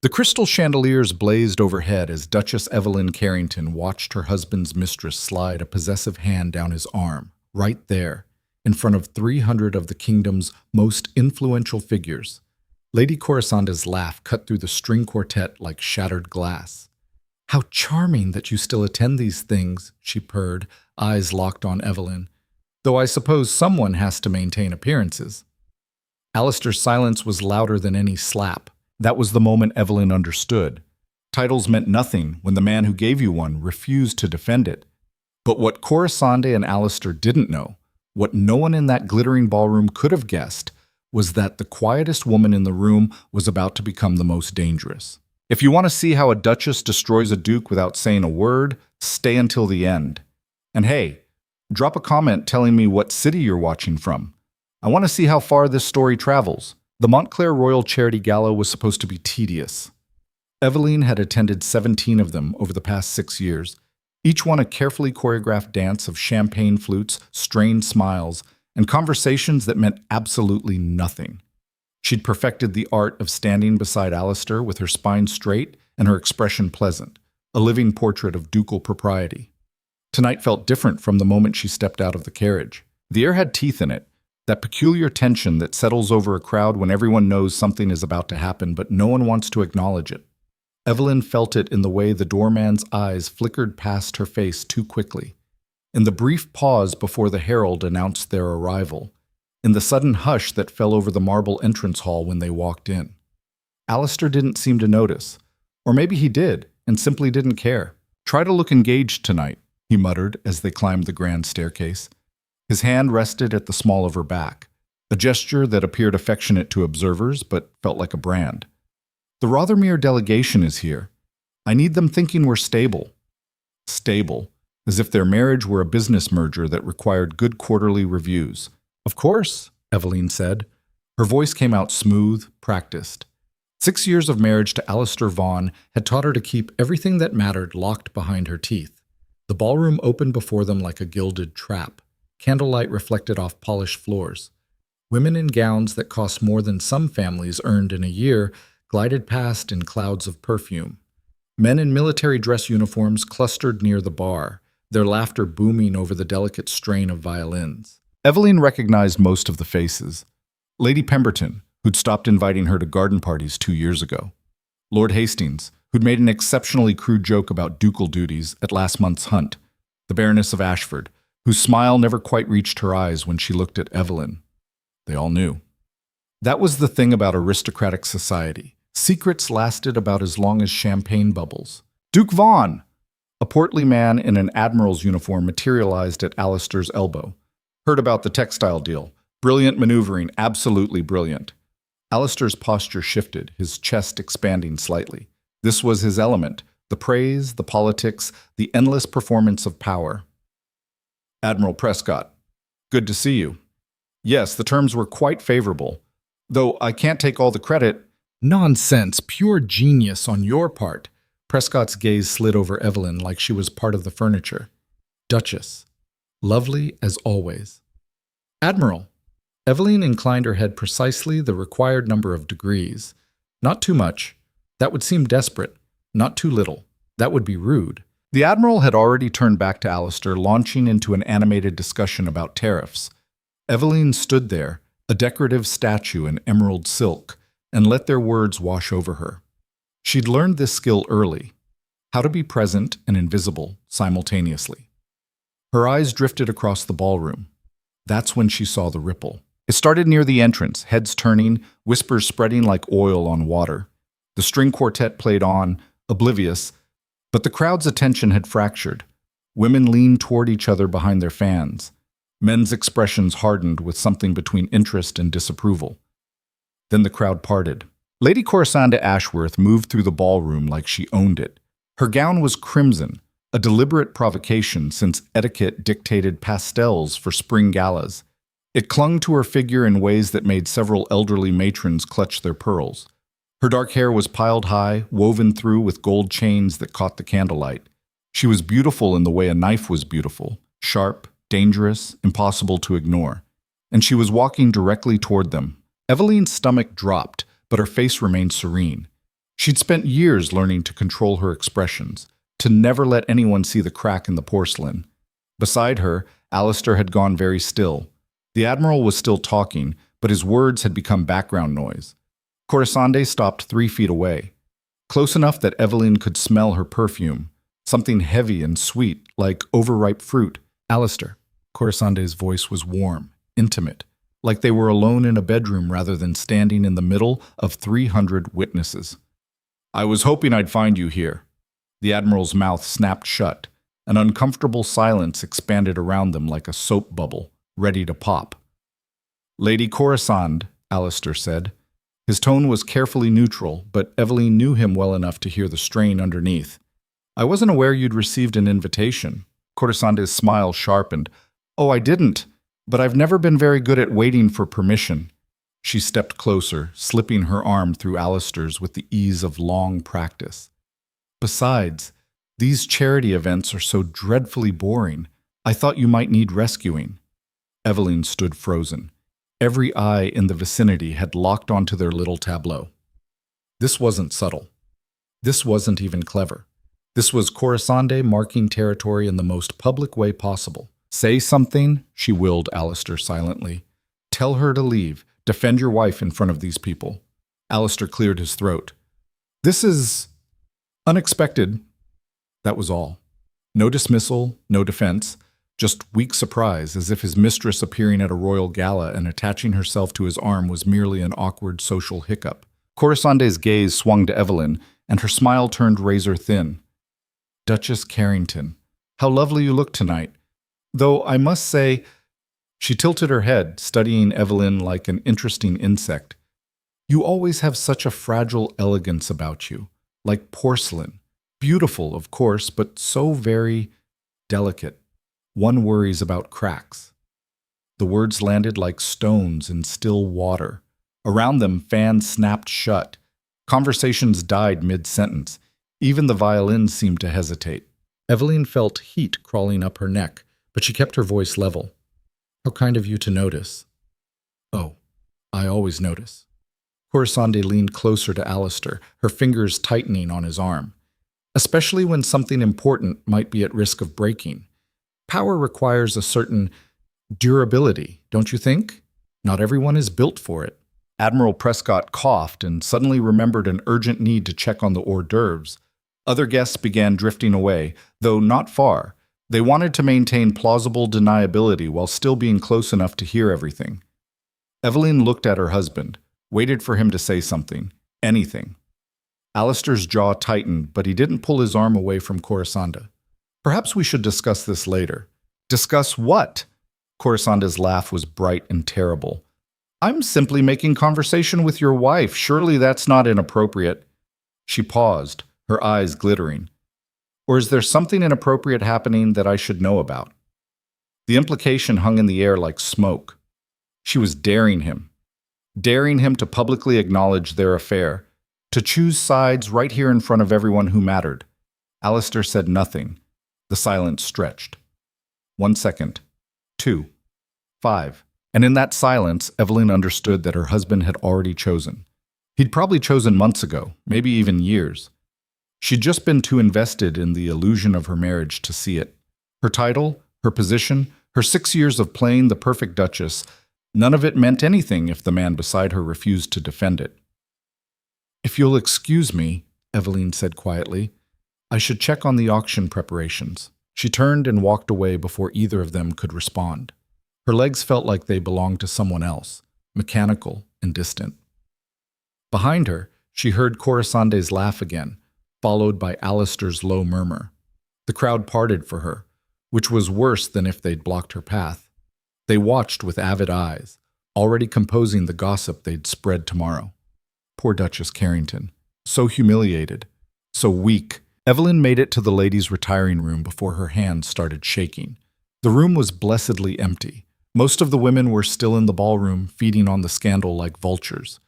The crystal chandeliers blazed overhead as Duchess Evelyn Carrington watched her husband's mistress slide a possessive hand down his arm, right there, in front of 300 of the kingdom's most influential figures. Lady Corasanda's laugh cut through the string quartet like shattered glass. "How charming that you still attend these things," she purred, eyes locked on Evelyn. "Though I suppose someone has to maintain appearances." Alistair's silence was louder than any slap. That was the moment Evelyn understood. Titles meant nothing when the man who gave you one refused to defend it. But what Corisande and Alistair didn't know, what no one in that glittering ballroom could have guessed, was that the quietest woman in the room was about to become the most dangerous. If you want to see how a duchess destroys a duke without saying a word, stay until the end. And hey, drop a comment telling me what city you're watching from. I want to see how far this story travels. The Montclair Royal Charity Gala was supposed to be tedious. Evelyn had attended 17 of them over the past 6 years, each one a carefully choreographed dance of champagne flutes, strained smiles, and conversations that meant absolutely nothing. She'd perfected the art of standing beside Alistair with her spine straight and her expression pleasant, a living portrait of ducal propriety. Tonight felt different from the moment she stepped out of the carriage. The air had teeth in it, that peculiar tension that settles over a crowd when everyone knows something is about to happen but no one wants to acknowledge it. Evelyn felt it in the way the doorman's eyes flickered past her face too quickly, in the brief pause before the herald announced their arrival, in the sudden hush that fell over the marble entrance hall when they walked in. Alistair didn't seem to notice, or maybe he did and simply didn't care. "Try to look engaged tonight," he muttered as they climbed the grand staircase. His hand rested at the small of her back, a gesture that appeared affectionate to observers but felt like a brand. "The Rothermere delegation is here. I need them thinking we're stable." Stable, as if their marriage were a business merger that required good quarterly reviews. "Of course," Evelyn said. Her voice came out smooth, practiced. 6 years of marriage to Alistair Vaughan had taught her to keep everything that mattered locked behind her teeth. The ballroom opened before them like a gilded trap. Candlelight reflected off polished floors. Women in gowns that cost more than some families earned in a year glided past in clouds of perfume. Men in military dress uniforms clustered near the bar, their laughter booming over the delicate strain of violins. Evelyn recognized most of the faces. Lady Pemberton, who'd stopped inviting her to garden parties 2 years ago. Lord Hastings, who'd made an exceptionally crude joke about ducal duties at last month's hunt. The Baroness of Ashford, whose smile never quite reached her eyes when she looked at Evelyn. They all knew. That was the thing about aristocratic society. Secrets lasted about as long as champagne bubbles. "Duke Vaughan!" A portly man in an admiral's uniform materialized at Alistair's elbow. "Heard about the textile deal. Brilliant maneuvering, absolutely brilliant." Alistair's posture shifted, his chest expanding slightly. This was his element, the praise, the politics, the endless performance of power. "Admiral Prescott, good to see you. Yes, the terms were quite favorable, though I can't take all the credit." "Nonsense, pure genius on your part." Prescott's gaze slid over Evelyn like she was part of the furniture. "Duchess, lovely as always." "Admiral." Evelyn inclined her head precisely the required number of degrees. Not too much. That would seem desperate. Not too little. That would be rude. The Admiral had already turned back to Alistair, launching into an animated discussion about tariffs. Evelyn stood there, a decorative statue in emerald silk, and let their words wash over her. She'd learned this skill early, how to be present and invisible simultaneously. Her eyes drifted across the ballroom. That's when she saw the ripple. It started near the entrance, heads turning, whispers spreading like oil on water. The string quartet played on, oblivious, but the crowd's attention had fractured. Women leaned toward each other behind their fans. Men's expressions hardened with something between interest and disapproval. Then the crowd parted. Lady Corisande Ashworth moved through the ballroom like she owned it. Her gown was crimson, a deliberate provocation since etiquette dictated pastels for spring galas. It clung to her figure in ways that made several elderly matrons clutch their pearls. Her dark hair was piled high, woven through with gold chains that caught the candlelight. She was beautiful in the way a knife was beautiful, sharp, dangerous, impossible to ignore. And she was walking directly toward them. Evelyn's stomach dropped, but her face remained serene. She'd spent years learning to control her expressions, to never let anyone see the crack in the porcelain. Beside her, Alistair had gone very still. The Admiral was still talking, but his words had become background noise. Corisande stopped 3 feet away, close enough that Evelyn could smell her perfume, something heavy and sweet, like overripe fruit. Alistair. Corisande's voice was warm, intimate, like they were alone in a bedroom rather than standing in the middle of 300 witnesses. I was hoping I'd find you here. The Admiral's mouth snapped shut. An uncomfortable silence expanded around them like a soap bubble, ready to pop. Lady Corisande, Alistair said. His tone was carefully neutral, but Evelyn knew him well enough to hear the strain underneath. I wasn't aware you'd received an invitation. Corisande's smile sharpened. Oh, I didn't, but I've never been very good at waiting for permission. She stepped closer, slipping her arm through Alistair's with the ease of long practice. Besides, these charity events are so dreadfully boring. I thought you might need rescuing. Evelyn stood frozen. Every eye in the vicinity had locked onto their little tableau. This wasn't subtle. This wasn't even clever. This was Corisande marking territory in the most public way possible. Say something, she willed Alistair silently. Tell her to leave. Defend your wife in front of these people. Alistair cleared his throat. This is unexpected. That was all. No dismissal, no defense, just weak surprise, as if his mistress appearing at a royal gala and attaching herself to his arm was merely an awkward social hiccup. Corisande's gaze swung to Evelyn, and her smile turned razor thin. Duchess Carrington, how lovely you look tonight. Though I must say, she tilted her head, studying Evelyn like an interesting insect. You always have such a fragile elegance about you, like porcelain. Beautiful, of course, but so very delicate. One worries about cracks. The words landed like stones in still water. Around them, fans snapped shut. Conversations died mid-sentence. Even the violins seemed to hesitate. Evelyn felt heat crawling up her neck, but she kept her voice level. How kind of you to notice. Oh, I always notice. Corisande leaned closer to Alistair, her fingers tightening on his arm. Especially when something important might be at risk of breaking. Power requires a certain durability, don't you think? Not everyone is built for it. Admiral Prescott coughed and suddenly remembered an urgent need to check on the hors d'oeuvres. Other guests began drifting away, though not far. They wanted to maintain plausible deniability while still being close enough to hear everything. Evelyn looked at her husband, waited for him to say something, anything. Alistair's jaw tightened, but he didn't pull his arm away from Corisande. Perhaps we should discuss this later. Discuss what? Corisande's laugh was bright and terrible. I'm simply making conversation with your wife. Surely that's not inappropriate. She paused, her eyes glittering. Or is there something inappropriate happening that I should know about? The implication hung in the air like smoke. She was daring him to publicly acknowledge their affair, to choose sides right here in front of everyone who mattered. Alistair said nothing. The silence stretched. 1 second. 2. 5. And in that silence, Evelyn understood that her husband had already chosen. He'd probably chosen months ago, maybe even years. She'd just been too invested in the illusion of her marriage to see it. Her title, her position, her 6 years of playing the perfect Duchess, none of it meant anything if the man beside her refused to defend it. If you'll excuse me, Evelyn said quietly, I should check on the auction preparations. She turned and walked away before either of them could respond. Her legs felt like they belonged to someone else, mechanical and distant. Behind her, she heard Corisande's laugh again, followed by Alistair's low murmur. The crowd parted for her, which was worse than if they'd blocked her path. They watched with avid eyes, already composing the gossip they'd spread tomorrow. Poor Duchess Carrington. So humiliated. So weak. Evelyn made it to the ladies' retiring room before her hands started shaking. The room was blessedly empty. Most of the women were still in the ballroom, feeding on the scandal like vultures.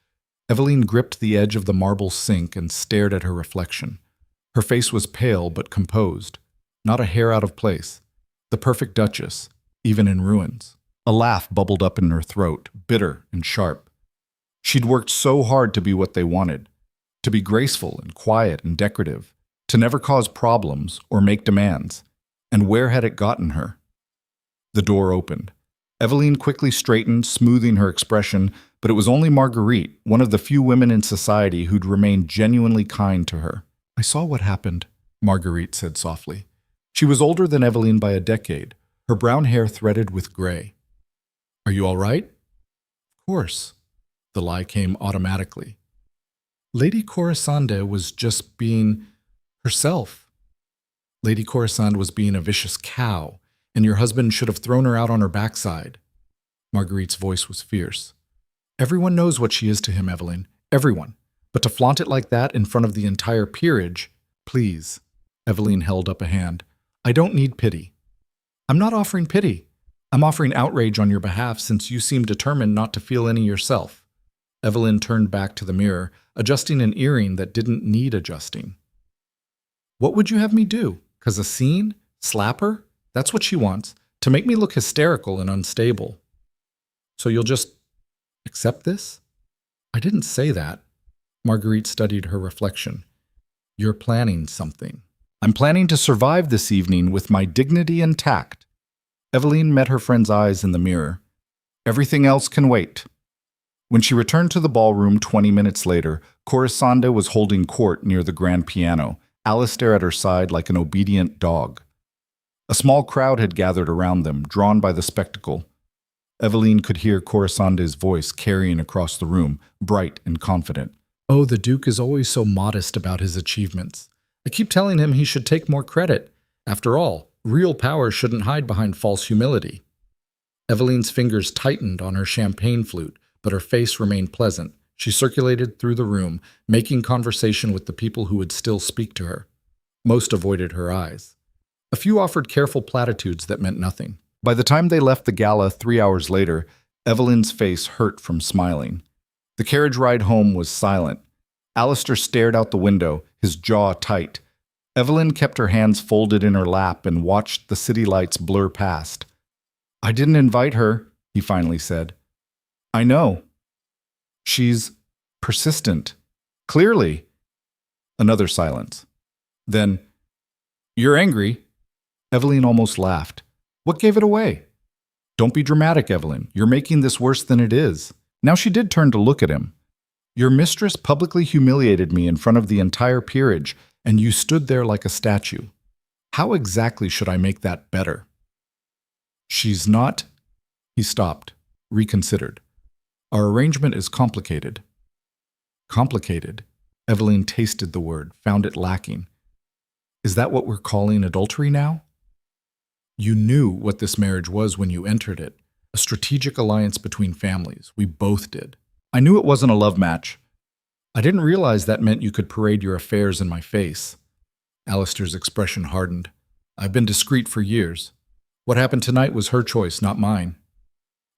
Evelyn gripped the edge of the marble sink and stared at her reflection. Her face was pale but composed, not a hair out of place. The perfect Duchess, even in ruins. A laugh bubbled up in her throat, bitter and sharp. She'd worked so hard to be what they wanted, to be graceful and quiet and decorative, to never cause problems or make demands. And where had it gotten her? The door opened. Eveline quickly straightened, smoothing her expression, but it was only Marguerite, one of the few women in society who'd remained genuinely kind to her. "I saw what happened," Marguerite said softly. She was older than Eveline by a decade, her brown hair threaded with gray. "Are you all right?" "Of course." The lie came automatically. "Lady Corisande was just being herself. Lady Corisande was being a vicious cow, and your husband should have thrown her out on her backside." Marguerite's voice was fierce. "Everyone knows what she is to him, Eveline. Everyone. But to flaunt it like that in front of the entire peerage, please." Eveline held up a hand. "I don't need pity." "I'm not offering pity. I'm offering outrage on your behalf since you seem determined not to feel any yourself." Eveline turned back to the mirror, adjusting an earring that didn't need adjusting. "What would you have me do? 'Cause a scene? Slap her? That's what she wants, to make me look hysterical and unstable. So you'll just accept this?" "I didn't say that." Marguerite studied her reflection. "You're planning something." "I'm planning to survive this evening with my dignity intact." Eveline met her friend's eyes in the mirror. "Everything else can wait." When she returned to the ballroom 20 minutes later, Corisande was holding court near the grand piano, Alistair at her side like an obedient dog. A small crowd had gathered around them, drawn by the spectacle. Eveline could hear Corisande's voice carrying across the room, bright and confident. "Oh, the Duke is always so modest about his achievements. I keep telling him he should take more credit. After all, real power shouldn't hide behind false humility." Eveline's fingers tightened on her champagne flute, but her face remained pleasant. She circulated through the room, making conversation with the people who would still speak to her. Most avoided her eyes. A few offered careful platitudes that meant nothing. By the time they left the gala 3 hours later, Eveline's face hurt from smiling. The carriage ride home was silent. Alistair stared out the window, his jaw tight. Eveline kept her hands folded in her lap and watched the city lights blur past. "I didn't invite her," he finally said. "I know. She's persistent. Clearly." Another silence. Then, "You're angry." Eveline almost laughed. "What gave it away?" "Don't be dramatic, Eveline. You're making this worse than it is." Now she did turn to look at him. "Your mistress publicly humiliated me in front of the entire peerage, and you stood there like a statue. How exactly should I make that better?" "She's not—" He stopped, reconsidered. "Our arrangement is complicated." "Complicated?" Eveline tasted the word, found it lacking. "Is that what we're calling adultery now?" "You knew what this marriage was when you entered it. A strategic alliance between families. We both did. I knew it wasn't a love match. I didn't realize that meant you could parade your affairs in my face." Alistair's expression hardened. "I've been discreet for years. What happened tonight was her choice, not mine.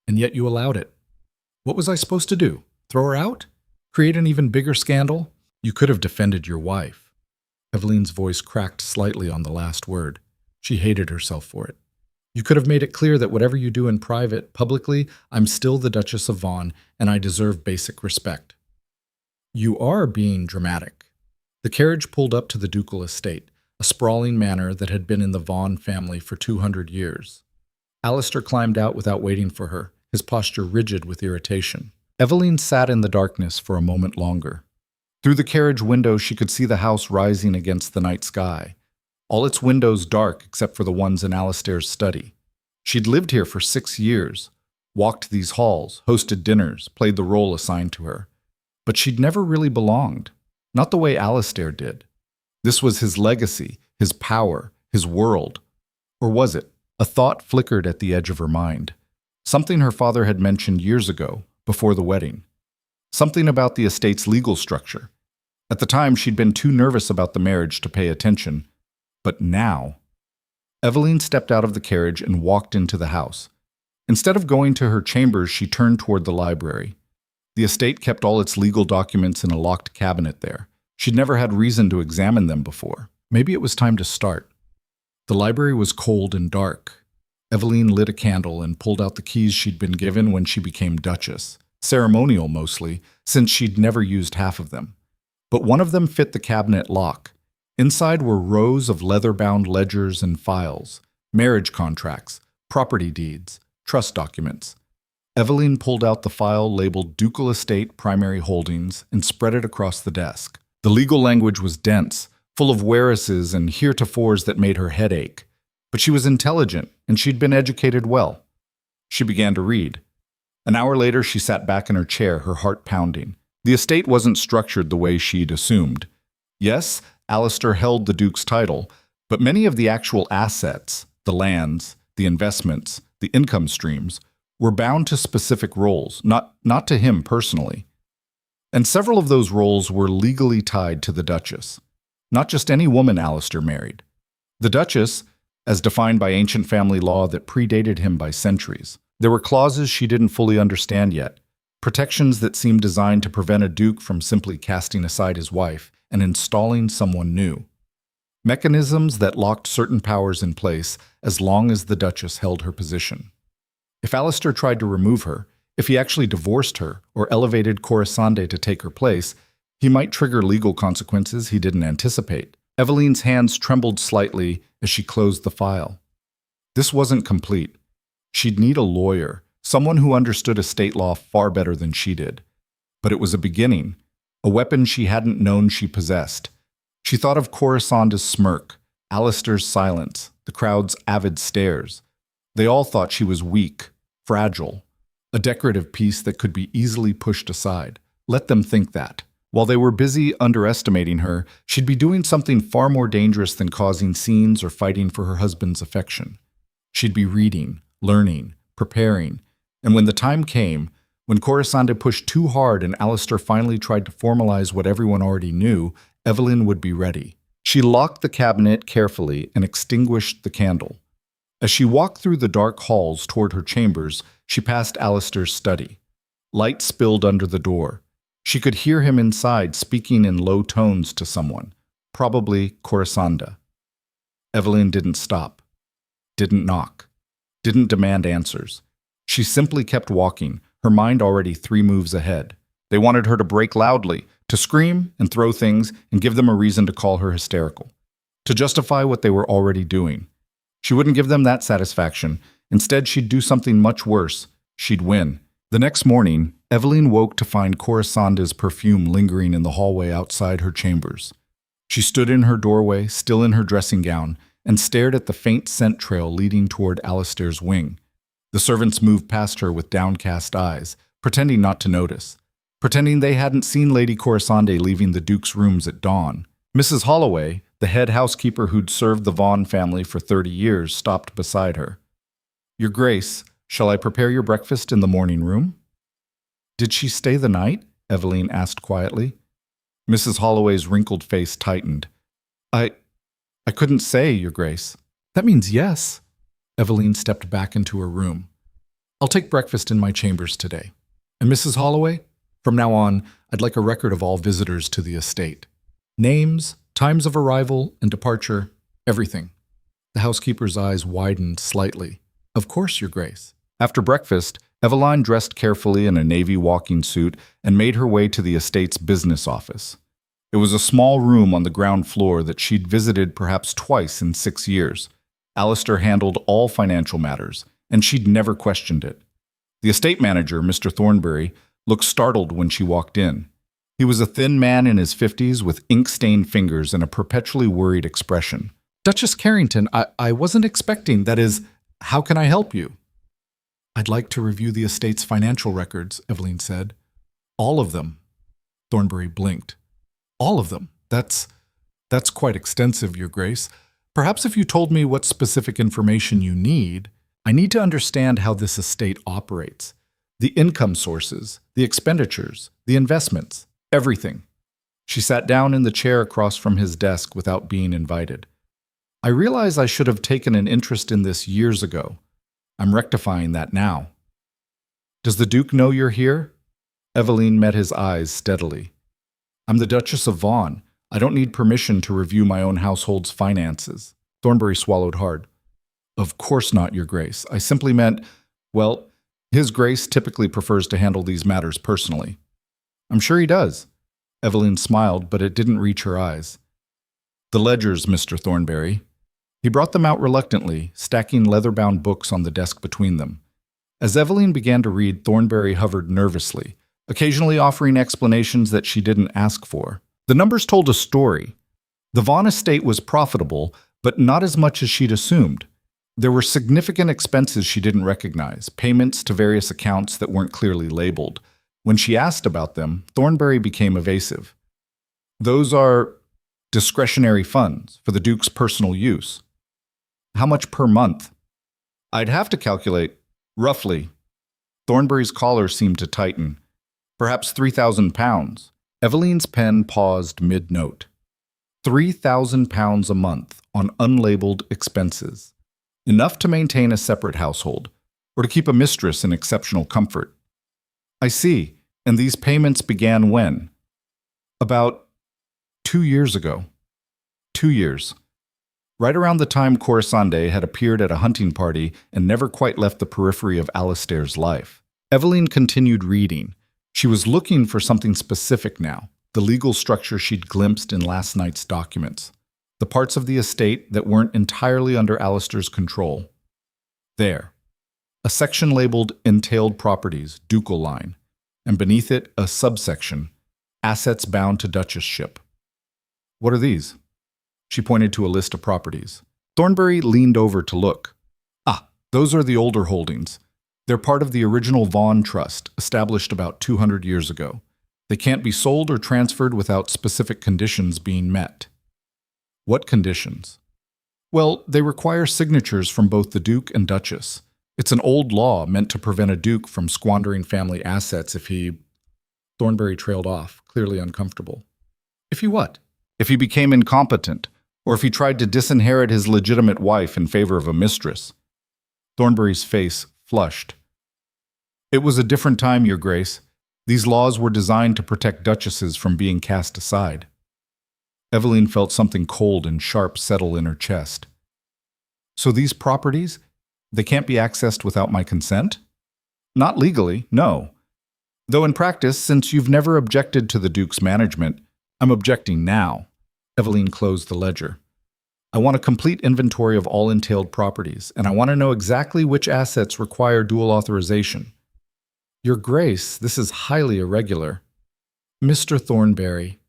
And yet you allowed it. What was I supposed to do? Throw her out? Create an even bigger scandal? You could have defended your wife." Eveline's voice cracked slightly on the last word. She hated herself for it. "You could have made it clear that whatever you do in private, publicly, I'm still the Duchess of Vaughan, and I deserve basic respect." "You are being dramatic." The carriage pulled up to the ducal estate, a sprawling manor that had been in the Vaughan family for 200 years. Alistair climbed out without waiting for her, his posture rigid with irritation. Eveline sat in the darkness for a moment longer. Through the carriage window she could see the house rising against the night sky, all its windows dark except for the ones in Alistair's study. She'd lived here for 6 years, walked these halls, hosted dinners, played the role assigned to her. But she'd never really belonged, not the way Alistair did. This was his legacy, his power, his world. Or was it? A thought flickered at the edge of her mind. Something her father had mentioned years ago, before the wedding. Something about the estate's legal structure. At the time, she'd been too nervous about the marriage to pay attention. But now... Eveline stepped out of the carriage and walked into the house. Instead of going to her chambers, she turned toward the library. The estate kept all its legal documents in a locked cabinet there. She'd never had reason to examine them before. Maybe it was time to start. The library was cold and dark. Eveline lit a candle and pulled out the keys she'd been given when she became Duchess. Ceremonial, mostly, since she'd never used half of them. but one of them fit the cabinet lock. Inside were rows of leather-bound ledgers and files, marriage contracts, property deeds, trust documents. Evelyn pulled out the file labeled Ducal Estate Primary Holdings and spread it across the desk. The legal language was dense, full of whereases and heretofores that made her head ache. But she was intelligent, and she'd been educated well. She began to read. An hour later, she sat back in her chair, her heart pounding. The estate wasn't structured the way she'd assumed. Yes, Alistair held the Duke's title, but many of the actual assets, the lands, the investments, the income streams, were bound to specific roles, not to him personally. And several of those roles were legally tied to the Duchess. Not just any woman Alistair married. The Duchess, as defined by ancient family law that predated him by centuries. There were clauses she didn't fully understand yet, protections that seemed designed to prevent a duke from simply casting aside his wife and installing someone new. Mechanisms that locked certain powers in place as long as the Duchess held her position. If Alistair tried to remove her, if he actually divorced her or elevated Corisande to take her place, he might trigger legal consequences he didn't anticipate. Evelyn's hands trembled slightly as she closed the file. This wasn't complete. She'd need a lawyer, someone who understood estate law far better than she did. But it was a beginning, a weapon she hadn't known she possessed. She thought of Corisande's smirk, Alistair's silence, the crowd's avid stares. They all thought she was weak, fragile, a decorative piece that could be easily pushed aside. Let them think that. While they were busy underestimating her, she'd be doing something far more dangerous than causing scenes or fighting for her husband's affection. She'd be reading, learning, preparing, and when the time came, when Corisande pushed too hard and Alistair finally tried to formalize what everyone already knew, Evelyn would be ready. She locked the cabinet carefully and extinguished the candle. As she walked through the dark halls toward her chambers, she passed Alistair's study. Light spilled under the door. She could hear him inside speaking in low tones to someone, probably Corisande. Evelyn didn't stop, didn't knock, didn't demand answers. She simply kept walking, her mind already 3 moves ahead. They wanted her to break loudly, to scream and throw things and give them a reason to call her hysterical, to justify what they were already doing. She wouldn't give them that satisfaction. Instead, she'd do something much worse. She'd win. The next morning, Evelyn woke to find Corisande's perfume lingering in the hallway outside her chambers. She stood in her doorway, still in her dressing gown, and stared at the faint scent trail leading toward Alistair's wing. The servants moved past her with downcast eyes, pretending not to notice, pretending they hadn't seen Lady Corisande leaving the Duke's rooms at dawn. Mrs. Holloway, the head housekeeper who'd served the Vaughan family for 30 years, stopped beside her. "Your Grace, shall I prepare your breakfast in the morning room?" "Did she stay the night?" Evelyn asked quietly. Mrs. Holloway's wrinkled face tightened. I couldn't say, Your Grace." "That means yes." Evelyn stepped back into her room. "I'll take breakfast in my chambers today. And Mrs. Holloway, from now on, I'd like a record of all visitors to the estate. Names, times of arrival and departure, everything." The housekeeper's eyes widened slightly. "Of course, Your Grace." After breakfast, Evelyn dressed carefully in a navy walking suit and made her way to the estate's business office. It was a small room on the ground floor that she'd visited perhaps twice in 6 years. Alistair handled all financial matters, and she'd never questioned it. The estate manager, Mr. Thornbury, looked startled when she walked in. He was a thin man in his 50s with ink-stained fingers and a perpetually worried expression. "Duchess Carrington, I wasn't expecting, that is, how can I help you?" "I'd like to review the estate's financial records," Evelyn said. "All of them." Thornbury blinked. "All of them? That's quite extensive, Your Grace. Perhaps if you told me what specific information you need, I need to understand how this estate operates. The income sources, the expenditures, the investments, everything." She sat down in the chair across from his desk without being invited. "I realize I should have taken an interest in this years ago. I'm rectifying that now." "Does the Duke know you're here?" Evelyn met his eyes steadily. "I'm the Duchess of Vaughan. I don't need permission to review my own household's finances." Thornbury swallowed hard. "Of course not, Your Grace. I simply meant, well, His Grace typically prefers to handle these matters personally." "I'm sure he does. Evelyn smiled, but it didn't reach her eyes. The ledgers, Mr. Thornberry. He brought them out reluctantly, stacking leather-bound books on the desk between them. As Evelyn began to read, Thornberry hovered nervously, occasionally offering explanations that she didn't ask for. The numbers told a story. The Vaughn estate was profitable, but not as much as she'd assumed. There were significant expenses she didn't recognize, payments to various accounts that weren't clearly labeled. When she asked about them, Thornberry became evasive. Those are discretionary funds for the Duke's personal use. How much per month? I'd have to calculate. Roughly. Thornberry's collar seemed to tighten. Perhaps £3,000. Evelyn's pen paused mid-note. £3,000 a month on unlabeled expenses. Enough to maintain a separate household, or to keep a mistress in exceptional comfort. I see. And these payments began when? About 2 years ago. 2 years. Right around the time Corisande had appeared at a hunting party and never quite left the periphery of Alistair's life. Evelyn continued reading. She was looking for something specific now, the legal structure she'd glimpsed in last night's documents, the parts of the estate that weren't entirely under Alistair's control. There. A section labeled Entailed Properties, Ducal Line, and beneath it a subsection, Assets Bound to Duchess Ship. What are these? She pointed to a list of properties. Thornberry leaned over to look. Ah, those are the older holdings. They're part of the original Vaughan Trust, established about 200 years ago. They can't be sold or transferred without specific conditions being met. What conditions? Well, they require signatures from both the Duke and Duchess. It's an old law meant to prevent a Duke from squandering family assets if he... Thornberry trailed off, clearly uncomfortable. If he what? If he became incompetent, or if he tried to disinherit his legitimate wife in favor of a mistress. Thornberry's face flushed. It was a different time, Your Grace. These laws were designed to protect duchesses from being cast aside. Evelyn felt something cold and sharp settle in her chest. So these properties, they can't be accessed without my consent? Not legally, no. Though in practice, since you've never objected to the Duke's management, I'm objecting now. Evelyn closed the ledger. I want a complete inventory of all entailed properties, and I want to know exactly which assets require dual authorization. Your Grace, this is highly irregular. Mr. Thornberry,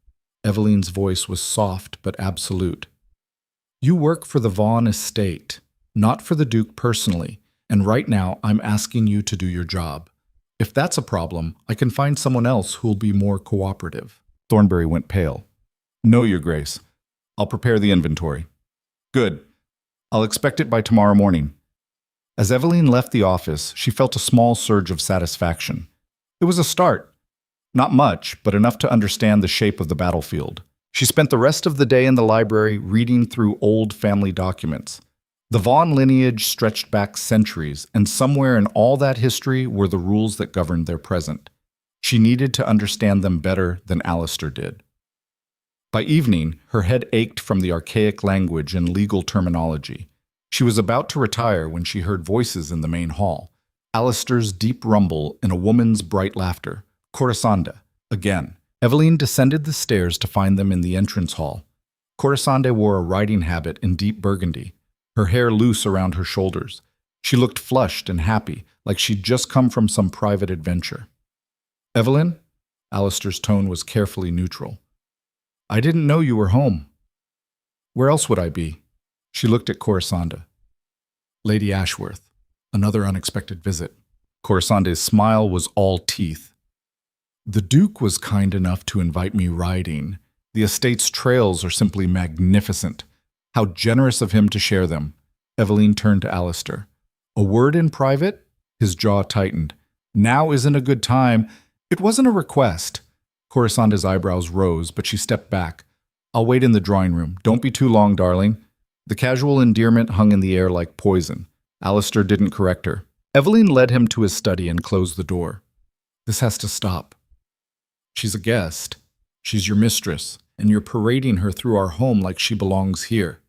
Evelyn's voice was soft but absolute. You work for the Vaughan estate, not for the Duke personally, and right now I'm asking you to do your job. If that's a problem, I can find someone else who'll be more cooperative. Thornberry went pale. No, Your Grace. I'll prepare the inventory. Good. I'll expect it by tomorrow morning. As Evelyn left the office, she felt a small surge of satisfaction. It was a start. Not much, but enough to understand the shape of the battlefield. She spent the rest of the day in the library reading through old family documents. The Vaughan lineage stretched back centuries, and somewhere in all that history were the rules that governed their present. She needed to understand them better than Alistair did. By evening, her head ached from the archaic language and legal terminology. She was about to retire when she heard voices in the main hall. Alistair's deep rumble and a woman's bright laughter. Corisande, again. Evelyn descended the stairs to find them in the entrance hall. Corisande wore a riding habit in deep burgundy, her hair loose around her shoulders. She looked flushed and happy, like she'd just come from some private adventure. Evelyn? Alistair's tone was carefully neutral. I didn't know you were home. Where else would I be? She looked at Corisande. Lady Ashworth. Another unexpected visit. Corisande's smile was all teeth. The Duke was kind enough to invite me riding. The estate's trails are simply magnificent. How generous of him to share them. Evelyn turned to Alistair. A word in private? His jaw tightened. Now isn't a good time. It wasn't a request. Corisande's eyebrows rose, but she stepped back. I'll wait in the drawing room. Don't be too long, darling. The casual endearment hung in the air like poison. Alistair didn't correct her. Evelyn led him to his study and closed the door. This has to stop. She's a guest. She's your mistress, and you're parading her through our home like she belongs here.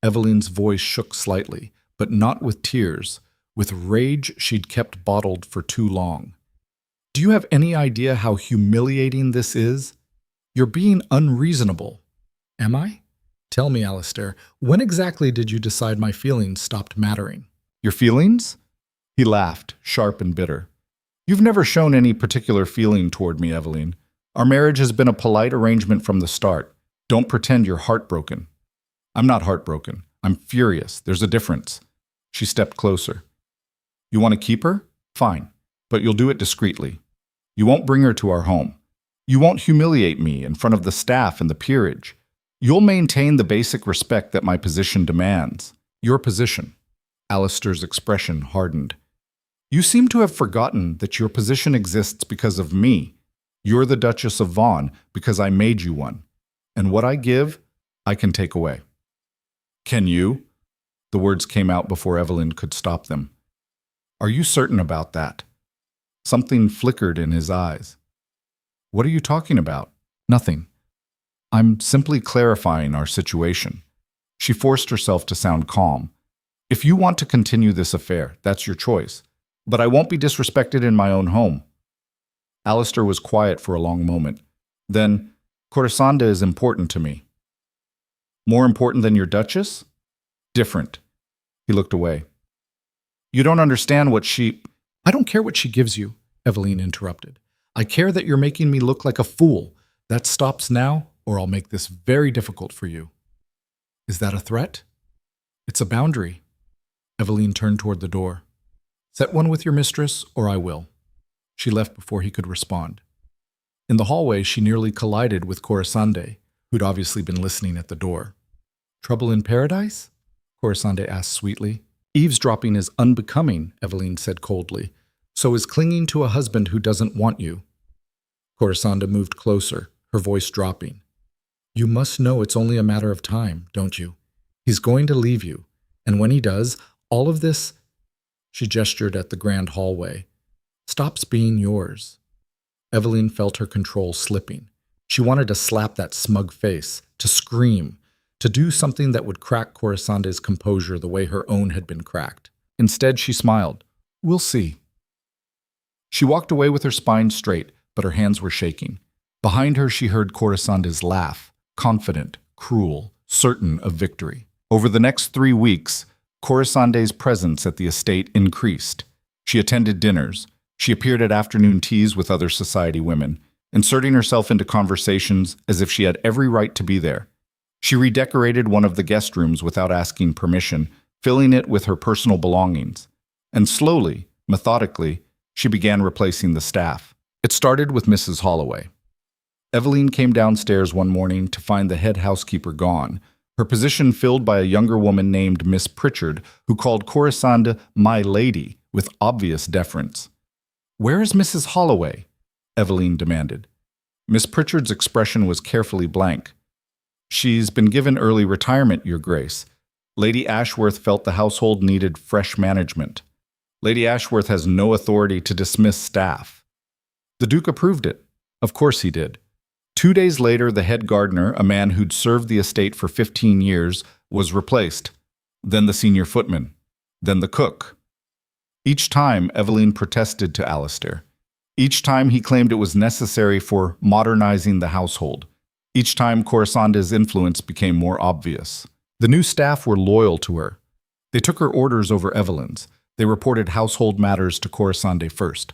Evelyn's voice shook slightly, but not with tears, with rage she'd kept bottled for too long. Do you have any idea how humiliating this is? You're being unreasonable. Am I? Tell me, Alistair, when exactly did you decide my feelings stopped mattering? Your feelings? He laughed, sharp and bitter. You've never shown any particular feeling toward me, Eveline. Our marriage has been a polite arrangement from the start. Don't pretend you're heartbroken. I'm not heartbroken. I'm furious. There's a difference. She stepped closer. You want to keep her? Fine. But you'll do it discreetly. You won't bring her to our home. You won't humiliate me in front of the staff and the peerage. You'll maintain the basic respect that my position demands. Your position. Alistair's expression hardened. You seem to have forgotten that your position exists because of me. You're the Duchess of Vaughan because I made you one. And what I give, I can take away. Can you? The words came out before Evelyn could stop them. Are you certain about that? Something flickered in his eyes. What are you talking about? Nothing. I'm simply clarifying our situation. She forced herself to sound calm. If you want to continue this affair, that's your choice. But I won't be disrespected in my own home. Alistair was quiet for a long moment. Then, Corisande is important to me. More important than your Duchess? Different. He looked away. You don't understand what she... I don't care what she gives you, Eveline interrupted. I care that you're making me look like a fool. That stops now, or I'll make this very difficult for you. Is that a threat? It's a boundary. Eveline turned toward the door. Set one with your mistress, or I will. She left before he could respond. In the hallway, she nearly collided with Corisande, who'd obviously been listening at the door. Trouble in paradise? Corisande asked sweetly. Eavesdropping is unbecoming, Eveline said coldly. So is clinging to a husband who doesn't want you. Corisande moved closer, her voice dropping. You must know it's only a matter of time, don't you? He's going to leave you, and when he does, all of this, she gestured at the grand hallway, stops being yours. Eveline felt her control slipping. She wanted to slap that smug face, to scream, to do something that would crack Corisande's composure the way her own had been cracked. Instead, she smiled. We'll see. She walked away with her spine straight, but her hands were shaking. Behind her, she heard Corisande's laugh, confident, cruel, certain of victory. Over the next 3 weeks, Corisande's presence at the estate increased. She attended dinners. She appeared at afternoon teas with other society women, inserting herself into conversations as if she had every right to be there. She redecorated one of the guest rooms without asking permission, filling it with her personal belongings. And slowly, methodically, she began replacing the staff. It started with Mrs. Holloway. Eveline came downstairs one morning to find the head housekeeper gone, her position filled by a younger woman named Miss Pritchard, who called Corisande "my lady" with obvious deference. Where is Mrs. Holloway? Eveline demanded. Miss Pritchard's expression was carefully blank. She's been given early retirement, Your Grace. Lady Ashworth felt the household needed fresh management. Lady Ashworth has no authority to dismiss staff. The Duke approved it. Of course he did. 2 days later, the head gardener, a man who'd served the estate for 15 years, was replaced. Then the senior footman. Then the cook. Each time, Eveline protested to Alistair. Each time he claimed it was necessary for modernizing the household. Each time Corisande's influence became more obvious. The new staff were loyal to her. They took her orders over Eveline's. They reported household matters to Corisande first.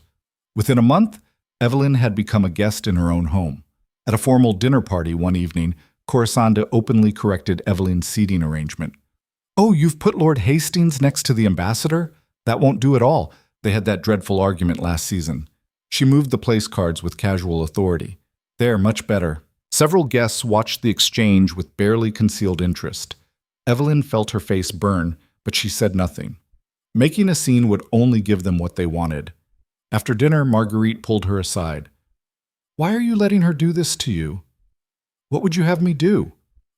Within a month, Eveline had become a guest in her own home. At a formal dinner party one evening, Corisande openly corrected Eveline's seating arrangement. Oh, you've put Lord Hastings next to the ambassador? That won't do at all. They had that dreadful argument last season. She moved the place cards with casual authority. There, much better. Several guests watched the exchange with barely concealed interest. Eveline felt her face burn, but she said nothing. Making a scene would only give them what they wanted. After dinner, Marguerite pulled her aside. Why are you letting her do this to you? What would you have me do?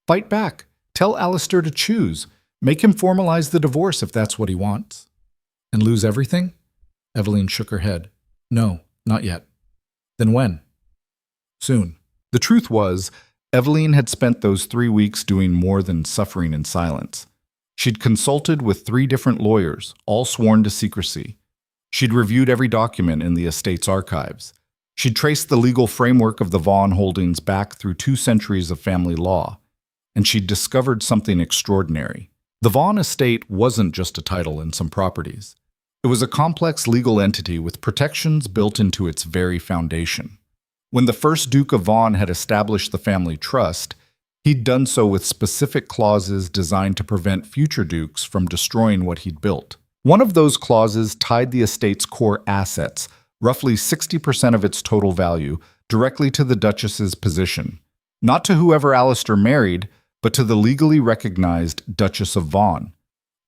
Fight back. Tell Alistair to choose. Make him formalize the divorce if that's what he wants. And lose everything? Eveline shook her head. No, not yet. Then when? Soon. The truth was, Eveline had spent those 3 weeks doing more than suffering in silence. She'd consulted with 3 different lawyers, all sworn to secrecy. She'd reviewed every document in the estate's archives. She'd traced the legal framework of the Vaughan holdings back through 2 centuries of family law, and she'd discovered something extraordinary. The Vaughan estate wasn't just a title and some properties. It was a complex legal entity with protections built into its very foundation. When the first Duke of Vaughan had established the family trust, he'd done so with specific clauses designed to prevent future dukes from destroying what he'd built. One of those clauses tied the estate's core assets, roughly 60% of its total value, directly to the Duchess's position. Not to whoever Alistair married, but to the legally recognized Duchess of Vaughan.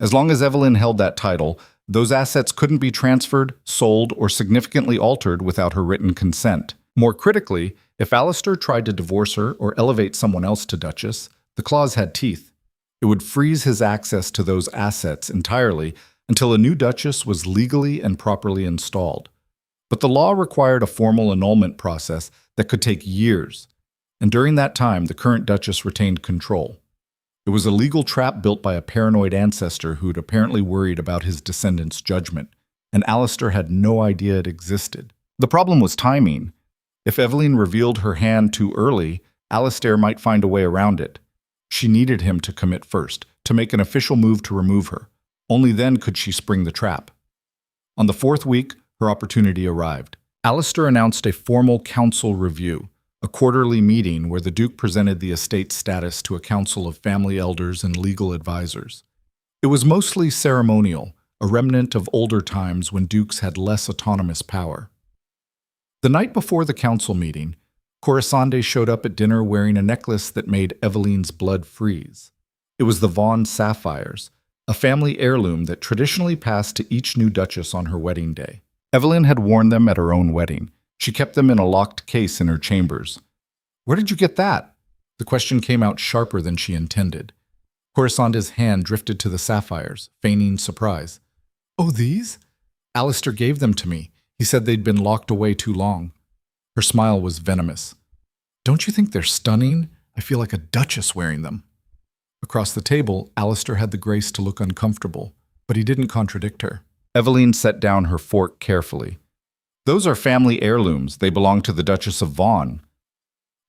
As long as Evelyn held that title, those assets couldn't be transferred, sold, or significantly altered without her written consent. More critically, if Alistair tried to divorce her or elevate someone else to Duchess, the clause had teeth. It would freeze his access to those assets entirely until a new Duchess was legally and properly installed. But the law required a formal annulment process that could take years, and during that time the current Duchess retained control. It was a legal trap built by a paranoid ancestor who'd apparently worried about his descendants' judgment, and Alistair had no idea it existed. The problem was timing. If Evelyn revealed her hand too early, Alistair might find a way around it. She needed him to commit first, to make an official move to remove her. Only then could she spring the trap. On the 4th week, her opportunity arrived. Alistair announced a formal council review, a quarterly meeting where the Duke presented the estate's status to a council of family elders and legal advisors. It was mostly ceremonial, a remnant of older times when dukes had less autonomous power. The night before the council meeting, Corisande showed up at dinner wearing a necklace that made Evelyn's blood freeze. It was the Vaughan sapphires, a family heirloom that traditionally passed to each new Duchess on her wedding day. Evelyn had worn them at her own wedding. She kept them in a locked case in her chambers. "Where did you get that?" The question came out sharper than she intended. Corisande's hand drifted to the sapphires, feigning surprise. "Oh, these? Alistair gave them to me. He said they'd been locked away too long." Her smile was venomous. "Don't you think they're stunning? I feel like a duchess wearing them." Across the table, Alistair had the grace to look uncomfortable, but he didn't contradict her. Evelyn set down her fork carefully. "Those are family heirlooms. They belong to the Duchess of Vaughan."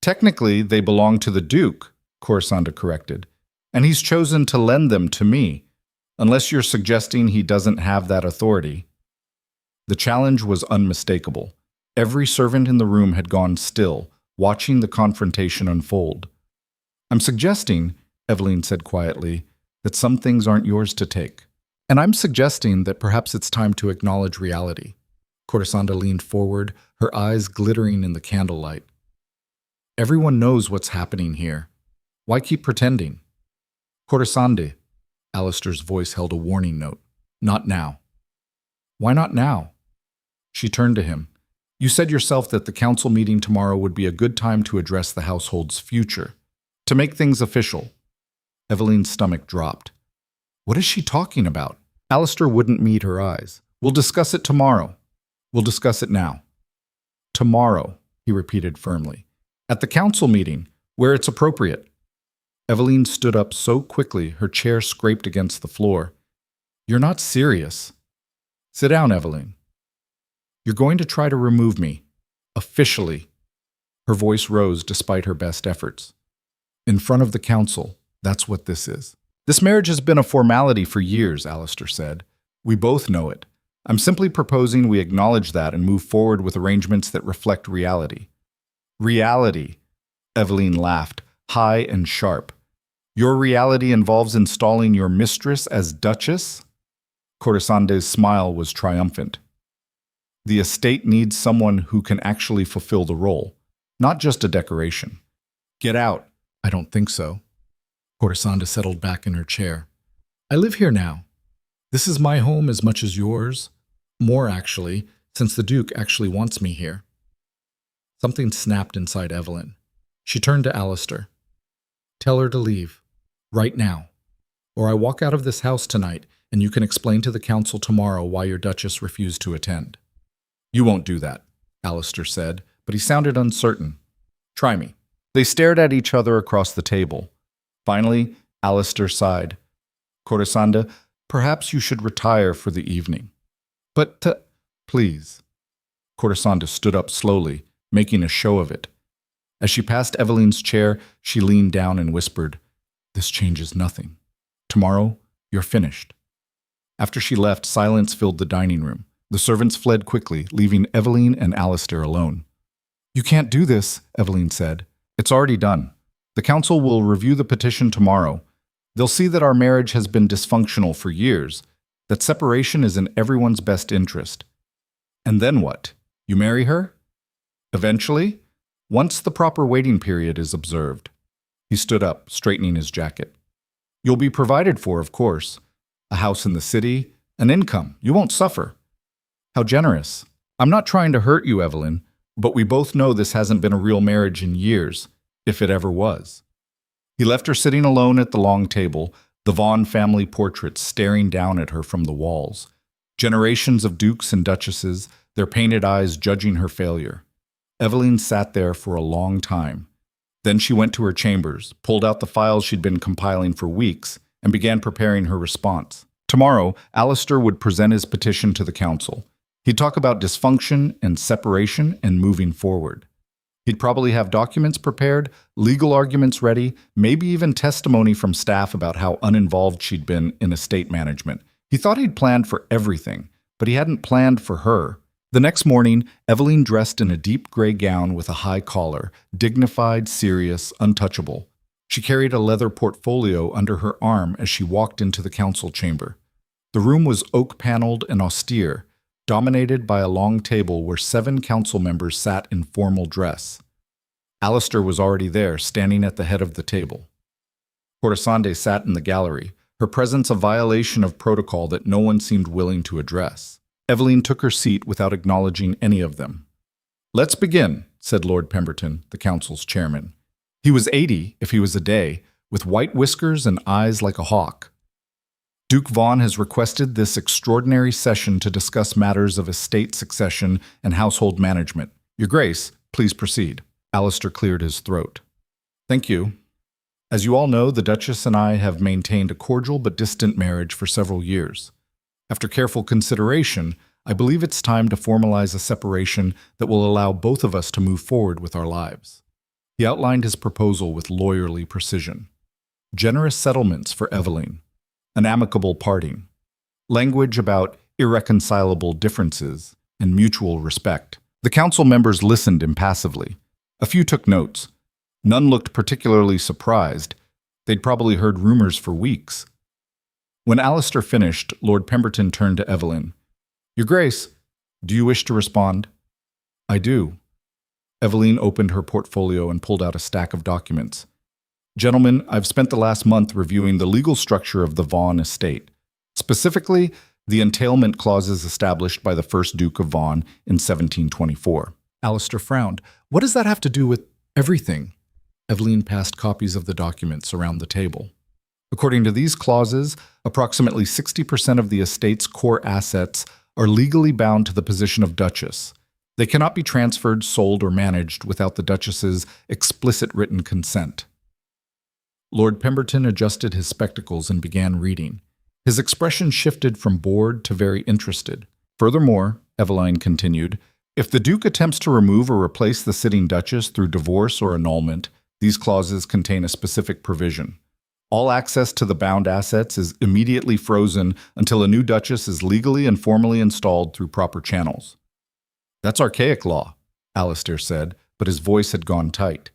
"Technically, they belong to the Duke," Corisande corrected, "and he's chosen to lend them to me, unless you're suggesting he doesn't have that authority." The challenge was unmistakable. Every servant in the room had gone still, watching the confrontation unfold. "I'm suggesting," Evelyn said quietly, "that some things aren't yours to take. And I'm suggesting that perhaps it's time to acknowledge reality." Corisande leaned forward, her eyes glittering in the candlelight. "Everyone knows what's happening here. Why keep pretending?" "Corisande," Alistair's voice held a warning note. "Not now." "Why not now?" She turned to him. "You said yourself that the council meeting tomorrow would be a good time to address the household's future, to make things official." Evelyn's stomach dropped. What is she talking about? Alistair wouldn't meet her eyes. "We'll discuss it tomorrow." "We'll discuss it now." "Tomorrow," he repeated firmly. "At the council meeting, where it's appropriate." Evelyn stood up so quickly her chair scraped against the floor. "You're not serious." "Sit down, Evelyn." "You're going to try to remove me. Officially." Her voice rose despite her best efforts. "In front of the council, that's what this is." "This marriage has been a formality for years," Alistair said. "We both know it. I'm simply proposing we acknowledge that and move forward with arrangements that reflect reality." "Reality," Evelyn laughed, high and sharp. "Your reality involves installing your mistress as Duchess?" Corisande's smile was triumphant. "The estate needs someone who can actually fulfill the role, not just a decoration." "Get out." "I don't think so." Corisande settled back in her chair. "I live here now. This is my home as much as yours. More, actually, since the Duke actually wants me here." Something snapped inside Evelyn. She turned to Alistair. "Tell her to leave. Right now. Or I walk out of this house tonight, and you can explain to the council tomorrow why your Duchess refused to attend." "You won't do that," Alistair said, but he sounded uncertain. "Try me." They stared at each other across the table. Finally, Alistair sighed. "Corisande, perhaps you should retire for the evening." "But, please." Corisande stood up slowly, making a show of it. As she passed Evelyn's chair, she leaned down and whispered, "This changes nothing. Tomorrow, you're finished." After she left, silence filled the dining room. The servants fled quickly, leaving Evelyn and Alistair alone. "You can't do this," Evelyn said. "It's already done. The council will review the petition tomorrow. They'll see that our marriage has been dysfunctional for years, that separation is in everyone's best interest. And then what? You marry her? Eventually? Once the proper waiting period is observed." He stood up, straightening his jacket. "You'll be provided for, of course. A house in the city, an income. You won't suffer." "How generous. I'm not trying to hurt you, Evelyn, but we both know this hasn't been a real marriage in years, if it ever was." He left her sitting alone at the long table, the Vaughan family portraits staring down at her from the walls. Generations of dukes and duchesses, their painted eyes judging her failure. Evelyn sat there for a long time. Then she went to her chambers, pulled out the files she'd been compiling for weeks, and began preparing her response. Tomorrow, Alistair would present his petition to the council. He'd talk about dysfunction and separation and moving forward. He'd probably have documents prepared, legal arguments ready, maybe even testimony from staff about how uninvolved she'd been in estate management. He thought he'd planned for everything, but he hadn't planned for her. The next morning, Evelyn dressed in a deep gray gown with a high collar, dignified, serious, untouchable. She carried a leather portfolio under her arm as she walked into the council chamber. The room was oak-paneled and austere, dominated by a long table where 7 council members sat in formal dress. Alistair was already there, standing at the head of the table. Corisande sat in the gallery, her presence a violation of protocol that no one seemed willing to address. Evelyn took her seat without acknowledging any of them. "Let's begin," said Lord Pemberton, the council's chairman. He was 80, if he was a day, with white whiskers and eyes like a hawk. "Duke Vaughan has requested this extraordinary session to discuss matters of estate succession and household management. Your Grace, please proceed." Alistair cleared his throat. "Thank you. As you all know, the Duchess and I have maintained a cordial but distant marriage for several years. After careful consideration, I believe it's time to formalize a separation that will allow both of us to move forward with our lives." He outlined his proposal with lawyerly precision. Generous settlements for Evelyn, an amicable parting, language about irreconcilable differences, and mutual respect. The council members listened impassively. A few took notes. None looked particularly surprised. They'd probably heard rumors for weeks. When Alistair finished, Lord Pemberton turned to Evelyn. "Your Grace, do you wish to respond?" "I do." Evelyn opened her portfolio and pulled out a stack of documents. "Gentlemen, I've spent the last month reviewing the legal structure of the Vaughan estate, specifically the entailment clauses established by the first Duke of Vaughan in 1724. Alistair frowned. "What does that have to do with everything?" Evelyn passed copies of the documents around the table. "According to these clauses, approximately 60% of the estate's core assets are legally bound to the position of Duchess. They cannot be transferred, sold, or managed without the Duchess's explicit written consent." Lord Pemberton adjusted his spectacles and began reading. His expression shifted from bored to very interested. "Furthermore," Evelyn continued, "if the Duke attempts to remove or replace the sitting Duchess through divorce or annulment, these clauses contain a specific provision. All access to the bound assets is immediately frozen until a new Duchess is legally and formally installed through proper channels." "That's archaic law," Alistair said, but his voice had gone tight.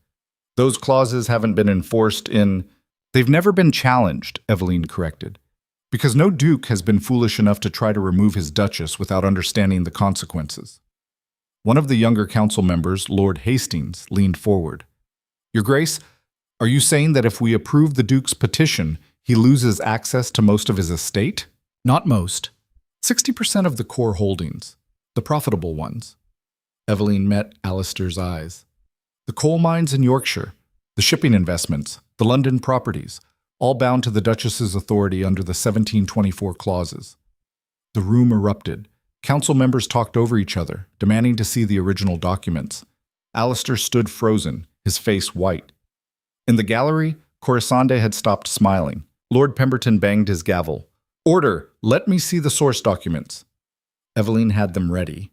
"Those clauses haven't been enforced in—" "They've never been challenged," Evelyn corrected, "because no duke has been foolish enough to try to remove his Duchess without understanding the consequences." One of the younger council members, Lord Hastings, leaned forward. "Your Grace, are you saying that if we approve the Duke's petition, he loses access to most of his estate?" "Not most. 60% of the core holdings, the profitable ones." Evelyn met Alistair's eyes. "The coal mines in Yorkshire, the shipping investments, the London properties, all bound to the Duchess's authority under the 1724 clauses." The room erupted. Council members talked over each other, demanding to see the original documents. Alistair stood frozen, his face white. In the gallery, Corisande had stopped smiling. Lord Pemberton banged his gavel. "Order! Let me see the source documents." Evelyn had them ready.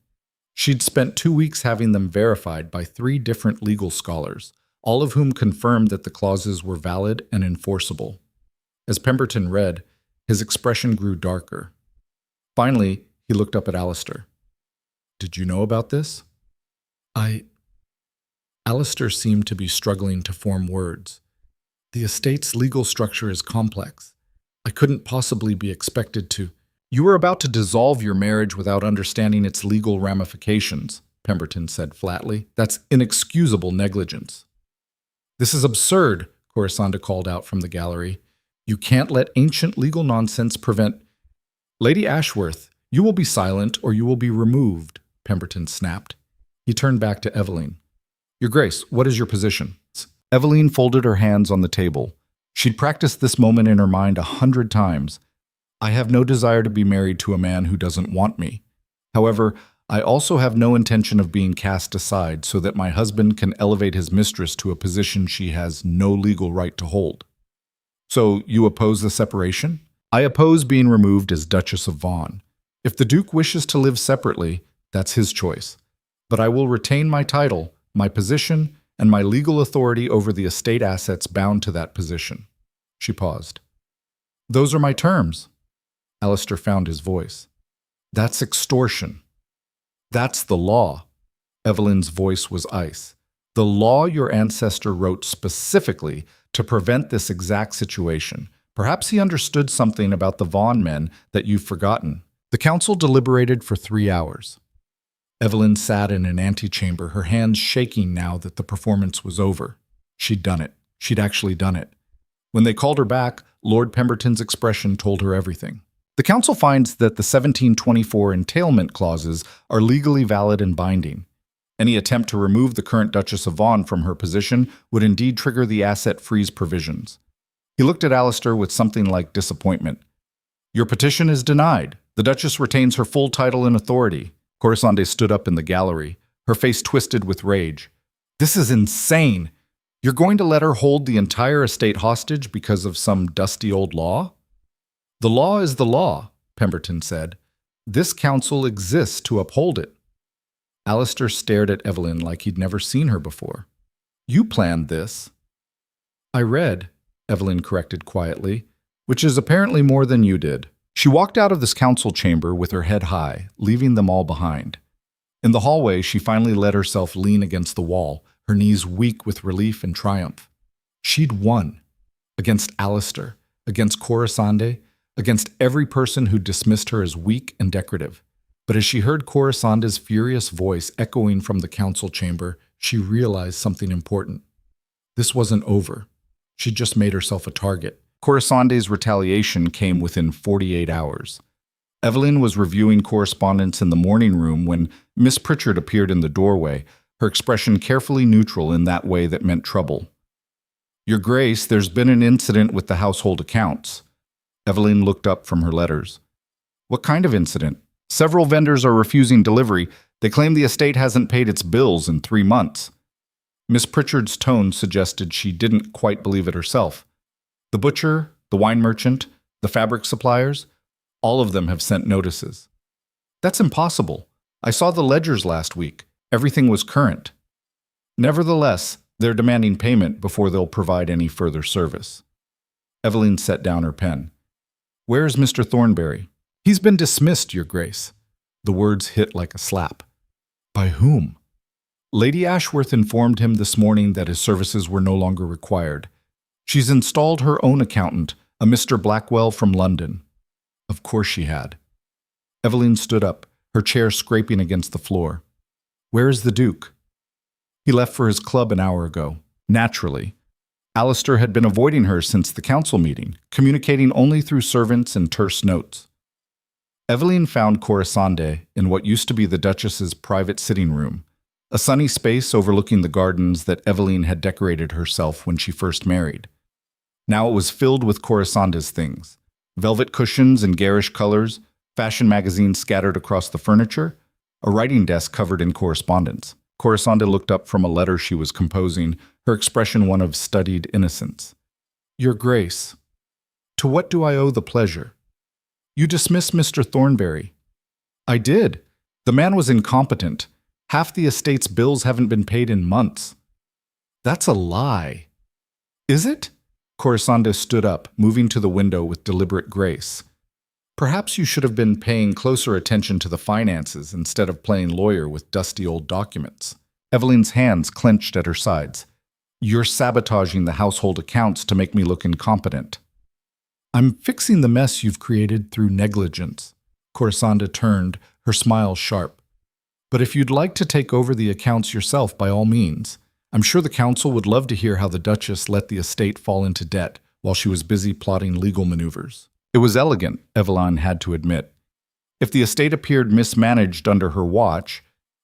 She'd spent 2 weeks having them verified by 3 different legal scholars, all of whom confirmed that the clauses were valid and enforceable. As Pemberton read, his expression grew darker. Finally, he looked up at Alistair. "Did you know about this?" Alistair seemed to be struggling to form words. "The estate's legal structure is complex. I couldn't possibly be expected to—" "You were about to dissolve your marriage without understanding its legal ramifications," Pemberton said flatly. "That's inexcusable negligence." "This is absurd," Corisande called out from the gallery. "You can't let ancient legal nonsense prevent—" "Lady Ashworth, you will be silent or you will be removed," Pemberton snapped. He turned back to Evelyn. "Your Grace, what is your position?" Evelyn folded her hands on the table. She'd practiced this moment in her mind 100 times. "I have no desire to be married to a man who doesn't want me. However, I also have no intention of being cast aside so that my husband can elevate his mistress to a position she has no legal right to hold." "So you oppose the separation?" "I oppose being removed as Duchess of Vaughan. If the Duke wishes to live separately, that's his choice. But I will retain my title, my position, and my legal authority over the estate assets bound to that position." She paused. "Those are my terms." Alistair found his voice. "That's extortion." "That's the law." Evelyn's voice was ice. "The law your ancestor wrote specifically to prevent this exact situation. Perhaps he understood something about the Vaughan men that you've forgotten." The council deliberated for 3 hours. Evelyn sat in an antechamber, her hands shaking now that the performance was over. She'd done it. She'd actually done it. When they called her back, Lord Pemberton's expression told her everything. "The council finds that the 1724 entailment clauses are legally valid and binding. Any attempt to remove the current Duchess of Vaughan from her position would indeed trigger the asset freeze provisions." He looked at Alistair with something like disappointment. "Your petition is denied. The Duchess retains her full title and authority." Corisande stood up in the gallery, her face twisted with rage. "This is insane! You're going to let her hold the entire estate hostage because of some dusty old law?" "The law is the law," Pemberton said. "This council exists to uphold it." Alistair stared at Evelyn like he'd never seen her before. "You planned this." "I read," Evelyn corrected quietly, "which is apparently more than you did." She walked out of this council chamber with her head high, leaving them all behind. In the hallway, she finally let herself lean against the wall, her knees weak with relief and triumph. She'd won. Against Alistair, against Corisande, against every person who dismissed her as weak and decorative. But as she heard Corisande's furious voice echoing from the council chamber, she realized something important. This wasn't over. She'd just made herself a target. Corisande's retaliation came within 48 hours. Evelyn was reviewing correspondence in the morning room when Miss Pritchard appeared in the doorway, her expression carefully neutral in that way that meant trouble. "Your Grace, there's been an incident with the household accounts." Evelyn looked up from her letters. "What kind of incident?" "Several vendors are refusing delivery. They claim the estate hasn't paid its bills in 3 months." Miss Pritchard's tone suggested she didn't quite believe it herself. "The butcher, the wine merchant, the fabric suppliers, all of them have sent notices." "That's impossible. I saw the ledgers last week. Everything was current." "Nevertheless, they're demanding payment before they'll provide any further service." Evelyn set down her pen. "Where's Mr. Thornberry?" "He's been dismissed, Your Grace." The words hit like a slap. "By whom?" "Lady Ashworth informed him this morning that his services were no longer required. She's installed her own accountant, a Mr. Blackwell from London." Of course she had. Evelyn stood up, her chair scraping against the floor. "Where is the Duke?" "He left for his club an hour ago." Naturally. Alistair had been avoiding her since the council meeting, communicating only through servants and terse notes. Evelyn found Corisande in what used to be the Duchess's private sitting room, a sunny space overlooking the gardens that Evelyn had decorated herself when she first married. Now it was filled with Corisande's things: velvet cushions in garish colors, fashion magazines scattered across the furniture, a writing desk covered in correspondence. Corisande looked up from a letter she was composing, her expression one of studied innocence. "Your Grace, to what do I owe the pleasure?" "You dismissed Mr. Thornberry." "I did. The man was incompetent. Half the estate's bills haven't been paid in months. That's a lie. Is it? Corisande stood up, moving to the window with deliberate grace. Perhaps you should have been paying closer attention to the finances instead of playing lawyer with dusty old documents. Evelyn's hands clenched at her sides. You're sabotaging the household accounts to make me look incompetent. I'm fixing the mess you've created through negligence. Corisande turned, her smile sharp. But if you'd like to take over the accounts yourself, by all means. I'm sure the council would love to hear how the Duchess let the estate fall into debt while she was busy plotting legal maneuvers. It was elegant, Evelyn had to admit. If the estate appeared mismanaged under her watch,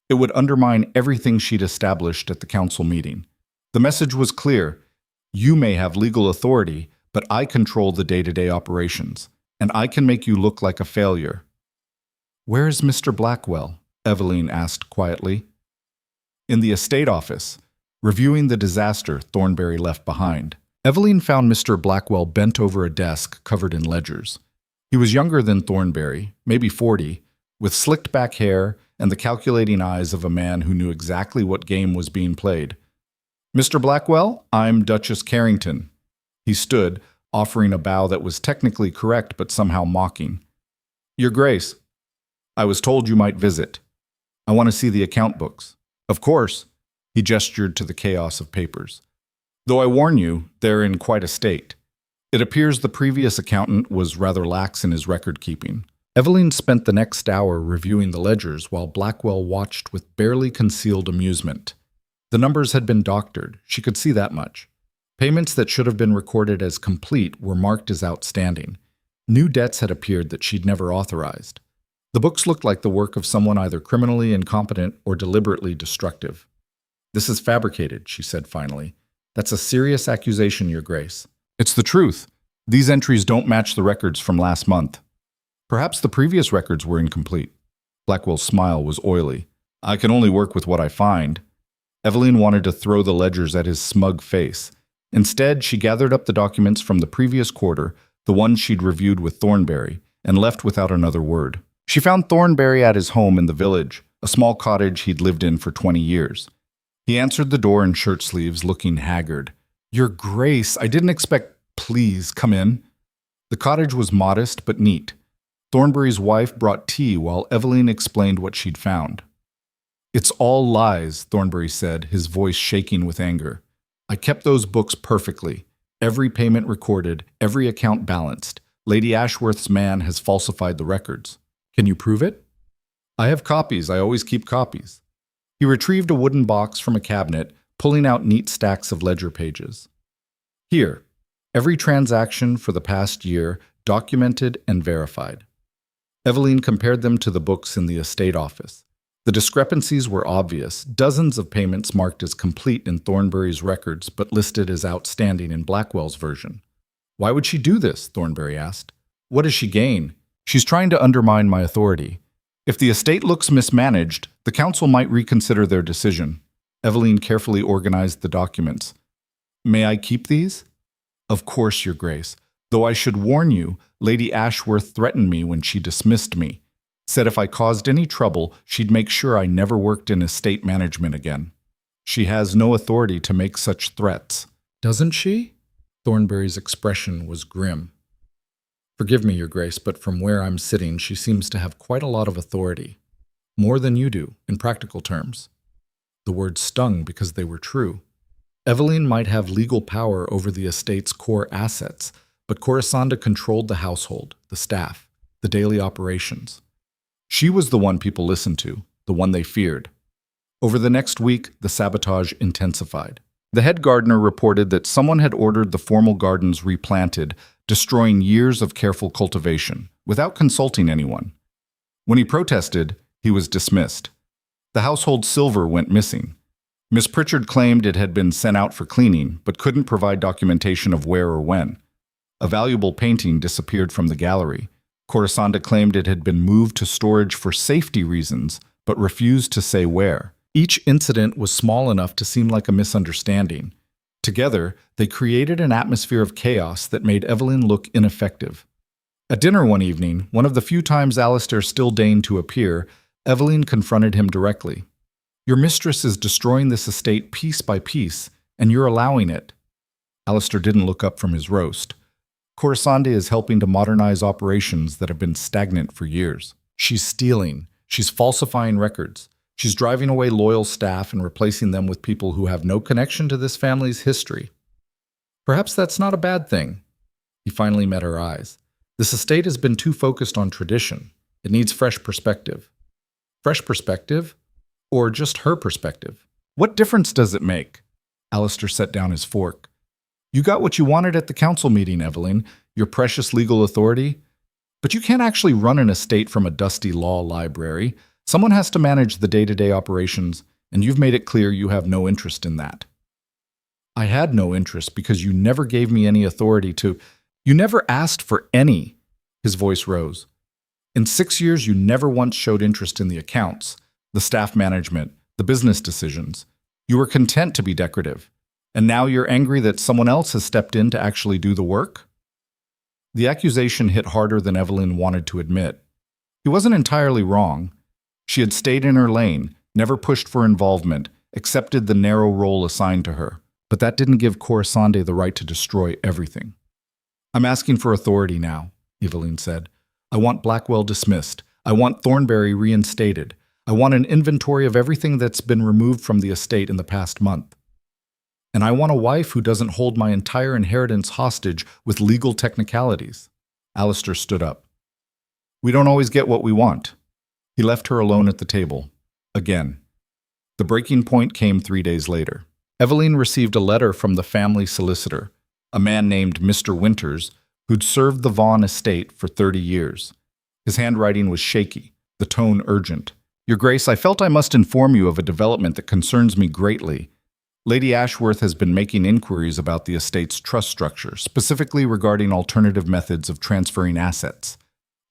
it would undermine everything she'd established at the council meeting. The message was clear. You may have legal authority, but I control the day-to-day operations, and I can make you look like a failure. Where is Mr. Blackwell? Evelyn asked quietly. In the estate office, reviewing the disaster Thornberry left behind. Evelyn found Mr. Blackwell bent over a desk covered in ledgers. He was younger than Thornberry, maybe 40, with slicked back hair and the calculating eyes of a man who knew exactly what game was being played. Mr. Blackwell, I'm Duchess Carrington. He stood, offering a bow that was technically correct but somehow mocking. Your Grace, I was told you might visit. I want to see the account books. Of course. He gestured to the chaos of papers. Though I warn you, they're in quite a state. It appears the previous accountant was rather lax in his record-keeping. Evelyn spent the next hour reviewing the ledgers while Blackwell watched with barely concealed amusement. The numbers had been doctored, she could see that much. Payments that should have been recorded as complete were marked as outstanding. New debts had appeared that she'd never authorized. The books looked like the work of someone either criminally incompetent or deliberately destructive. This is fabricated, she said finally. That's a serious accusation, Your Grace. It's the truth. These entries don't match the records from last month. Perhaps the previous records were incomplete. Blackwell's smile was oily. I can only work with what I find. Evelyn wanted to throw the ledgers at his smug face. Instead, she gathered up the documents from the previous quarter, the ones she'd reviewed with Thornberry, and left without another word. She found Thornberry at his home in the village, a small cottage he'd lived in for 20 years. He answered the door in shirt sleeves, looking haggard. Your Grace, I didn't expect... Please, come in. The cottage was modest but neat. Thornberry's wife brought tea while Evelyn explained what she'd found. It's all lies, Thornberry said, his voice shaking with anger. I kept those books perfectly. Every payment recorded, every account balanced. Lady Ashworth's man has falsified the records. Can you prove it? I have copies. I always keep copies. He retrieved a wooden box from a cabinet, pulling out neat stacks of ledger pages. Here, every transaction for the past year, documented and verified. Evelyn compared them to the books in the estate office. The discrepancies were obvious, dozens of payments marked as complete in Thornberry's records but listed as outstanding in Blackwell's version. Why would she do this? Thornberry asked. What does she gain? She's trying to undermine my authority. If the estate looks mismanaged, the council might reconsider their decision. Evelyn carefully organized the documents. May I keep these? Of course, Your Grace. Though I should warn you, Lady Ashworth threatened me when she dismissed me. Said if I caused any trouble, she'd make sure I never worked in estate management again. She has no authority to make such threats. Doesn't she? Thornberry's expression was grim. Forgive me, Your Grace, but from where I'm sitting, she seems to have quite a lot of authority. More than you do, in practical terms. The words stung because they were true. Evelyn might have legal power over the estate's core assets, but Corisande controlled the household, the staff, the daily operations. She was the one people listened to, the one they feared. Over the next week, the sabotage intensified. The head gardener reported that someone had ordered the formal gardens replanted, destroying years of careful cultivation, without consulting anyone. When he protested, he was dismissed. The household silver went missing. Miss Pritchard claimed it had been sent out for cleaning, but couldn't provide documentation of where or when. A valuable painting disappeared from the gallery. Corisande claimed it had been moved to storage for safety reasons, but refused to say where. Each incident was small enough to seem like a misunderstanding. Together, they created an atmosphere of chaos that made Evelyn look ineffective. At dinner one evening, one of the few times Alistair still deigned to appear, Evelyn confronted him directly. Your mistress is destroying this estate piece by piece, and you're allowing it. Alistair didn't look up from his roast. Corisande is helping to modernize operations that have been stagnant for years. She's stealing. She's falsifying records. She's driving away loyal staff and replacing them with people who have no connection to this family's history. Perhaps that's not a bad thing. He finally met her eyes. This estate has been too focused on tradition. It needs fresh perspective. Fresh perspective? Or just her perspective? What difference does it make? Alistair set down his fork. You got what you wanted at the council meeting, Evelyn, your precious legal authority. But you can't actually run an estate from a dusty law library. Someone has to manage the day-to-day operations, and you've made it clear you have no interest in that. I had no interest because you never gave me any authority to... You never asked for any. His voice rose. In 6 years, you never once showed interest in the accounts, the staff management, the business decisions. You were content to be decorative. And now you're angry that someone else has stepped in to actually do the work? The accusation hit harder than Evelyn wanted to admit. He wasn't entirely wrong. She had stayed in her lane, never pushed for involvement, accepted the narrow role assigned to her. But that didn't give Corisande the right to destroy everything. I'm asking for authority now, Evelyn said. I want Blackwell dismissed. I want Thornberry reinstated. I want an inventory of everything that's been removed from the estate in the past month. And I want a wife who doesn't hold my entire inheritance hostage with legal technicalities. Alistair stood up. We don't always get what we want. He left her alone at the table. Again. The breaking point came 3 days later. Evelyn received a letter from the family solicitor, a man named Mr. Winters, who'd served the Vaughan estate for 30 years. His handwriting was shaky, the tone urgent. Your Grace, I felt I must inform you of a development that concerns me greatly. Lady Ashworth has been making inquiries about the estate's trust structure, specifically regarding alternative methods of transferring assets.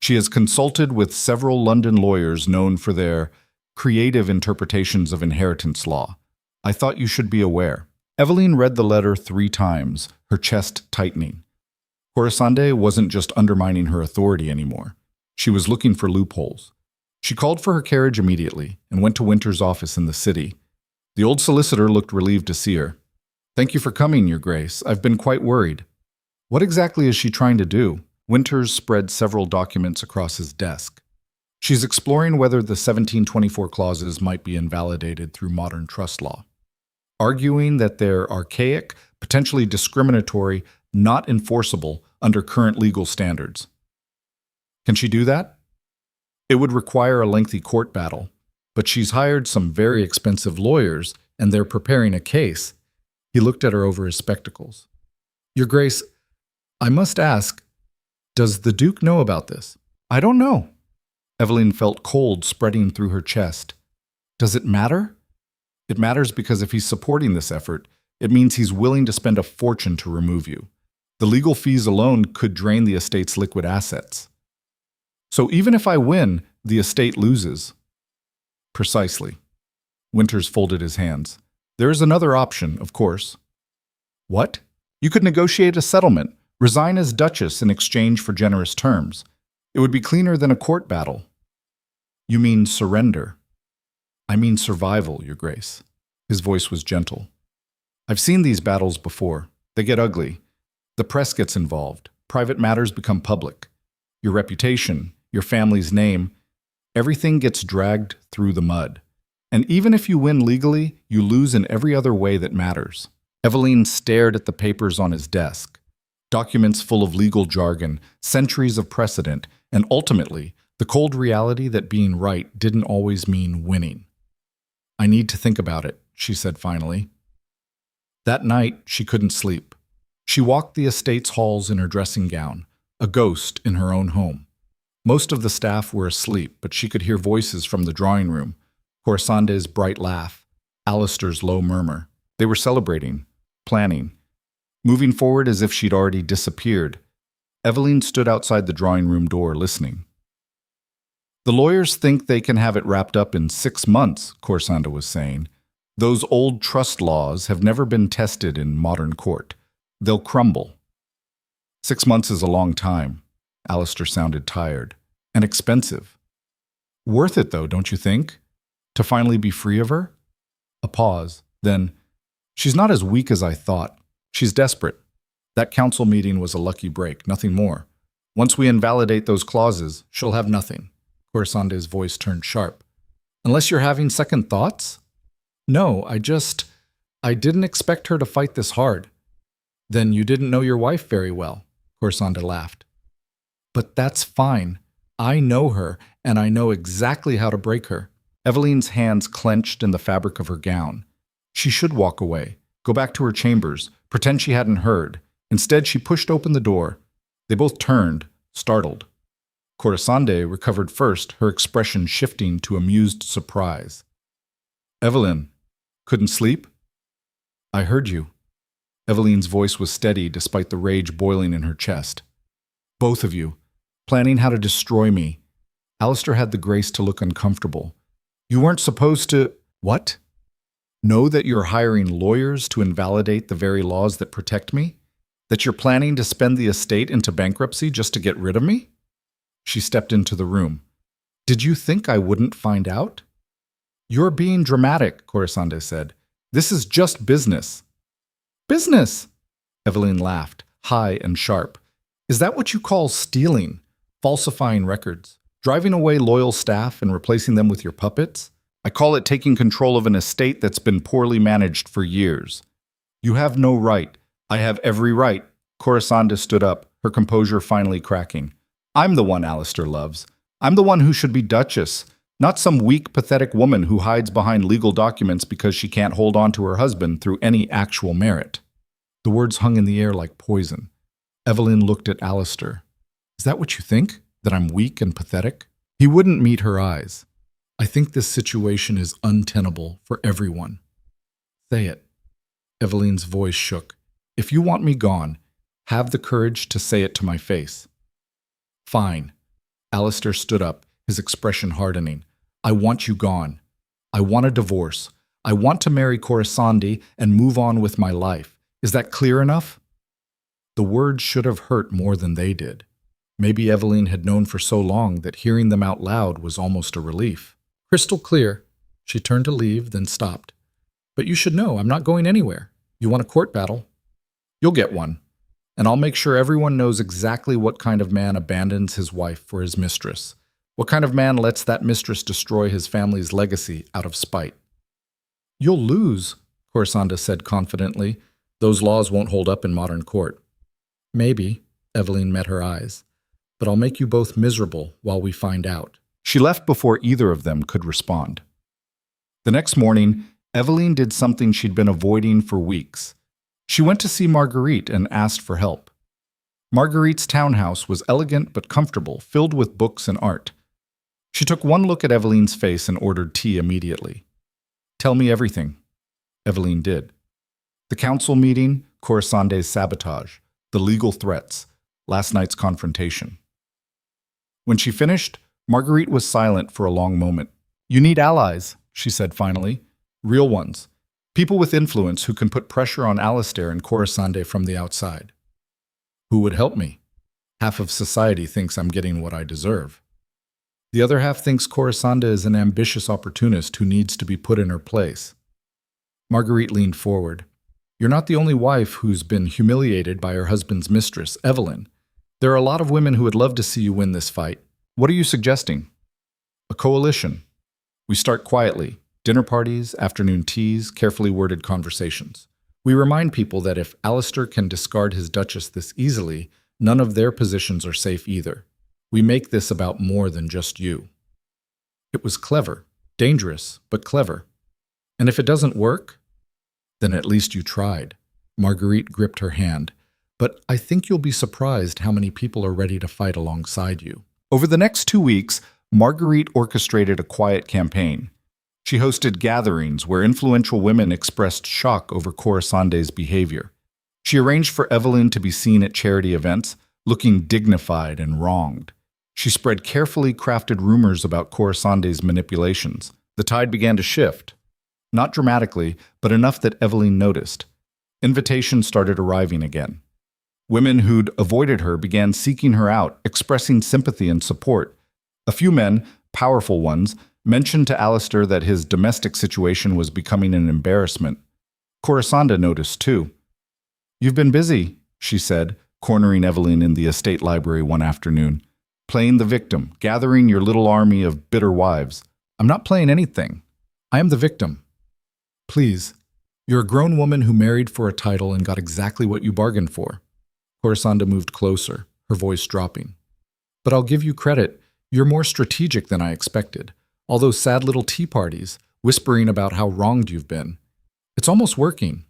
She has consulted with several London lawyers known for their creative interpretations of inheritance law. I thought you should be aware. Evelyn read the letter 3 times, her chest tightening. Corisande wasn't just undermining her authority anymore. She was looking for loopholes. She called for her carriage immediately and went to Winter's office in the city. The old solicitor looked relieved to see her. Thank you for coming, Your Grace. I've been quite worried. What exactly is she trying to do? Winters spread several documents across his desk. She's exploring whether the 1724 clauses might be invalidated through modern trust law, arguing that they're archaic, potentially discriminatory, not enforceable under current legal standards. Can she do that? It would require a lengthy court battle, but she's hired some very expensive lawyers, and they're preparing a case. He looked at her over his spectacles. Your Grace, I must ask, does the Duke know about this? I don't know. Evelyn felt cold spreading through her chest. Does it matter? It matters because if he's supporting this effort, it means he's willing to spend a fortune to remove you. The legal fees alone could drain the estate's liquid assets. So even if I win, the estate loses. Precisely. Winters folded his hands. There is another option, of course. What? You could negotiate a settlement, resign as Duchess in exchange for generous terms. It would be cleaner than a court battle. You mean surrender? I mean survival, Your Grace. His voice was gentle. I've seen these battles before. They get ugly. The press gets involved. Private matters become public. Your reputation, your family's name, everything gets dragged through the mud. And even if you win legally, you lose in every other way that matters. Evelyn stared at the papers on his desk. Documents full of legal jargon, centuries of precedent, and ultimately, the cold reality that being right didn't always mean winning. I need to think about it, she said finally. That night, she couldn't sleep. She walked the estate's halls in her dressing gown, a ghost in her own home. Most of the staff were asleep, but she could hear voices from the drawing room, Corisande's bright laugh, Alistair's low murmur. They were celebrating, planning, moving forward as if she'd already disappeared. Evelyn stood outside the drawing room door, listening. The lawyers think they can have it wrapped up in 6 months, Corisande was saying. Those old trust laws have never been tested in modern court. They'll crumble. 6 months is a long time. Alistair sounded tired. And expensive. Worth it, though, don't you think? To finally be free of her? A pause. Then, she's not as weak as I thought. She's desperate. That council meeting was a lucky break, nothing more. Once we invalidate those clauses, she'll have nothing. Corasande's voice turned sharp. Unless you're having second thoughts? No, I didn't expect her to fight this hard. Then you didn't know your wife very well, Corisande laughed. But that's fine. I know her, and I know exactly how to break her. Eveline's hands clenched in the fabric of her gown. She should walk away, go back to her chambers, pretend she hadn't heard. Instead, she pushed open the door. They both turned, startled. Corisande recovered first, her expression shifting to amused surprise. Eveline, couldn't sleep? I heard you. Eveline's voice was steady despite the rage boiling in her chest. Both of you, planning how to destroy me. Alistair had the grace to look uncomfortable. You weren't supposed to… What? Know that you're hiring lawyers to invalidate the very laws that protect me? That you're planning to spend the estate into bankruptcy just to get rid of me? She stepped into the room. Did you think I wouldn't find out? You're being dramatic, Corisande said. This is just business. Business? Eveline laughed, high and sharp. Is that what you call stealing, falsifying records, driving away loyal staff and replacing them with your puppets? I call it taking control of an estate that's been poorly managed for years. You have no right. I have every right. Corisande stood up, her composure finally cracking. I'm the one Alistair loves. I'm the one who should be Duchess, not some weak, pathetic woman who hides behind legal documents because she can't hold on to her husband through any actual merit. The words hung in the air like poison. Eveline looked at Alistair. Is that what you think? That I'm weak and pathetic? He wouldn't meet her eyes. I think this situation is untenable for everyone. Say it. Eveline's voice shook. If you want me gone, have the courage to say it to my face. Fine. Alistair stood up, his expression hardening. I want you gone. I want a divorce. I want to marry Corisande and move on with my life. Is that clear enough? The words should have hurt more than they did. Maybe Eveline had known for so long that hearing them out loud was almost a relief. Crystal clear. She turned to leave, then stopped. But you should know, I'm not going anywhere. You want a court battle? You'll get one. And I'll make sure everyone knows exactly what kind of man abandons his wife for his mistress. What kind of man lets that mistress destroy his family's legacy out of spite. You'll lose, Corisande said confidently. Those laws won't hold up in modern court. Maybe, Eveline met her eyes. But I'll make you both miserable while we find out. She left before either of them could respond. The next morning, Eveline did something she'd been avoiding for weeks. She went to see Marguerite and asked for help. Marguerite's townhouse was elegant but comfortable, filled with books and art. She took one look at Eveline's face and ordered tea immediately. Tell me everything. Eveline did. The council meeting, Corisande's sabotage, the legal threats, last night's confrontation. When she finished, Marguerite was silent for a long moment. You need allies, she said finally. Real ones. People with influence who can put pressure on Alistair and Corisande from the outside. Who would help me? Half of society thinks I'm getting what I deserve. The other half thinks Corisande is an ambitious opportunist who needs to be put in her place. Marguerite leaned forward. You're not the only wife who's been humiliated by her husband's mistress, Eveline. There are a lot of women who would love to see you win this fight. What are you suggesting? A coalition. We start quietly. Dinner parties, afternoon teas, carefully worded conversations. We remind people that if Alistair can discard his Duchess this easily, none of their positions are safe either. We make this about more than just you. It was clever. Dangerous, but clever. And if it doesn't work, then at least you tried. Marguerite gripped her hand. But I think you'll be surprised how many people are ready to fight alongside you. Over the next 2 weeks, Marguerite orchestrated a quiet campaign. She hosted gatherings where influential women expressed shock over Corisande's behavior. She arranged for Eveline to be seen at charity events, looking dignified and wronged. She spread carefully crafted rumors about Corisande's manipulations. The tide began to shift. Not dramatically, but enough that Eveline noticed. Invitations started arriving again. Women who'd avoided her began seeking her out, expressing sympathy and support. A few men, powerful ones, mentioned to Alistair that his domestic situation was becoming an embarrassment. Corisanda noticed too. "You've been busy," she said, cornering Evelyn in the estate library one afternoon. "Playing the victim, gathering your little army of bitter wives." "I'm not playing anything. I am the victim. Please, you're a grown woman who married for a title and got exactly what you bargained for." Corisanda moved closer, her voice dropping. "But I'll give you credit. You're more strategic than I expected. All those sad little tea parties, whispering about how wronged you've been. It's almost working."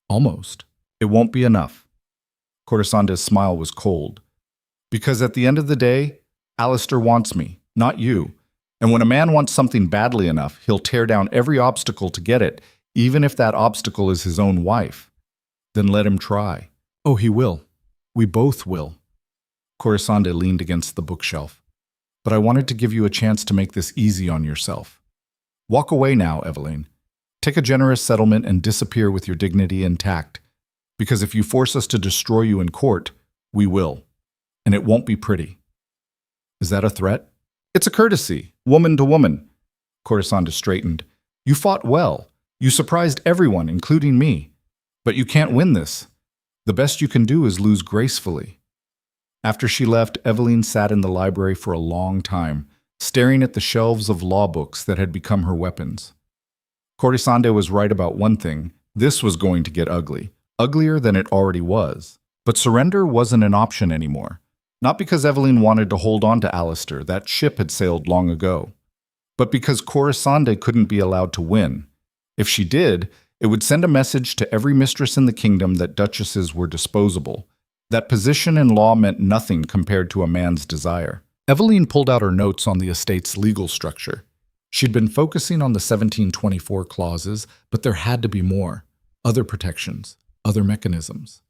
"Almost. It won't be enough." Corisanda's smile was cold. "Because at the end of the day, Alistair wants me, not you. And when a man wants something badly enough, he'll tear down every obstacle to get it, even if that obstacle is his own wife. Then let him try." "Oh, he will. We both will." Corisanda leaned against the bookshelf. "But I wanted to give you a chance to make this easy on yourself. Walk away now, Evelyn. Take a generous settlement and disappear with your dignity intact. Because if you force us to destroy you in court, we will. And it won't be pretty." "Is that a threat?" "It's a courtesy, woman to woman." Corisanda straightened. "You fought well. You surprised everyone, including me. But you can't win this. The best you can do is lose gracefully." After she left, Evelyn sat in the library for a long time, staring at the shelves of law books that had become her weapons. Corisanda was right about one thing. This was going to get ugly. Uglier than it already was. But surrender wasn't an option anymore. Not because Evelyn wanted to hold on to Alistair, that ship had sailed long ago. But because Corisanda couldn't be allowed to win. If she did, it would send a message to every mistress in the kingdom that duchesses were disposable. That position in law meant nothing compared to a man's desire. Evelyn pulled out her notes on the estate's legal structure. She'd been focusing on the 1724 clauses, but there had to be more. Other protections, other mechanisms.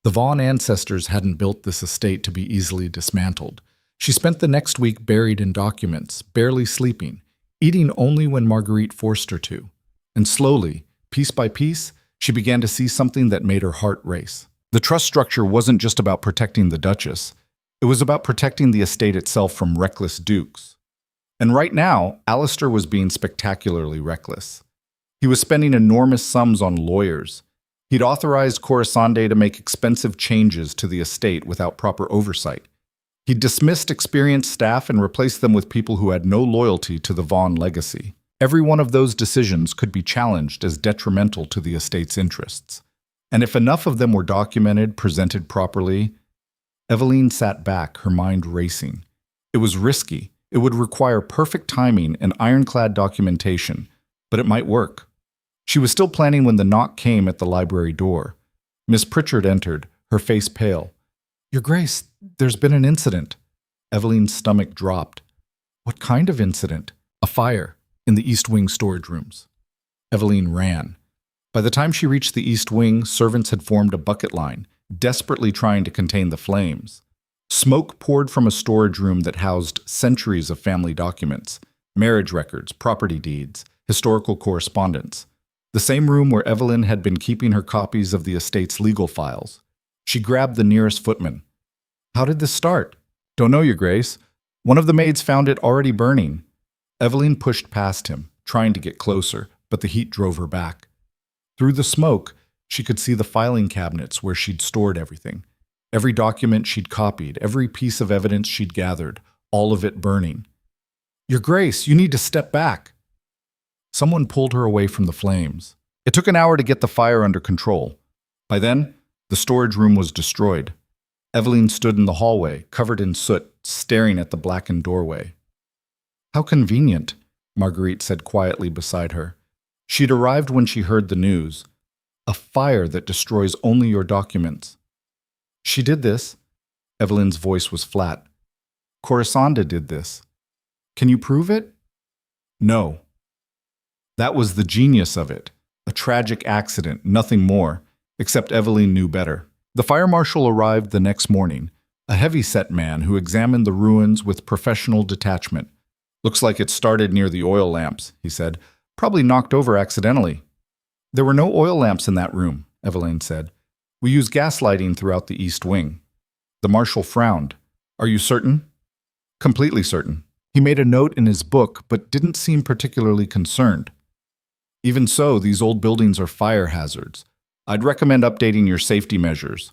The Vaughan ancestors hadn't built this estate to be easily dismantled. She spent the next week buried in documents, barely sleeping, eating only when Marguerite forced her to. And slowly, piece by piece, she began to see something that made her heart race. The trust structure wasn't just about protecting the Duchess. It was about protecting the estate itself from reckless dukes. And right now, Alistair was being spectacularly reckless. He was spending enormous sums on lawyers. He'd authorized Corisanda to make expensive changes to the estate without proper oversight. He'd dismissed experienced staff and replaced them with people who had no loyalty to the Vaughan legacy. Every one of those decisions could be challenged as detrimental to the estate's interests. And if enough of them were documented, presented properly, Evelyn sat back, her mind racing. It was risky. It would require perfect timing and ironclad documentation, but it might work. She was still planning when the knock came at the library door. Miss Pritchard entered, her face pale. "Your Grace, there's been an incident." Evelyn's stomach dropped. "What kind of incident?" "A fire in the East Wing storage rooms." Evelyn ran. By the time she reached the East Wing, servants had formed a bucket line, desperately trying to contain the flames. Smoke poured from a storage room that housed centuries of family documents, marriage records, property deeds, historical correspondence. The same room where Evelyn had been keeping her copies of the estate's legal files. She grabbed the nearest footman. "How did this start?" "Don't know, Your Grace. One of the maids found it already burning." Evelyn pushed past him, trying to get closer, but the heat drove her back. Through the smoke, she could see the filing cabinets where she'd stored everything. Every document she'd copied, every piece of evidence she'd gathered, all of it burning. "Your Grace, you need to step back." Someone pulled her away from the flames. It took an hour to get the fire under control. By then, the storage room was destroyed. Evelyn stood in the hallway, covered in soot, staring at the blackened doorway. "How convenient," Marguerite said quietly beside her. She'd arrived when she heard the news. "A fire that destroys only your documents." "She did this." Evelyn's voice was flat. "Corisanda did this." "Can you prove it?" "No." That was the genius of it. A tragic accident, nothing more, except Evelyn knew better. The fire marshal arrived the next morning, a heavy-set man who examined the ruins with professional detachment. "Looks like it started near the oil lamps," he said. "Probably knocked over accidentally." "There were no oil lamps in that room," Evelyn said. "We use gas lighting throughout the East Wing." The marshal frowned. "Are you certain?" "Completely certain." He made a note in his book, but didn't seem particularly concerned. Even so, these old buildings are fire hazards. I'd recommend updating your safety measures.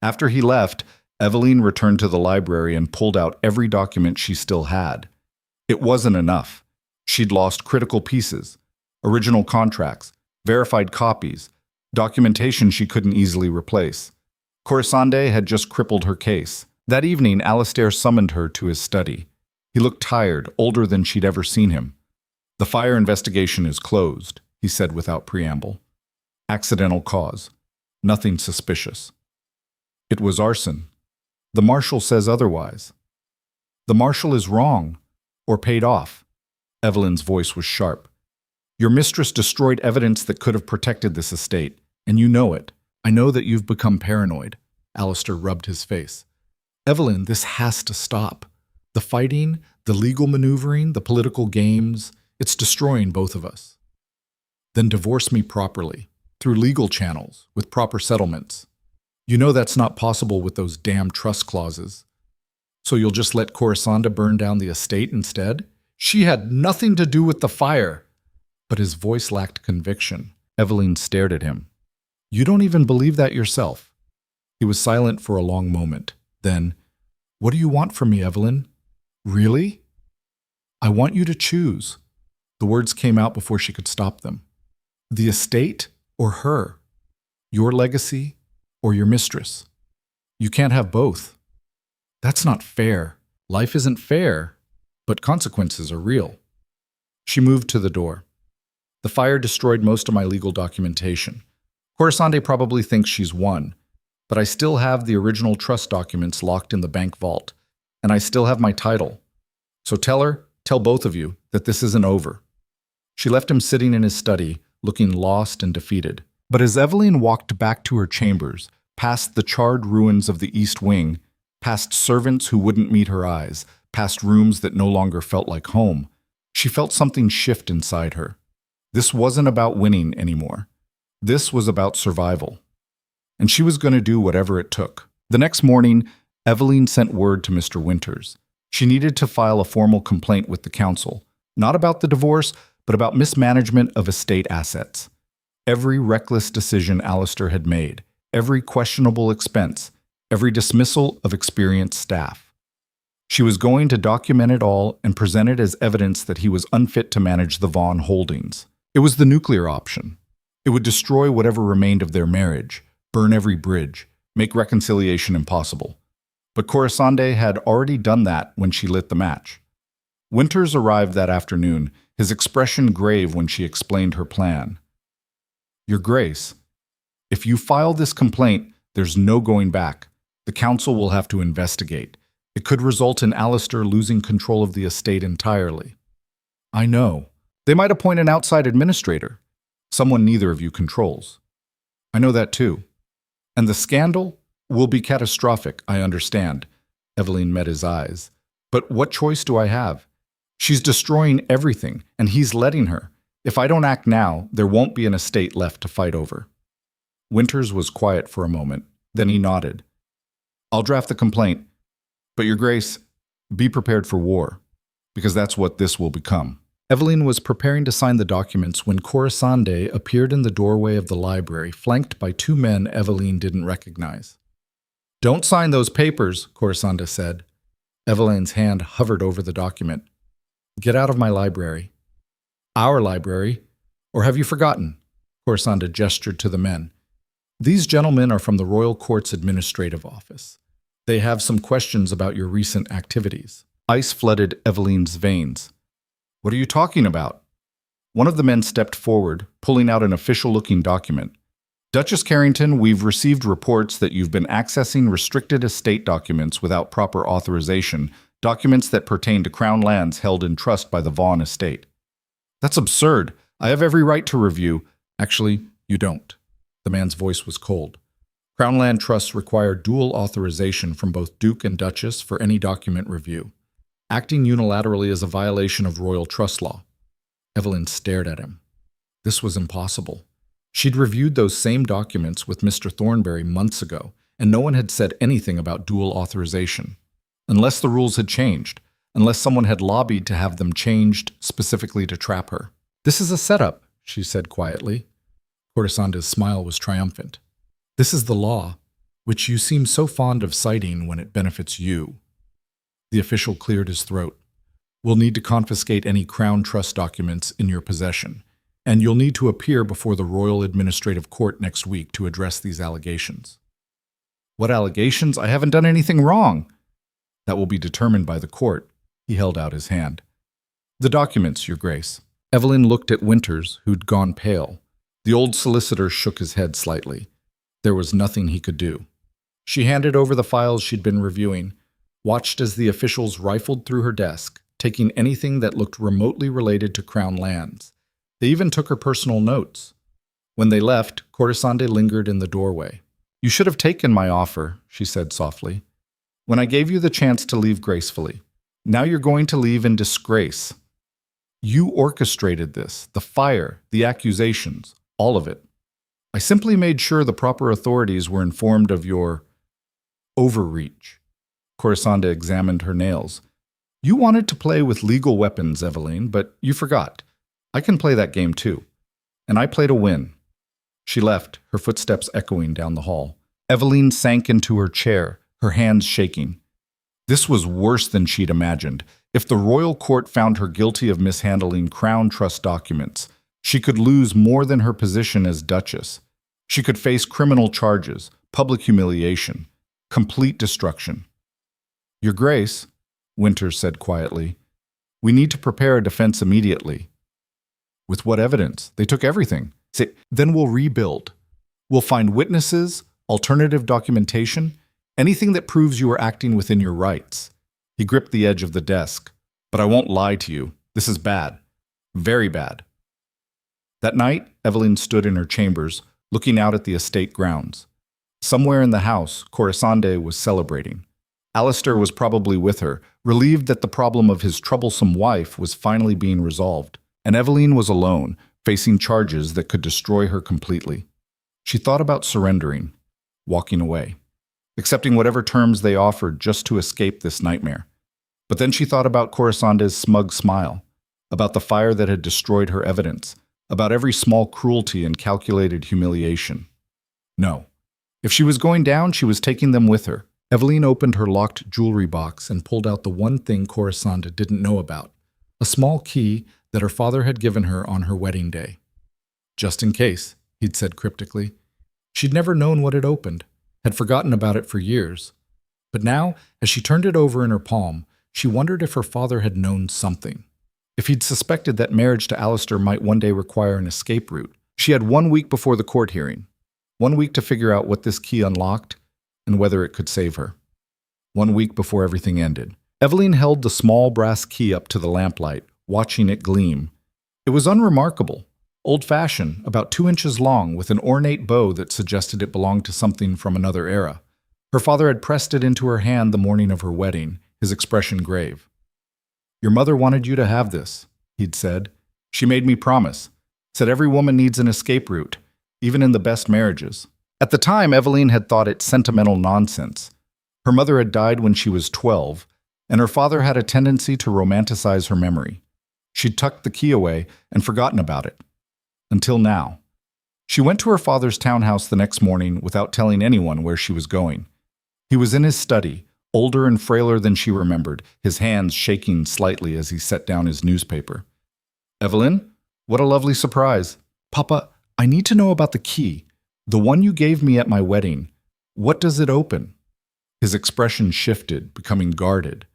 After he left, Eveline returned to the library and pulled out every document she still had. It wasn't enough. She'd lost critical pieces, original contracts, verified copies, documentation she couldn't easily replace. Corisande had just crippled her case. That evening, Alistair summoned her to his study. He looked tired, older than she'd ever seen him. "The fire investigation is closed," he said without preamble. "Accidental cause. Nothing suspicious." "It was arson. The marshal says otherwise." "The marshal is wrong, or paid off." Eveline's voice was sharp. "Your mistress destroyed evidence that could have protected this estate, and you know it. I know that you've become paranoid." Alistair rubbed his face. "Eveline, this has to stop. The fighting, the legal maneuvering, the political games, it's destroying both of us." "Then divorce me properly, through legal channels, with proper settlements. You know that's not possible with those damn trust clauses. So you'll just let Corisande burn down the estate instead? She had nothing to do with the fire." But his voice lacked conviction. Eveline stared at him. "You don't even believe that yourself." He was silent for a long moment. Then, "What do you want from me, Eveline? Really?" "I want you to choose." The words came out before she could stop them. "The estate or her? Your legacy or your mistress? You can't have both." "That's not fair. Life isn't fair, but consequences are real." She moved to the door. "The fire destroyed most of my legal documentation. Corisande probably thinks she's won, but I still have the original trust documents locked in the bank vault, and I still have my title. So tell both of you, that this isn't over." She left him sitting in his study, looking lost and defeated. But as Eveline walked back to her chambers, past the charred ruins of the East Wing, past servants who wouldn't meet her eyes, past rooms that no longer felt like home, she felt something shift inside her. This wasn't about winning anymore. This was about survival. And she was going to do whatever it took. The next morning, Eveline sent word to Mr. Winters. She needed to file a formal complaint with the council, not about the divorce, but about mismanagement of estate assets. Every reckless decision Alistair had made, every questionable expense, every dismissal of experienced staff. She was going to document it all and present it as evidence that he was unfit to manage the Vaughan holdings. It was the nuclear option. It would destroy whatever remained of their marriage, burn every bridge, make reconciliation impossible. But Corisande had already done that when she lit the match. Winters arrived that afternoon, his expression grave when she explained her plan. "Your Grace, if you file this complaint, there's no going back. The council will have to investigate. It could result in Alistair losing control of the estate entirely." "I know. They might appoint an outside administrator, someone neither of you controls." "I know that too. And the scandal will be catastrophic, I understand." Eveline met his eyes. "But what choice do I have? She's destroying everything, and he's letting her. If I don't act now, there won't be an estate left to fight over." Winters was quiet for a moment. Then he nodded. "I'll draft the complaint. But, Your Grace, be prepared for war, because that's what this will become." Eveline was preparing to sign the documents when Corisande appeared in the doorway of the library, flanked by two men Eveline didn't recognize. "Don't sign those papers," Corisande said. Eveline's hand hovered over the document. "Get out of my library." "Our library? Or have you forgotten?" Corisande gestured to the men. "These gentlemen are from the Royal Court's Administrative Office. They have some questions about your recent activities." Ice flooded Eveline's veins. "What are you talking about?" One of the men stepped forward, pulling out an official-looking document. "Duchess Carrington, we've received reports that you've been accessing restricted estate documents without proper authorization, documents that pertain to Crown lands held in trust by the Vaughan estate." "That's absurd. I have every right to review." "Actually, you don't." The man's voice was cold. "Crown land trusts require dual authorization from both Duke and Duchess for any document review. Acting unilaterally is a violation of royal trust law." Eveline stared at him. This was impossible. She'd reviewed those same documents with Mr. Thornberry months ago, and no one had said anything about dual authorization. Unless the rules had changed. unless someone had lobbied to have them changed specifically to trap her. "This is a setup," she said quietly. Cortesande's smile was triumphant. "This is the law, which you seem so fond of citing when it benefits you." The official cleared his throat. "We'll need to confiscate any Crown Trust documents in your possession, and you'll need to appear before the Royal Administrative Court next week to address these allegations." "What allegations? I haven't done anything wrong." "That will be determined by the court." He held out his hand. "The documents, Your Grace." Evelyn looked at Winters, who'd gone pale. The old solicitor shook his head slightly. There was nothing he could do. She handed over the files she'd been reviewing, watched as the officials rifled through her desk, taking anything that looked remotely related to Crown lands. They even took her personal notes. When they left, Cortesande lingered in the doorway. "You should have taken my offer," she said softly, "when I gave you the chance to leave gracefully. Now you're going to leave in disgrace. You orchestrated this, the fire, the accusations, all of it. I simply made sure the proper authorities were informed of your overreach." Cortesande examined her nails. "You wanted to play with legal weapons, Eveline, but you forgot. I can play that game too. And I play to win." She left, her footsteps echoing down the hall. Eveline sank into her chair, her hands shaking. This was worse than she'd imagined. If the royal court found her guilty of mishandling Crown Trust documents, she could lose more than her position as Duchess. She could face criminal charges, public humiliation, complete destruction. "Your Grace," Winters said quietly, "we need to prepare a defense immediately." "With what evidence? They took everything." "Then we'll rebuild. We'll find witnesses, alternative documentation, anything that proves you are acting within your rights." He gripped the edge of the desk. "But I won't lie to you. This is bad. Very bad." That night, Eveline stood in her chambers, looking out at the estate grounds. Somewhere in the house, Cortesande was celebrating. Alistair was probably with her, relieved that the problem of his troublesome wife was finally being resolved, and Eveline was alone, facing charges that could destroy her completely. She thought about surrendering, walking away, accepting whatever terms they offered just to escape this nightmare. But then she thought about Cortesande's smug smile, about the fire that had destroyed her evidence, about every small cruelty and calculated humiliation. No. If she was going down, she was taking them with her. Eveline opened her locked jewelry box and pulled out the one thing Cortesande didn't know about, a small key that her father had given her on her wedding day. "Just in case," he'd said cryptically. She'd never known what it opened, had forgotten about it for years. But now, as she turned it over in her palm, she wondered if her father had known something. If he'd suspected that marriage to Alistair might one day require an escape route. She had 1 week before the court hearing. 1 week to figure out what this key unlocked and whether it could save her. 1 week before everything ended. Eveline held the small brass key up to the lamplight, watching it gleam. It was unremarkable, old-fashioned, about 2 inches long, with an ornate bow that suggested it belonged to something from another era. Her father had pressed it into her hand the morning of her wedding, his expression grave. "Your mother wanted you to have this," he'd said. "She made me promise. Said every woman needs an escape route, even in the best marriages." At the time, Eveline had thought it sentimental nonsense. Her mother had died when she was 12, and her father had a tendency to romanticize her memory. She'd tucked the key away and forgotten about it. Until now. She went to her father's townhouse the next morning without telling anyone where she was going. He was in his study, older and frailer than she remembered, his hands shaking slightly as he set down his newspaper. "Eveline, what a lovely surprise." "Papa, I need to know about the key. The one you gave me at my wedding. What does it open?" His expression shifted, becoming guarded.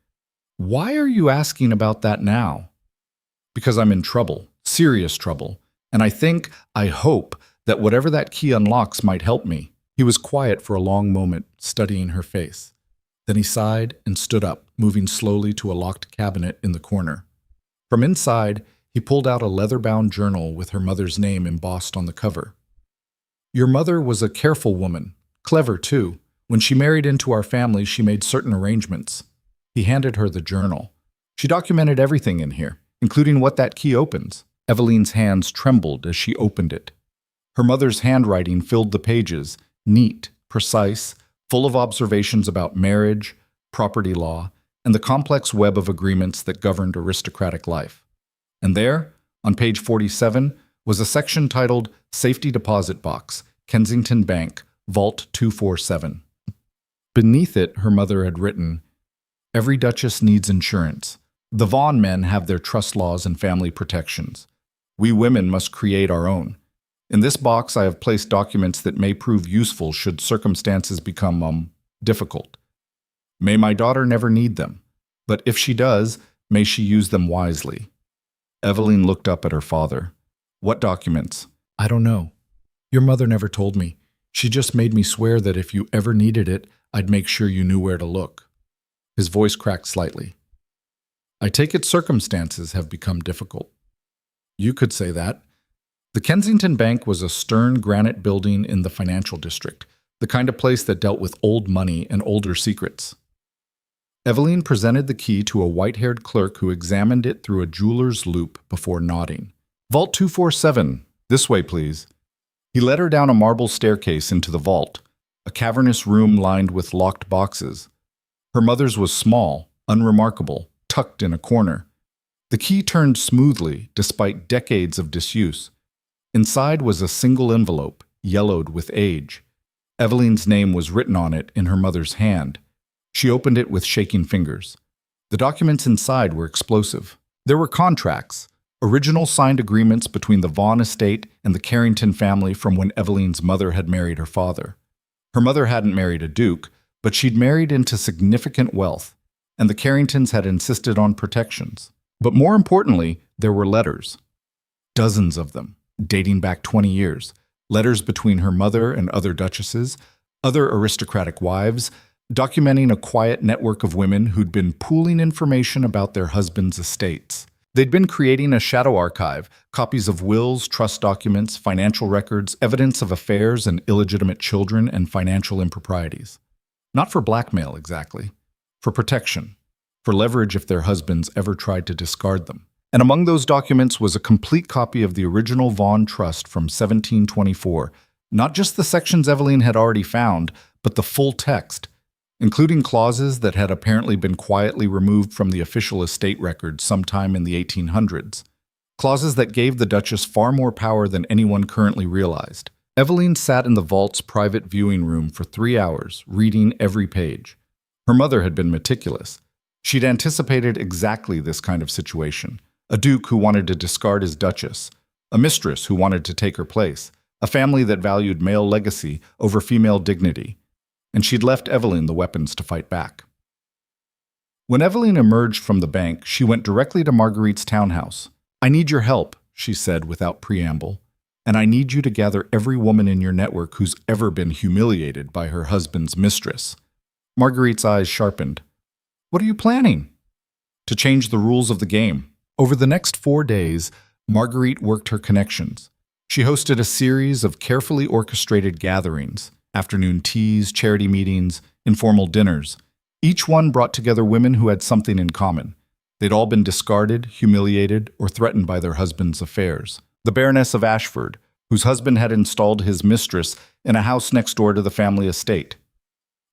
"Why are you asking about that now?" "Because I'm in trouble, serious trouble, and I hope, that whatever that key unlocks might help me." He was quiet for a long moment, studying her face. Then he sighed and stood up, moving slowly to a locked cabinet in the corner. From inside, he pulled out a leather-bound journal with her mother's name embossed on the cover. "Your mother was a careful woman, clever too. When she married into our family, she made certain arrangements." He handed her the journal. "She documented everything in here, including what that key opens." Eveline's hands trembled as she opened it. Her mother's handwriting filled the pages, neat, precise, full of observations about marriage, property law, and the complex web of agreements that governed aristocratic life. And there, on page 47, was a section titled Safety Deposit Box, Kensington Bank, Vault 247. Beneath it, her mother had written, "Every Duchess needs insurance. The Vaughan men have their trust laws and family protections. We women must create our own. In this box I have placed documents that may prove useful should circumstances become, difficult. May my daughter never need them, but if she does, may she use them wisely." Evelyn looked up at her father. "What documents?" "I don't know. Your mother never told me. She just made me swear that if you ever needed it, I'd make sure you knew where to look." His voice cracked slightly. "I take it circumstances have become difficult." "You could say that." The Kensington Bank was a stern granite building in the financial district, the kind of place that dealt with old money and older secrets. Evelyn presented the key to a white-haired clerk who examined it through a jeweler's loupe before nodding. "Vault 247, this way, please." He led her down a marble staircase into the vault, a cavernous room lined with locked boxes. Her mother's was small, unremarkable, tucked in a corner. The key turned smoothly, despite decades of disuse. Inside was a single envelope, yellowed with age. Evelyn's name was written on it in her mother's hand. She opened it with shaking fingers. The documents inside were explosive. There were contracts, original signed agreements between the Vaughan estate and the Carrington family from when Evelyn's mother had married her father. Her mother hadn't married a duke, but she'd married into significant wealth, and the Carringtons had insisted on protections. But more importantly, there were letters. Dozens of them, dating back 20 years. Letters between her mother and other duchesses, other aristocratic wives, documenting a quiet network of women who'd been pooling information about their husbands' estates. They'd been creating a shadow archive, copies of wills, trust documents, financial records, evidence of affairs and illegitimate children and financial improprieties. Not for blackmail, exactly. For protection. For leverage if their husbands ever tried to discard them. And among those documents was a complete copy of the original Vaughan Trust from 1724, not just the sections Evelyn had already found, but the full text, including clauses that had apparently been quietly removed from the official estate records sometime in the 1800s. Clauses that gave the Duchess far more power than anyone currently realized. Evelyn sat in the vault's private viewing room for 3 hours, reading every page. Her mother had been meticulous. She'd anticipated exactly this kind of situation. A duke who wanted to discard his duchess, a mistress who wanted to take her place, a family that valued male legacy over female dignity, and she'd left Evelyn the weapons to fight back. When Evelyn emerged from the bank, she went directly to Marguerite's townhouse. "I need your help," she said without preamble, "and I need you to gather every woman in your network who's ever been humiliated by her husband's mistress." Marguerite's eyes sharpened. "What are you planning?" "To change the rules of the game." Over the next 4 days, Marguerite worked her connections. She hosted a series of carefully orchestrated gatherings, afternoon teas, charity meetings, informal dinners. Each one brought together women who had something in common. They'd all been discarded, humiliated, or threatened by their husbands' affairs. The Baroness of Ashford, whose husband had installed his mistress in a house next door to the family estate.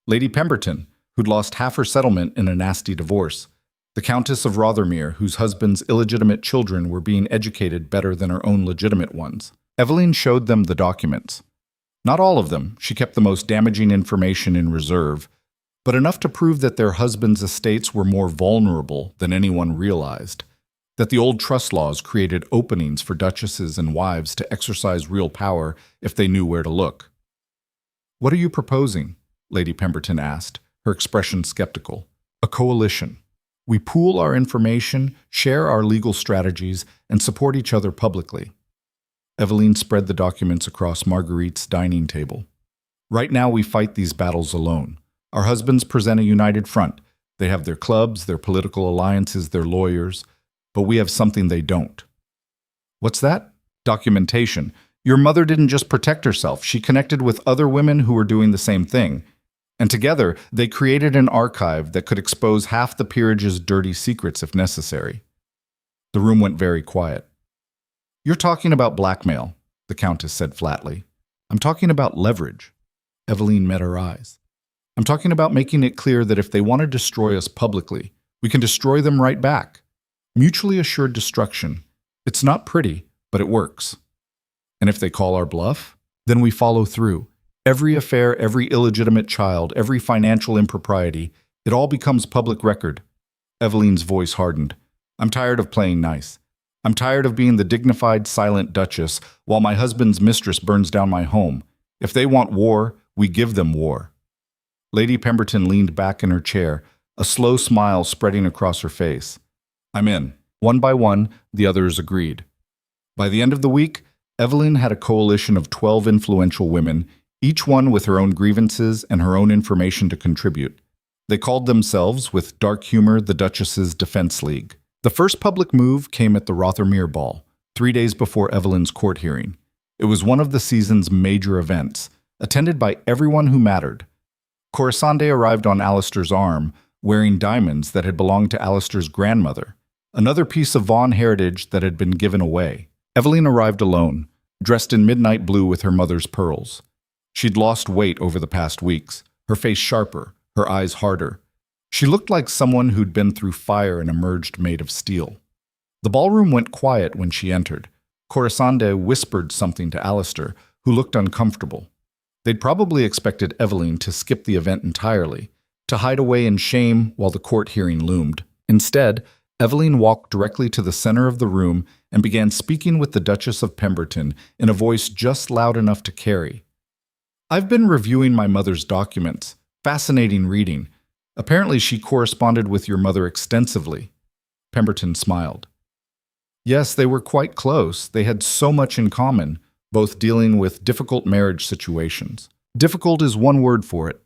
Lady Pemberton, who'd lost half her settlement in a nasty divorce. The Countess of Rothermere, whose husband's illegitimate children were being educated better than her own legitimate ones. Evelyn showed them the documents. Not all of them, she kept the most damaging information in reserve, but enough to prove that their husbands' estates were more vulnerable than anyone realized, that the old trust laws created openings for duchesses and wives to exercise real power if they knew where to look. "What are you proposing?" Lady Pemberton asked, her expression skeptical. "A coalition. We pool our information, share our legal strategies, and support each other publicly." Evelyn spread the documents across Marguerite's dining table. "Right now we fight these battles alone. Our husbands present a united front. They have their clubs, their political alliances, their lawyers, but we have something they don't." "What's that?" "Documentation. Your mother didn't just protect herself. She connected with other women who were doing the same thing. And together, they created an archive that could expose half the peerage's dirty secrets if necessary." The room went very quiet. "You're talking about blackmail," the Countess said flatly. "I'm talking about leverage." Evelyn met her eyes. "I'm talking about making it clear that if they want to destroy us publicly, We can destroy them right back. Mutually assured destruction. It's not pretty, but it works. And if they call our bluff, then we follow through. Every affair, every illegitimate child, every financial impropriety, it all becomes public record. Evelyn's voice hardened. I'm tired of playing nice. I'm tired of being the dignified, silent Duchess while my husband's mistress burns down my home. If they want war, we give them war. Lady Pemberton leaned back in her chair, a slow smile spreading across her face. I'm in. One by one, the others agreed. By the end of the week, Evelyn had a coalition of 12 influential women, each one with her own grievances and her own information to contribute. They called themselves, with dark humor, the Duchess's Defense League. The first public move came at the Rothermere Ball, 3 days before Evelyn's court hearing. It was one of the season's major events, attended by everyone who mattered. Corisande arrived on Alistair's arm, wearing diamonds that had belonged to Alistair's grandmother, another piece of Vaughan heritage that had been given away. Evelyn arrived alone, dressed in midnight blue with her mother's pearls. She'd lost weight over the past weeks, her face sharper, her eyes harder. She looked like someone who'd been through fire and emerged made of steel. The ballroom went quiet when she entered. Corisande whispered something to Alistair, who looked uncomfortable. They'd probably expected Evelyn to skip the event entirely, to hide away in shame while the court hearing loomed. Instead, Evelyn walked directly to the center of the room and began speaking with the Duchess of Pemberton in a voice just loud enough to carry. I've been reviewing my mother's documents. Fascinating reading. Apparently she corresponded with your mother extensively. Pemberton smiled. Yes, they were quite close. They had so much in common, both dealing with difficult marriage situations. Difficult is one word for it.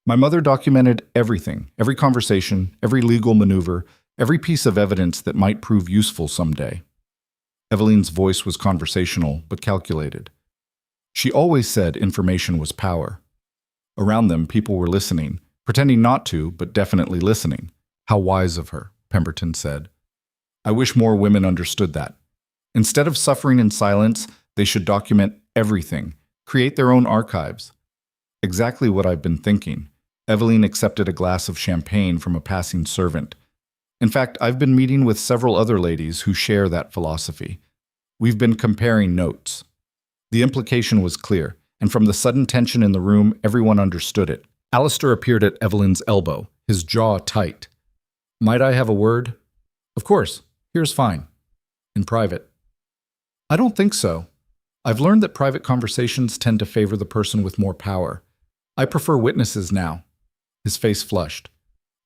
My mother documented everything, every conversation, every legal maneuver, every piece of evidence that might prove useful someday. Evelyn's voice was conversational, but calculated. She always said information was power. Around them, people were listening, pretending not to, but definitely listening. How wise of her, Pemberton said. I wish more women understood that. Instead of suffering in silence, they should document everything, create their own archives. Exactly what I've been thinking. Evelyn accepted a glass of champagne from a passing servant. In fact, I've been meeting with several other ladies who share that philosophy. We've been comparing notes. The implication was clear, and from the sudden tension in the room, everyone understood it. Alistair appeared at Evelyn's elbow, his jaw tight. Might I have a word? Of course. Here's fine. In private. I don't think so. I've learned that private conversations tend to favor the person with more power. I prefer witnesses now. His face flushed.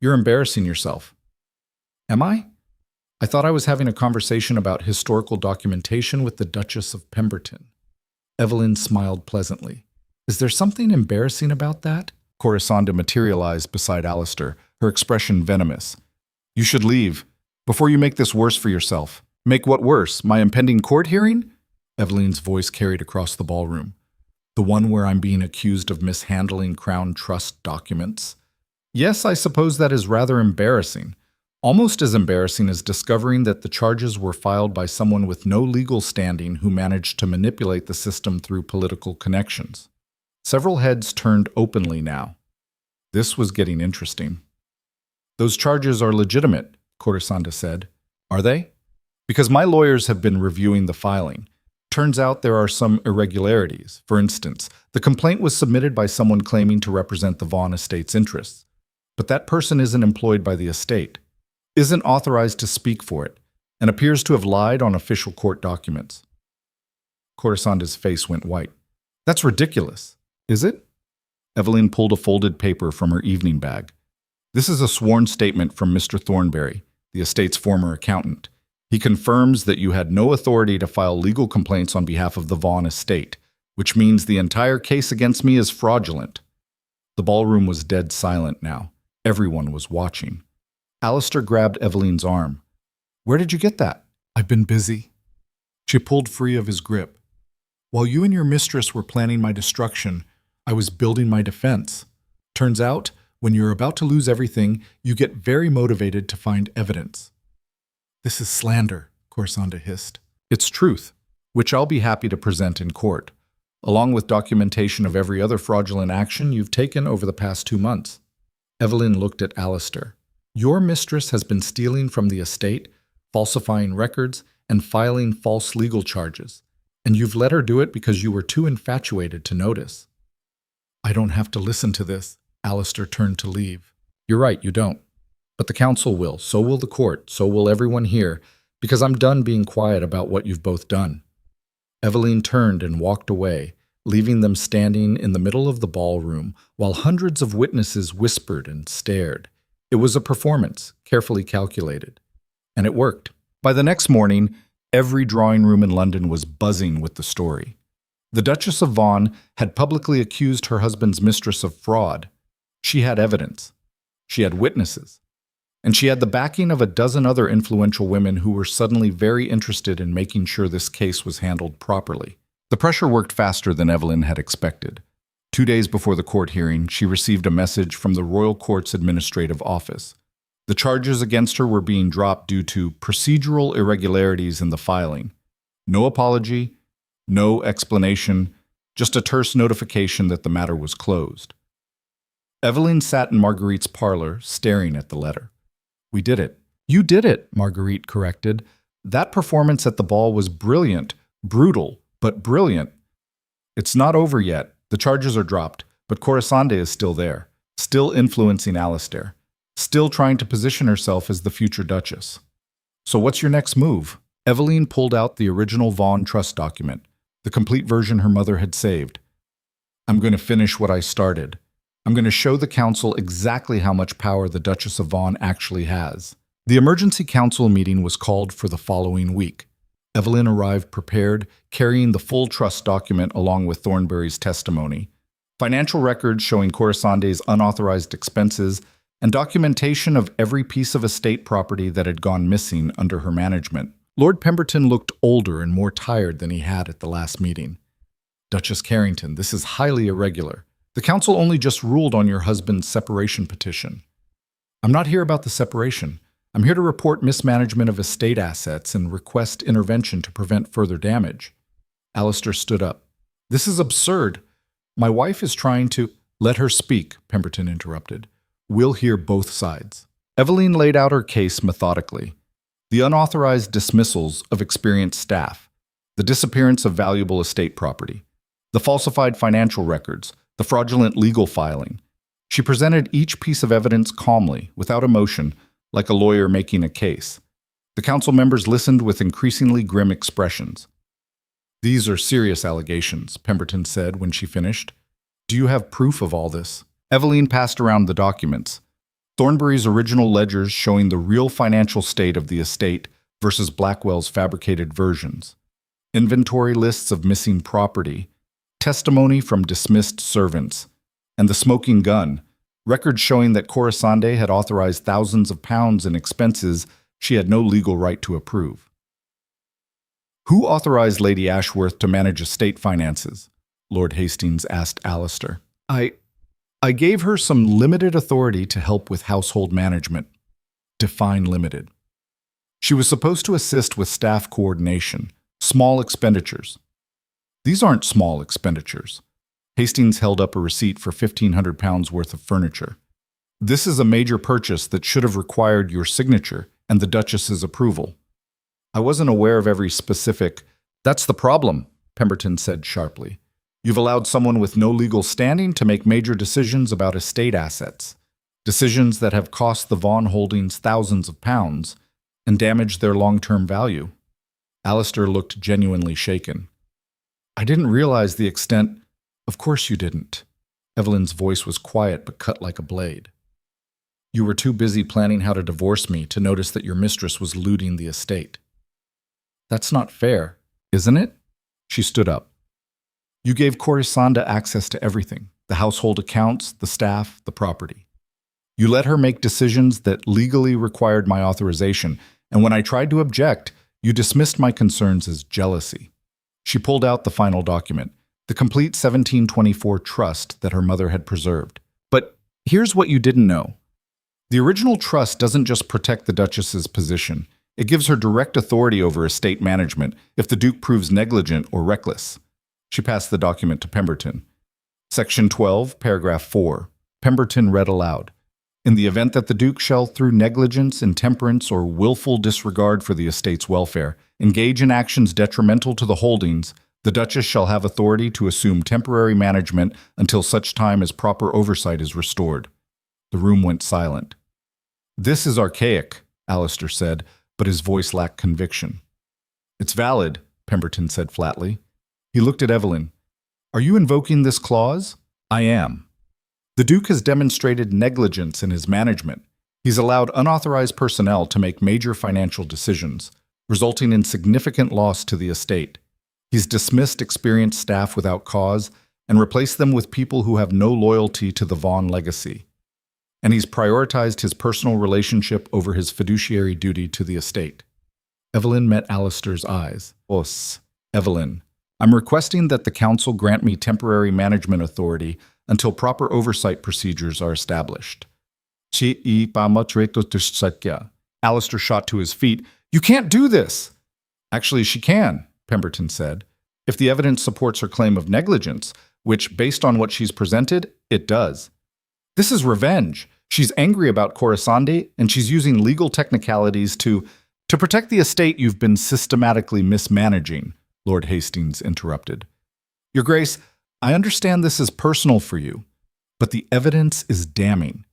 You're embarrassing yourself. Am I? I thought I was having a conversation about historical documentation with the Duchess of Pemberton. Evelyn smiled pleasantly. Is there something embarrassing about that? Corisande materialized beside Alistair, her expression venomous. You should leave, before you make this worse for yourself. Make what worse, my impending court hearing? Evelyn's voice carried across the ballroom. The one where I'm being accused of mishandling Crown Trust documents? Yes, I suppose that is rather embarrassing. Almost as embarrassing as discovering that the charges were filed by someone with no legal standing who managed to manipulate the system through political connections. Several heads turned openly now. This was getting interesting. Those charges are legitimate, Corisande said. Are they? Because my lawyers have been reviewing the filing. Turns out there are some irregularities. For instance, the complaint was submitted by someone claiming to represent the Vaughan estate's interests. But that person isn't employed by the estate, isn't authorized to speak for it, and appears to have lied on official court documents. Corisande's face went white. That's ridiculous. Is it? Evelyn pulled a folded paper from her evening bag. This is a sworn statement from Mr. Thornberry, the estate's former accountant. He confirms that you had no authority to file legal complaints on behalf of the Vaughan estate, which means the entire case against me is fraudulent. The ballroom was dead silent now. Everyone was watching. Alistair grabbed Evelyn's arm. Where did you get that? I've been busy. She pulled free of his grip. While you and your mistress were planning my destruction, I was building my defense. Turns out, when you're about to lose everything, you get very motivated to find evidence. This is slander, Corisande hissed. It's truth, which I'll be happy to present in court, along with documentation of every other fraudulent action you've taken over the past 2 months. Evelyn looked at Alistair. Your mistress has been stealing from the estate, falsifying records, and filing false legal charges, and you've let her do it because you were too infatuated to notice. I don't have to listen to this. Alistair turned to leave. You're right, you don't. But the council will, so will the court, so will everyone here, because I'm done being quiet about what you've both done. Evelyn turned and walked away, leaving them standing in the middle of the ballroom while hundreds of witnesses whispered and stared. It was a performance, carefully calculated. And it worked. By the next morning, every drawing room in London was buzzing with the story. The Duchess of Vaughan had publicly accused her husband's mistress of fraud. She had evidence. She had witnesses. And she had the backing of a dozen other influential women who were suddenly very interested in making sure this case was handled properly. The pressure worked faster than Evelyn had expected. 2 days before the court hearing, she received a message from the Royal Court's administrative office. The charges against her were being dropped due to procedural irregularities in the filing. No apology, no explanation, just a terse notification that the matter was closed. Evelyn sat in Marguerite's parlor, staring at the letter. We did it. You did it, Marguerite corrected. That performance at the ball was brilliant, brutal, but brilliant. It's not over yet. The charges are dropped, but Corisande is still there, still influencing Alistair, still trying to position herself as the future Duchess. So what's your next move? Evelyn pulled out the original Vaughan Trust document, the complete version her mother had saved. I'm going to finish what I started. I'm going to show the council exactly how much power the Duchess of Vaughan actually has. The emergency council meeting was called for the following week. Evelyn arrived prepared, carrying the full trust document along with Thornbury's testimony, financial records showing Corisande's unauthorized expenses, and documentation of every piece of estate property that had gone missing under her management. Lord Pemberton looked older and more tired than he had at the last meeting. Duchess Carrington, this is highly irregular. The council only just ruled on your husband's separation petition. I'm not here about the separation. I'm here to report mismanagement of estate assets and request intervention to prevent further damage. Alistair stood up. This is absurd. My wife is trying to— Let her speak, Pemberton interrupted. We'll hear both sides. Evelyn laid out her case methodically. The unauthorized dismissals of experienced staff, the disappearance of valuable estate property, the falsified financial records, the fraudulent legal filing. She presented each piece of evidence calmly, without emotion, like a lawyer making a case. The council members listened with increasingly grim expressions. These are serious allegations, Pemberton said when she finished. Do you have proof of all this? Evelyn passed around the documents. Thornbury's original ledgers showing the real financial state of the estate versus Blackwell's fabricated versions. Inventory lists of missing property. Testimony from dismissed servants. And the smoking gun. Records showing that Corisande had authorized thousands of pounds in expenses she had no legal right to approve. Who authorized Lady Ashworth to manage estate finances? Lord Hastings asked Alistair. I gave her some limited authority to help with household management. Define limited. She was supposed to assist with staff coordination, small expenditures. These aren't small expenditures. Hastings held up a receipt for £1,500 worth of furniture. This is a major purchase that should have required your signature and the Duchess's approval. I wasn't aware of every specific— That's the problem, Pemberton said sharply. You've allowed someone with no legal standing to make major decisions about estate assets, decisions that have cost the Vaughan holdings thousands of pounds and damaged their long-term value. Alistair looked genuinely shaken. I didn't realize the extent— Of course you didn't. Evelyn's voice was quiet but cut like a blade. You were too busy planning how to divorce me to notice that your mistress was looting the estate. That's not fair, isn't it? She stood up. You gave Corisande access to everything, the household accounts, the staff, the property. You let her make decisions that legally required my authorization, and when I tried to object, you dismissed my concerns as jealousy. She pulled out the final document, the complete 1724 trust that her mother had preserved. But here's what you didn't know. The original trust doesn't just protect the Duchess's position, it gives her direct authority over estate management if the Duke proves negligent or reckless. She passed the document to Pemberton. Section 12, paragraph 4. Pemberton read aloud. In the event that the Duke shall, through negligence, intemperance, or willful disregard for the estate's welfare, engage in actions detrimental to the holdings, the Duchess shall have authority to assume temporary management until such time as proper oversight is restored. The room went silent. "This is archaic," Alistair said, but his voice lacked conviction. "It's valid," Pemberton said flatly. He looked at Evelyn. "Are you invoking this clause?" "I am." The Duke has demonstrated negligence in his management. He's allowed unauthorized personnel to make major financial decisions, resulting in significant loss to the estate. He's dismissed experienced staff without cause and replaced them with people who have no loyalty to the Vaughan legacy. And he's prioritized his personal relationship over his fiduciary duty to the estate. Evelyn met Alistair's eyes. "Os, Evelyn, I'm requesting that the Council grant me temporary management authority until proper oversight procedures are established." Alistair shot to his feet. "You can't do this!" "Actually, she can," Pemberton said, "if the evidence supports her claim of negligence, which, based on what she's presented, it does. This is revenge. She's angry about Corisande, and she's using legal technicalities to protect the estate you've been systematically mismanaging," Lord Hastings interrupted. "Your Grace, I understand this is personal for you, but the evidence is damning.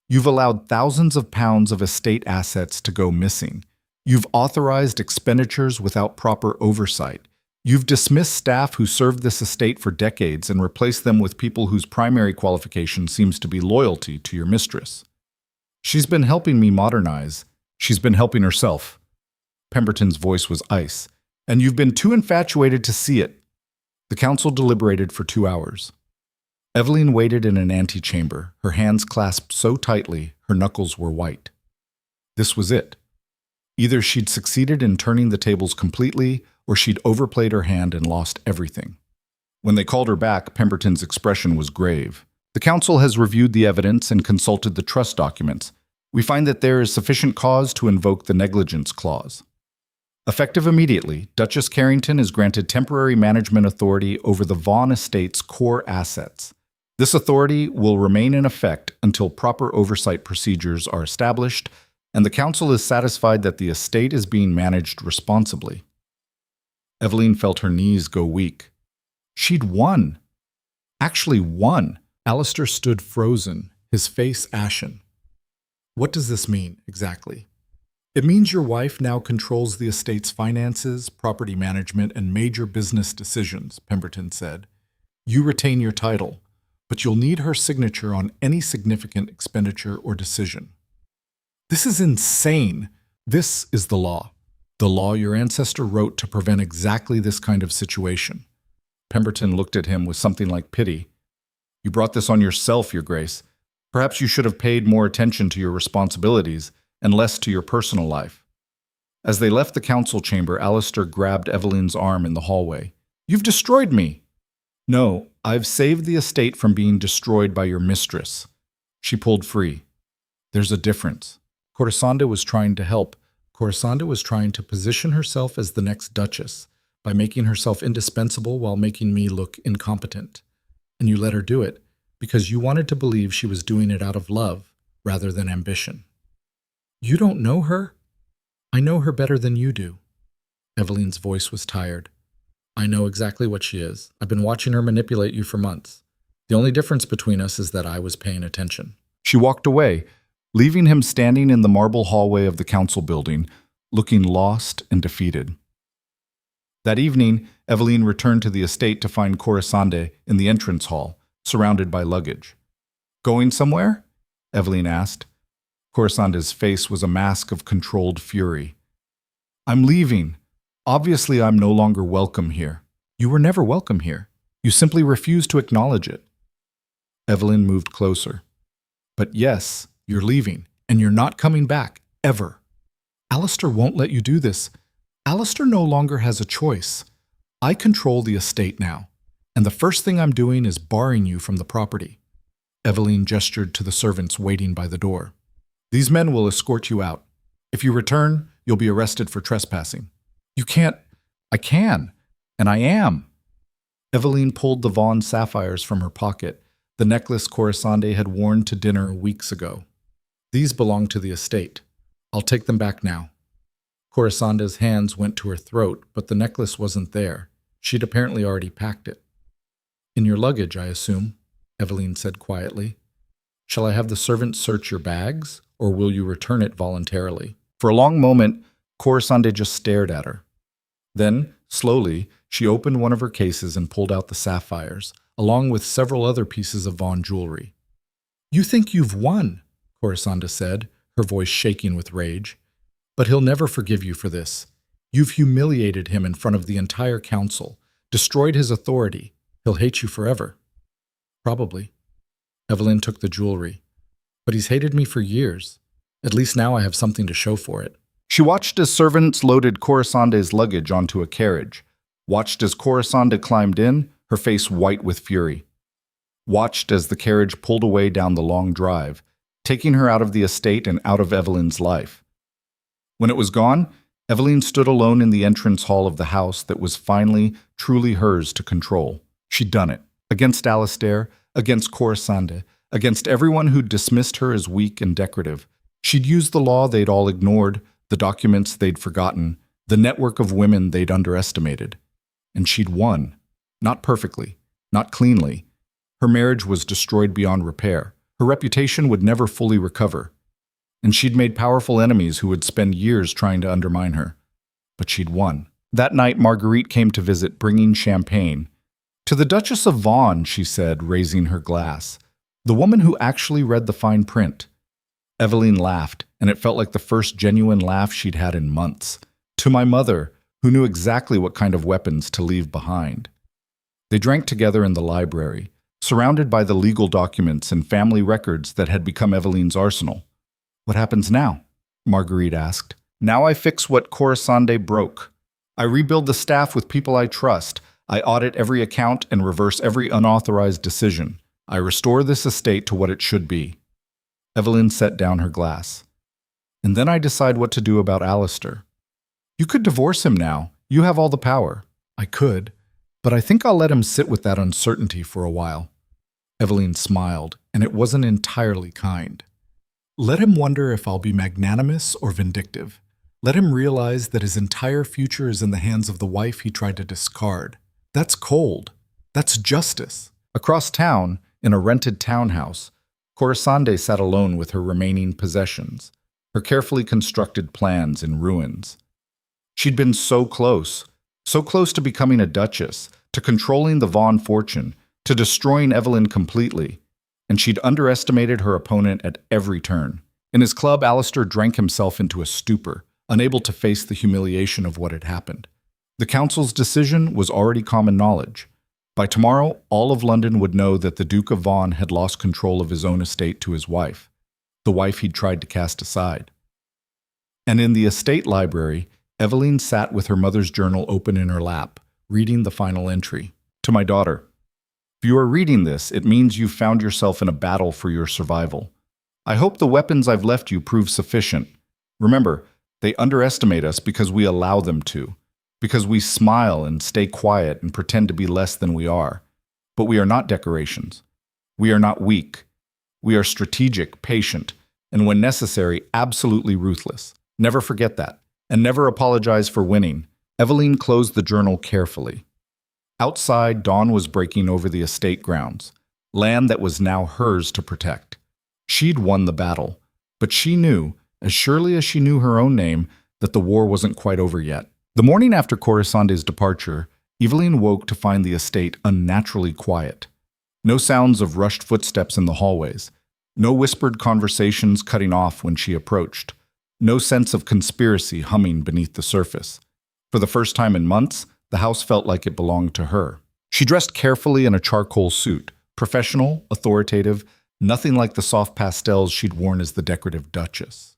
You've allowed thousands of pounds of estate assets to go missing. You've authorized expenditures without proper oversight. You've dismissed staff who served this estate for decades and replaced them with people whose primary qualification seems to be loyalty to your mistress. She's been helping me modernize. She's been helping herself." Pemberton's voice was ice. "And you've been too infatuated to see it." The council deliberated for 2 hours. Evelyn waited in an antechamber, her hands clasped so tightly her knuckles were white. This was it. Either she'd succeeded in turning the tables completely, or she'd overplayed her hand and lost everything. When they called her back, Pemberton's expression was grave. "The council has reviewed the evidence and consulted the trust documents. We find that there is sufficient cause to invoke the negligence clause. Effective immediately, Duchess Carrington is granted temporary management authority over the Vaughan estate's core assets. This authority will remain in effect until proper oversight procedures are established, and the council is satisfied that the estate is being managed responsibly." Evelyn felt her knees go weak. She'd won. Actually won. Alistair stood frozen, his face ashen. "What does this mean, exactly?" "It means your wife now controls the estate's finances, property management, and major business decisions," Pemberton said. "You retain your title, but you'll need her signature on any significant expenditure or decision." "This is insane. This is the law. The law your ancestor wrote to prevent exactly this kind of situation." Pemberton looked at him with something like pity. "You brought this on yourself, Your Grace. Perhaps you should have paid more attention to your responsibilities and less to your personal life." As they left the council chamber, Alistair grabbed Evelyn's arm in the hallway. "You've destroyed me." "No, I've saved the estate from being destroyed by your mistress." She pulled free. "There's a difference. Corisande was trying to help. Corisande was trying to position herself as the next Duchess by making herself indispensable while making me look incompetent. And you let her do it because you wanted to believe she was doing it out of love rather than ambition." "You don't know her?" "I know her better than you do." Evelyn's voice was tired. "I know exactly what she is. I've been watching her manipulate you for months. The only difference between us is that I was paying attention." She walked away, leaving him standing in the marble hallway of the council building, looking lost and defeated. That evening, Evelyn returned to the estate to find Corisande in the entrance hall, surrounded by luggage. "Going somewhere?" Evelyn asked. Corisande's face was a mask of controlled fury. "I'm leaving. Obviously, I'm no longer welcome here." "You were never welcome here. You simply refused to acknowledge it." Evelyn moved closer. "But yes, you're leaving, and you're not coming back, ever. Alistair won't let you do this. Alistair no longer has a choice. I control the estate now, and the first thing I'm doing is barring you from the property." Evelyn gestured to the servants waiting by the door. "These men will escort you out. If you return, you'll be arrested for trespassing." "You can't." "I can, and I am." Evelyn pulled the Vaughan sapphires from her pocket, the necklace Corisande had worn to dinner weeks ago. These belong to the estate. I'll take them back now. Corasanda's hands went to her throat, but the necklace wasn't there. She'd apparently already packed it. In your luggage, I assume, Eveline said quietly. Shall I have the servant search your bags, or will you return it voluntarily? For a long moment, Corisande just stared at her. Then, slowly, she opened one of her cases and pulled out the sapphires, along with several other pieces of Vaughn jewelry. You think you've won, Corisande said, her voice shaking with rage. But he'll never forgive you for this. You've humiliated him in front of the entire council, destroyed his authority. He'll hate you forever. Probably. Eveline took the jewelry. But he's hated me for years. At least now I have something to show for it. She watched as servants loaded Corasande's luggage onto a carriage, watched as Corisande climbed in, her face white with fury. Watched as the carriage pulled away down the long drive, taking her out of the estate and out of Eveline's life. When it was gone, Eveline stood alone in the entrance hall of the house that was finally, truly hers to control. She'd done it. Against Alistair, against Corisande, against everyone who'd dismissed her as weak and decorative. She'd used the law they'd all ignored, the documents they'd forgotten, the network of women they'd underestimated. And she'd won. Not perfectly, not cleanly. Her marriage was destroyed beyond repair. Her reputation would never fully recover. And she'd made powerful enemies who would spend years trying to undermine her. But she'd won. That night, Marguerite came to visit, bringing champagne. To the Duchess of Vaughan, she said, raising her glass. The woman who actually read the fine print. Eveline laughed, and it felt like the first genuine laugh she'd had in months. To my mother, who knew exactly what kind of weapons to leave behind. They drank together in the library, surrounded by the legal documents and family records that had become Eveline's arsenal. What happens now? Marguerite asked. Now I fix what Corisande broke. I rebuild the staff with people I trust. I audit every account and reverse every unauthorized decision. I restore this estate to what it should be. Eveline set down her glass. And then I decide what to do about Alistair. You could divorce him now. You have all the power. I could, but I think I'll let him sit with that uncertainty for a while. Eveline smiled, and it wasn't entirely kind. Let him wonder if I'll be magnanimous or vindictive. Let him realize that his entire future is in the hands of the wife he tried to discard. That's cold. That's justice. Across town, in a rented townhouse, Corisande sat alone with her remaining possessions, her carefully constructed plans in ruins. She'd been so close to becoming a duchess, to controlling the Vaughan fortune, to destroying Eveline completely, and she'd underestimated her opponent at every turn. In his club, Alistair drank himself into a stupor, unable to face the humiliation of what had happened. The council's decision was already common knowledge. By tomorrow, all of London would know that the Duke of Vaughan had lost control of his own estate to his wife, the wife he'd tried to cast aside. And in the estate library, Eveline sat with her mother's journal open in her lap, reading the final entry. To my daughter, if you are reading this, it means you've found yourself in a battle for your survival. I hope the weapons I've left you prove sufficient. Remember, they underestimate us because we allow them to, because we smile and stay quiet and pretend to be less than we are. But we are not decorations. We are not weak. We are strategic, patient, and when necessary, absolutely ruthless. Never forget that. And never apologize for winning. Eveline closed the journal carefully. Outside, dawn was breaking over the estate grounds, land that was now hers to protect. She'd won the battle, but she knew, as surely as she knew her own name, that the war wasn't quite over yet. The morning after Corisande's departure, Eveline woke to find the estate unnaturally quiet. No sounds of rushed footsteps in the hallways. No whispered conversations cutting off when she approached. No sense of conspiracy humming beneath the surface. For the first time in months, the house felt like it belonged to her. She dressed carefully in a charcoal suit, professional, authoritative, nothing like the soft pastels she'd worn as the decorative Duchess.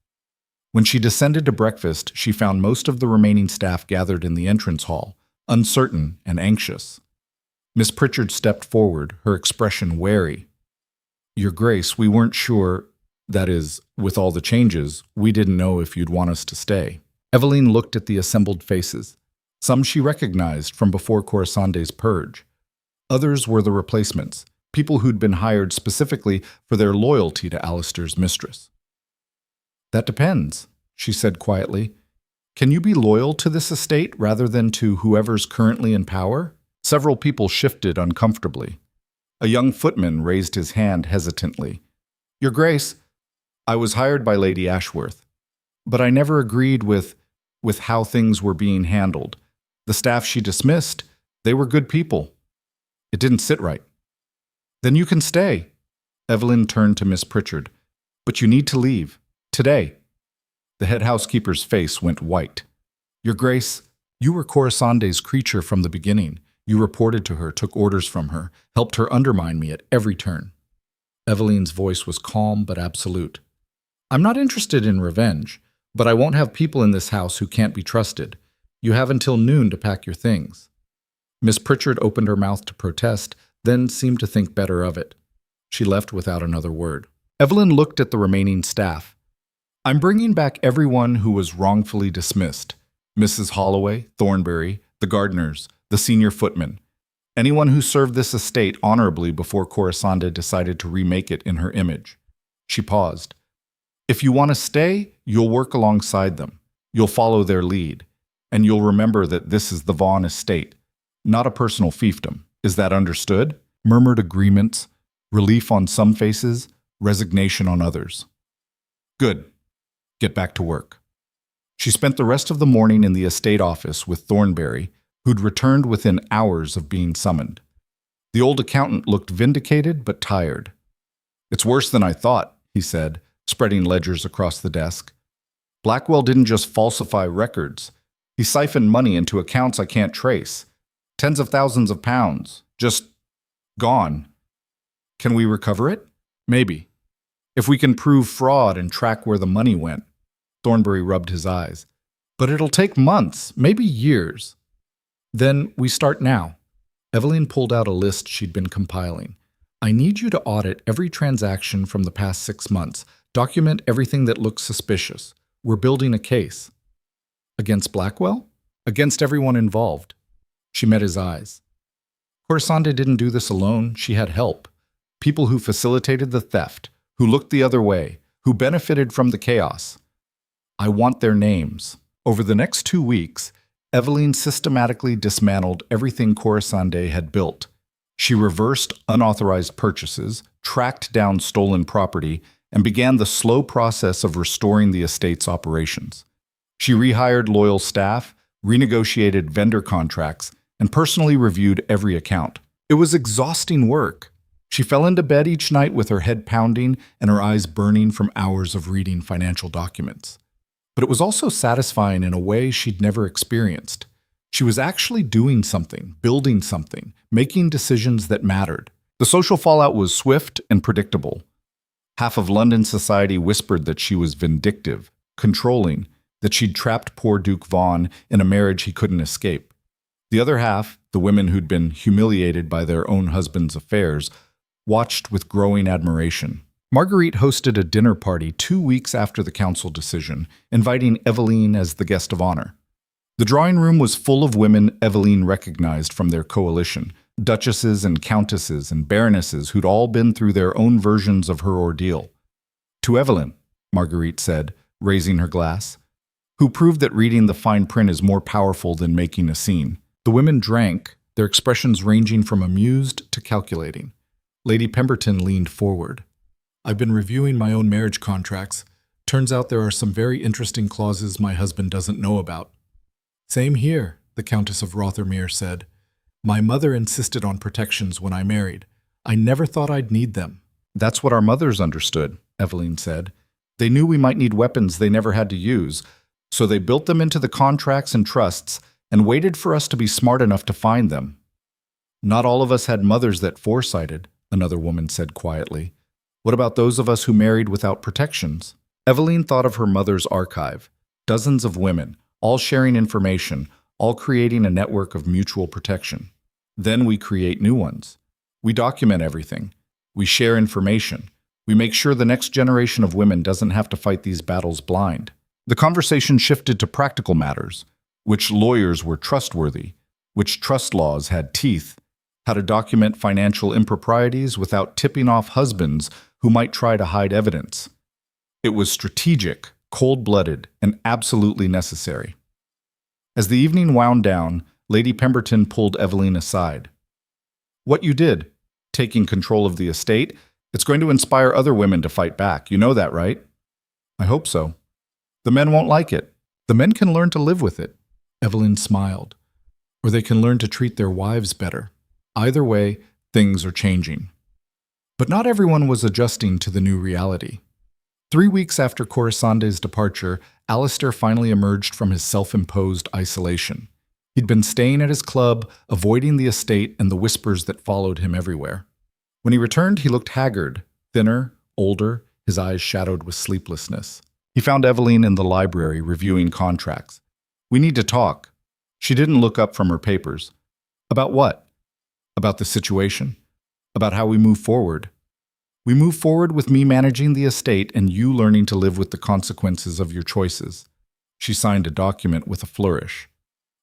When she descended to breakfast, she found most of the remaining staff gathered in the entrance hall, uncertain and anxious. Miss Pritchard stepped forward, her expression wary. Your Grace, we weren't sure. That is, with all the changes, we didn't know if you'd want us to stay. Eveline looked at the assembled faces. Some she recognized from before Corisande's purge. Others were the replacements, people who'd been hired specifically for their loyalty to Alistair's mistress. That depends, she said quietly. Can you be loyal to this estate rather than to whoever's currently in power? Several people shifted uncomfortably. A young footman raised his hand hesitantly. Your Grace, I was hired by Lady Ashworth, but I never agreed with how things were being handled. The staff she dismissed, they were good people. It didn't sit right. Then you can stay. Evelyn turned to Miss Pritchard. But you need to leave. Today. The head housekeeper's face went white. Your Grace, you were Corasande's creature from the beginning. You reported to her, took orders from her, helped her undermine me at every turn. Evelyn's voice was calm but absolute. I'm not interested in revenge, but I won't have people in this house who can't be trusted. You have until noon to pack your things. Miss Pritchard opened her mouth to protest, then seemed to think better of it. She left without another word. Evelyn looked at the remaining staff. I'm bringing back everyone who was wrongfully dismissed. Mrs. Holloway, Thornbury, the gardeners, the senior footman. Anyone who served this estate honorably before Corisande decided to remake it in her image. She paused. If you want to stay, you'll work alongside them. You'll follow their lead. And you'll remember that this is the Vaughan estate, not a personal fiefdom. Is that understood? Murmured agreements, relief on some faces, resignation on others. Good. Get back to work. She spent the rest of the morning in the estate office with Thornbury, who'd returned within hours of being summoned. The old accountant looked vindicated but tired. It's worse than I thought, he said, spreading ledgers across the desk. Blackwell didn't just falsify records. He siphoned money into accounts I can't trace. Tens of thousands of pounds. Just gone. Can we recover it? Maybe. If we can prove fraud and track where the money went. Thornbury rubbed his eyes. But it'll take months, maybe years. Then we start now. Evelyn pulled out a list she'd been compiling. I need you to audit every transaction from the past 6 months. Document everything that looks suspicious. We're building a case. Against Blackwell? Against everyone involved. She met his eyes. Corisande didn't do this alone. She had help. People who facilitated the theft, who looked the other way, who benefited from the chaos. I want their names. Over the next 2 weeks, Evelyn systematically dismantled everything Corisande had built. She reversed unauthorized purchases, tracked down stolen property, and began the slow process of restoring the estate's operations. She rehired loyal staff, renegotiated vendor contracts, and personally reviewed every account. It was exhausting work. She fell into bed each night with her head pounding and her eyes burning from hours of reading financial documents. But it was also satisfying in a way she'd never experienced. She was actually doing something, building something, making decisions that mattered. The social fallout was swift and predictable. Half of London society whispered that she was vindictive, controlling, that she'd trapped poor Duke Vaughan in a marriage he couldn't escape. The other half, the women who'd been humiliated by their own husbands' affairs, watched with growing admiration. Marguerite hosted a dinner party 2 weeks after the council decision, inviting Evelyn as the guest of honor. The drawing room was full of women Evelyn recognized from their coalition, duchesses and countesses and baronesses who'd all been through their own versions of her ordeal. To Evelyn, Marguerite said, raising her glass, who proved that reading the fine print is more powerful than making a scene. The women drank, their expressions ranging from amused to calculating. Lady Pemberton leaned forward. I've been reviewing my own marriage contracts. Turns out there are some very interesting clauses my husband doesn't know about. Same here, the Countess of Rothermere said. My mother insisted on protections when I married. I never thought I'd need them. That's what our mothers understood, Evelyn said. They knew we might need weapons they never had to use, so they built them into the contracts and trusts and waited for us to be smart enough to find them. Not all of us had mothers that foresighted, another woman said quietly. What about those of us who married without protections? Evelyn thought of her mother's archive, dozens of women, all sharing information, all creating a network of mutual protection. Then we create new ones. We document everything. We share information. We make sure the next generation of women doesn't have to fight these battles blind. The conversation shifted to practical matters, which lawyers were trustworthy, which trust laws had teeth, how to document financial improprieties without tipping off husbands who might try to hide evidence. It was strategic, cold-blooded, and absolutely necessary. As the evening wound down, Lady Pemberton pulled Evelyn aside. "What you did, taking control of the estate, it's going to inspire other women to fight back. You know that, right?" "I hope so. The men won't like it. The men can learn to live with it." Evelyn smiled. "Or they can learn to treat their wives better. Either way, things are changing." But not everyone was adjusting to the new reality. 3 weeks after Corissande's departure, Alistair finally emerged from his self-imposed isolation. He'd been staying at his club, avoiding the estate and the whispers that followed him everywhere. When he returned, he looked haggard, thinner, older, his eyes shadowed with sleeplessness. He found Evelyn in the library reviewing contracts. "We need to talk." She didn't look up from her papers. "About what?" "About the situation. About how we move forward." "We move forward with me managing the estate and you learning to live with the consequences of your choices." She signed a document with a flourish.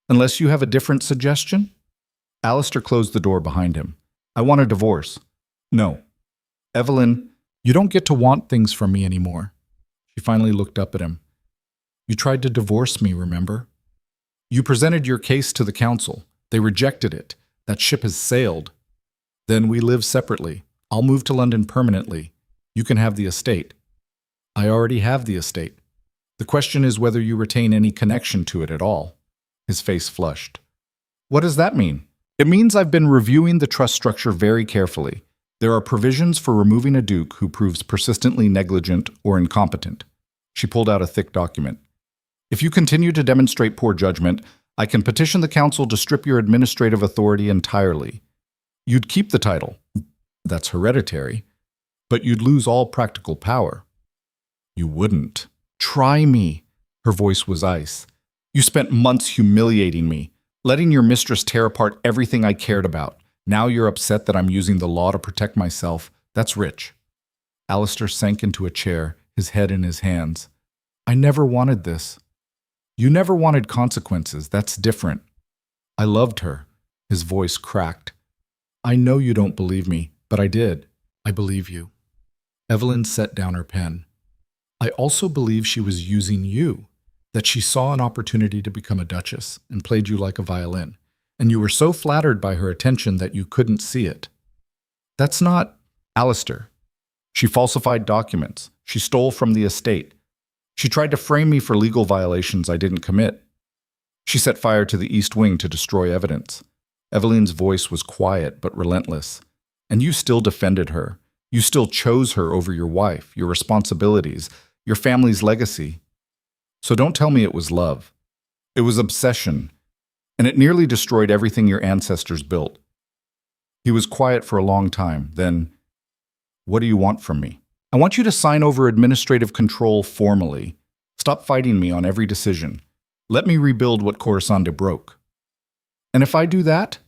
"Unless you have a different suggestion?" Alistair closed the door behind him. "I want a divorce." "No." "Evelyn, you don't get to want things from me anymore." She finally looked up at him. "You tried to divorce me, remember? You presented your case to the council. They rejected it. That ship has sailed. Then we live separately. I'll move to London permanently. You can have the estate." "I already have the estate. The question is whether you retain any connection to it at all." His face flushed. "What does that mean?" "It means I've been reviewing the trust structure very carefully. There are provisions for removing a duke who proves persistently negligent or incompetent." She pulled out a thick document. "If you continue to demonstrate poor judgment, I can petition the council to strip your administrative authority entirely. You'd keep the title. That's hereditary. But you'd lose all practical power." "You wouldn't." "Try me." Her voice was ice. "You spent months humiliating me, letting your mistress tear apart everything I cared about. Now you're upset that I'm using the law to protect myself. That's rich." Alistair sank into a chair, his head in his hands. "I never wanted this." "You never wanted consequences. That's different." "I loved her." His voice cracked. "I know you don't believe me, but I did. I believe you." Evelyn set down her pen. "I also believe she was using you, that she saw an opportunity to become a duchess and played you like a violin, and you were so flattered by her attention that you couldn't see it." "That's not—" "Alistair. She falsified documents. She stole from the estate. She tried to frame me for legal violations I didn't commit. She set fire to the East Wing to destroy evidence." Evelyn's voice was quiet but relentless. "And you still defended her. You still chose her over your wife, your responsibilities, your family's legacy. So don't tell me it was love. It was obsession, and it nearly destroyed everything your ancestors built." He was quiet for a long time, then, "What do you want from me?" "I want you to sign over administrative control formally. Stop fighting me on every decision. Let me rebuild what Corisande broke." "And if I do that?"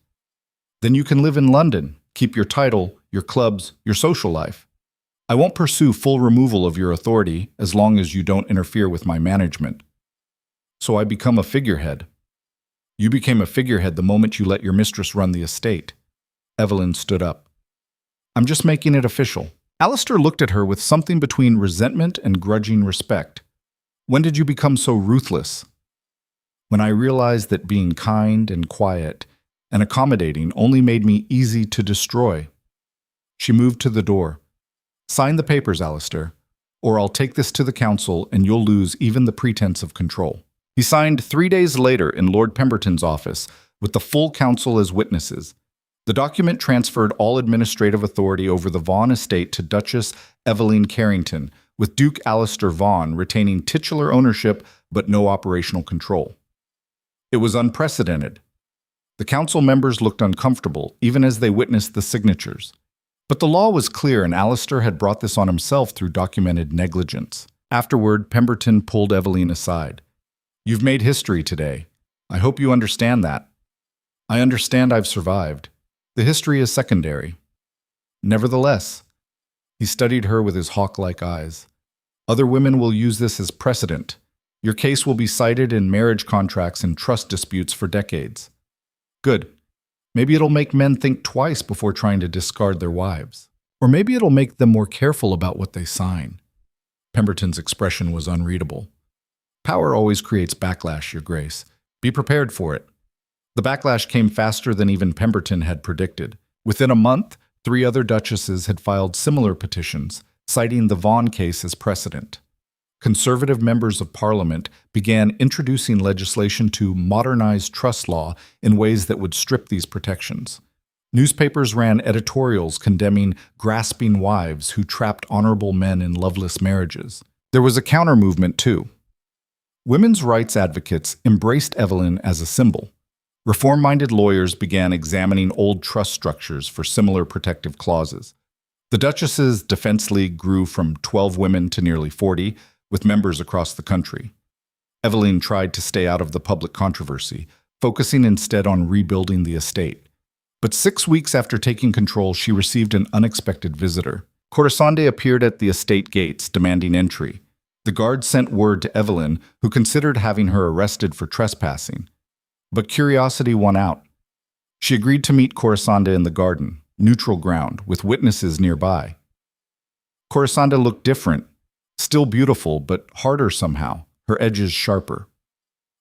"Then you can live in London, keep your title, your clubs, your social life. I won't pursue full removal of your authority as long as you don't interfere with my management." "So I become a figurehead." "You became a figurehead the moment you let your mistress run the estate." Evelyn stood up. "I'm just making it official." Alistair looked at her with something between resentment and grudging respect. "When did you become so ruthless?" "When I realized that being kind and quiet and accommodating only made me easy to destroy." She moved to the door. "Sign the papers, Alistair, or I'll take this to the council and you'll lose even the pretense of control." He signed 3 days later in Lord Pemberton's office, with the full council as witnesses. The document transferred all administrative authority over the Vaughan estate to Duchess Evelyn Carrington, with Duke Alistair Vaughan retaining titular ownership but no operational control. It was unprecedented. The council members looked uncomfortable, even as they witnessed the signatures. But the law was clear, and Alistair had brought this on himself through documented negligence. Afterward, Pemberton pulled Evelyn aside. "You've made history today. I hope you understand that." "I understand I've survived. The history is secondary." "Nevertheless," he studied her with his hawk-like eyes, "other women will use this as precedent. Your case will be cited in marriage contracts and trust disputes for decades." "Good. Maybe it'll make men think twice before trying to discard their wives. Or maybe it'll make them more careful about what they sign." Pemberton's expression was unreadable. Power always creates backlash, Your Grace. Be prepared for it. The backlash came faster than even Pemberton had predicted. Within a month, 3 other duchesses had filed similar petitions, citing the Vaughan case as precedent. Conservative members of Parliament began introducing legislation to modernize trust law in ways that would strip these protections. Newspapers ran editorials condemning grasping wives who trapped honorable men in loveless marriages. There was a counter-movement, too. Women's rights advocates embraced Evelyn as a symbol. Reform-minded lawyers began examining old trust structures for similar protective clauses. The Duchess's Defense League grew from 12 women to nearly 40, with members across the country. Evelyn tried to stay out of the public controversy, focusing instead on rebuilding the estate. But 6 weeks after taking control, she received an unexpected visitor. Corisande appeared at the estate gates, demanding entry. The guards sent word to Evelyn, who considered having her arrested for trespassing. But curiosity won out. She agreed to meet Corisande in the garden, neutral ground, with witnesses nearby. Corisande looked different, still beautiful, but harder somehow, her edges sharper.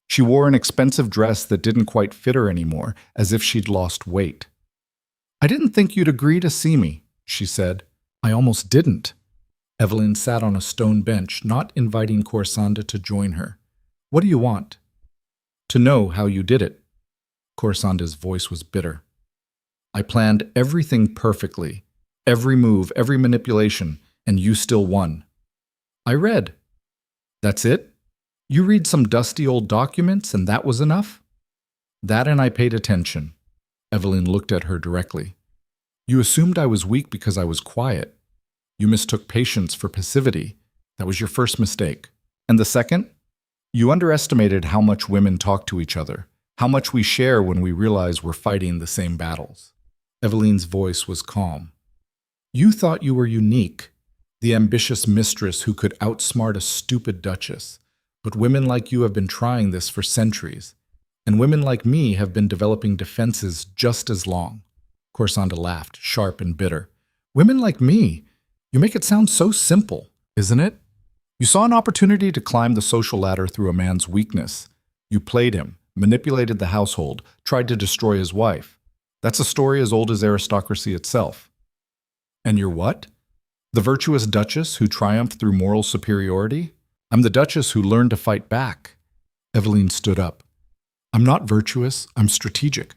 She wore an expensive dress that didn't quite fit her anymore, as if she'd lost weight. "I didn't think you'd agree to see me," she said. "I almost didn't." Evelyn sat on a stone bench, not inviting Corisande to join her. "What do you want?" "To know how you did it." Corisande's voice was bitter. "I planned everything perfectly, every move, every manipulation, and you still won." "I read." "That's it? You read some dusty old documents and that was enough?" "That and I paid attention." Evelyn looked at her directly. "You assumed I was weak because I was quiet. You mistook patience for passivity. That was your first mistake. And the second? You underestimated how much women talk to each other, how much we share when we realize we're fighting the same battles." Evelyn's voice was calm. "You thought you were unique, the ambitious mistress who could outsmart a stupid duchess. But women like you have been trying this for centuries, and women like me have been developing defenses just as long." Corisande laughed, sharp and bitter. "Women like me? You make it sound so simple, isn't it? You saw an opportunity to climb the social ladder through a man's weakness. You played him, manipulated the household, tried to destroy his wife. That's a story as old as aristocracy itself. And you're what? The virtuous duchess who triumphed through moral superiority? I'm the duchess who learned to fight back." Evelyn stood up. "I'm not virtuous, I'm strategic.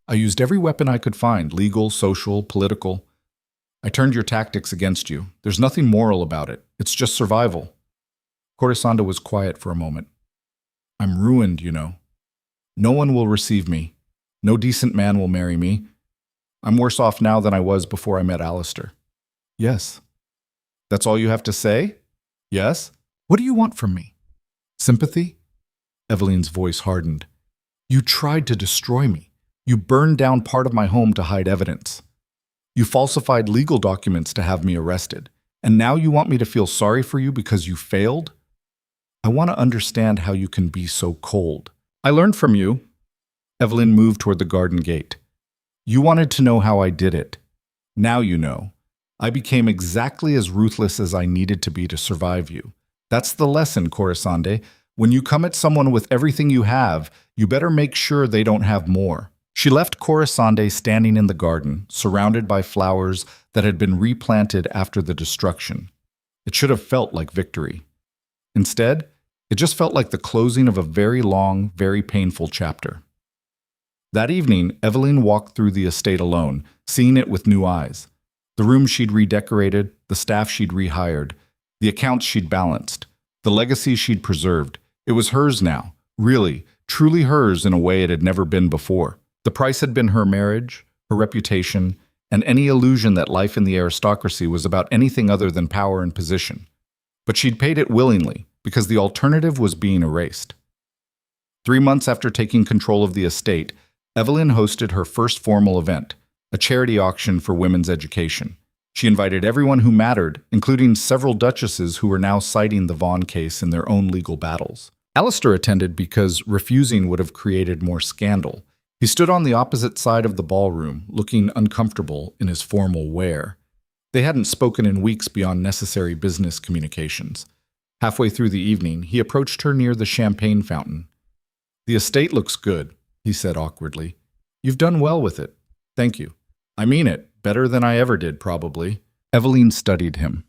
I used every weapon I could find, legal, social, political. I turned your tactics against you. There's nothing moral about it. It's just survival." Corisande was quiet for a moment. "I'm ruined, you know. No one will receive me. No decent man will marry me. I'm worse off now than I was before I met Alistair." "Yes." "That's all you have to say?" "Yes." "What do you want from me? Sympathy?" Evelyn's voice hardened. "You tried to destroy me. You burned down part of my home to hide evidence. You falsified legal documents to have me arrested. And now you want me to feel sorry for you because you failed? I want to understand how you can be so cold. I learned from you." Evelyn moved toward the garden gate. "You wanted to know how I did it. Now you know. I became exactly as ruthless as I needed to be to survive you. That's the lesson, Corisande. When you come at someone with everything you have, you better make sure they don't have more." She left Corisande standing in the garden, surrounded by flowers that had been replanted after the destruction. It should have felt like victory. Instead, it just felt like the closing of a very long, very painful chapter. That evening, Evelyn walked through the estate alone, seeing it with new eyes. The room she'd redecorated, the staff she'd rehired, the accounts she'd balanced, the legacy she'd preserved. It was hers now, really, truly hers in a way it had never been before. The price had been her marriage, her reputation, and any illusion that life in the aristocracy was about anything other than power and position. But she'd paid it willingly, because the alternative was being erased. 3 months after taking control of the estate, Evelyn hosted her first formal event, a charity auction for women's education. She invited everyone who mattered, including several duchesses who were now citing the Vaughan case in their own legal battles. Alistair attended because refusing would have created more scandal. He stood on the opposite side of the ballroom, looking uncomfortable in his formal wear. They hadn't spoken in weeks beyond necessary business communications. Halfway through the evening, he approached her near the champagne fountain. "The estate looks good," he said awkwardly. "You've done well with it. Thank you." "I mean it. Better than I ever did, probably." Eveline studied him.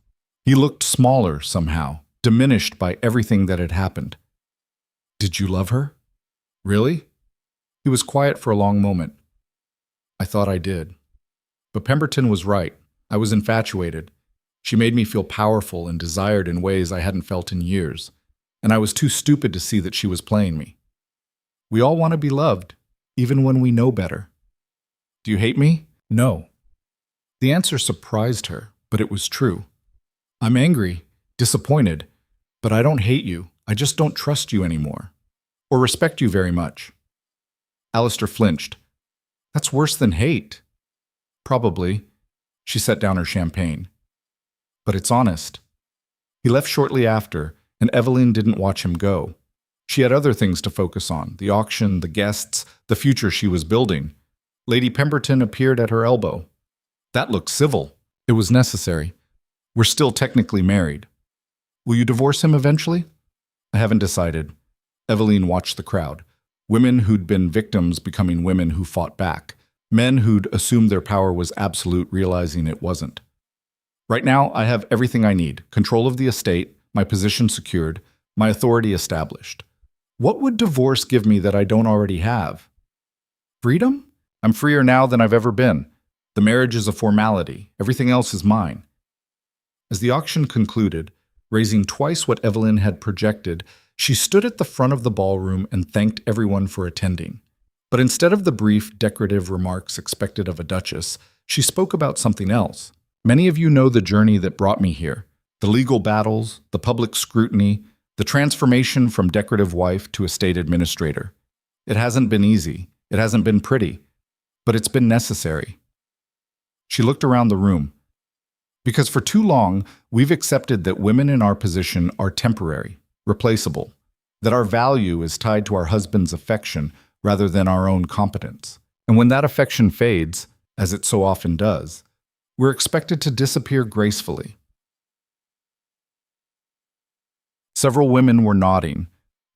He looked smaller somehow, diminished by everything that had happened. "Did you love her? Really?" He was quiet for a long moment. "I thought I did. But Pemberton was right. I was infatuated. She made me feel powerful and desired in ways I hadn't felt in years, and I was too stupid to see that she was playing me. We all want to be loved, even when we know better." "Do you hate me?" "No." The answer surprised her, but it was true. "I'm angry, disappointed, but I don't hate you. I just don't trust you anymore, or respect you very much." Alistair flinched. "That's worse than hate." "Probably." She set down her champagne. "But it's honest." He left shortly after, and Eveline didn't watch him go. She had other things to focus on: the auction, the guests, the future she was building. Lady Pemberton appeared at her elbow. "That looked civil." "It was necessary. We're still technically married." "Will you divorce him eventually?" "I haven't decided." Eveline watched the crowd. Women who'd been victims becoming women who fought back. Men who'd assumed their power was absolute, realizing it wasn't. "Right now, I have everything I need. Control of the estate, my position secured, my authority established. What would divorce give me that I don't already have?" "Freedom? I'm freer now than I've ever been. The marriage is a formality. Everything else is mine." As the auction concluded, raising twice what Eveline had projected, she stood at the front of the ballroom and thanked everyone for attending. But instead of the brief, decorative remarks expected of a duchess, she spoke about something else. "Many of you know the journey that brought me here. The legal battles, the public scrutiny, the transformation from decorative wife to estate administrator. It hasn't been easy. It hasn't been pretty. But it's been necessary." She looked around the room. "Because for too long, we've accepted that women in our position are temporary, replaceable, that our value is tied to our husband's affection rather than our own competence. And when that affection fades, as it so often does, we're expected to disappear gracefully." Several women were nodding.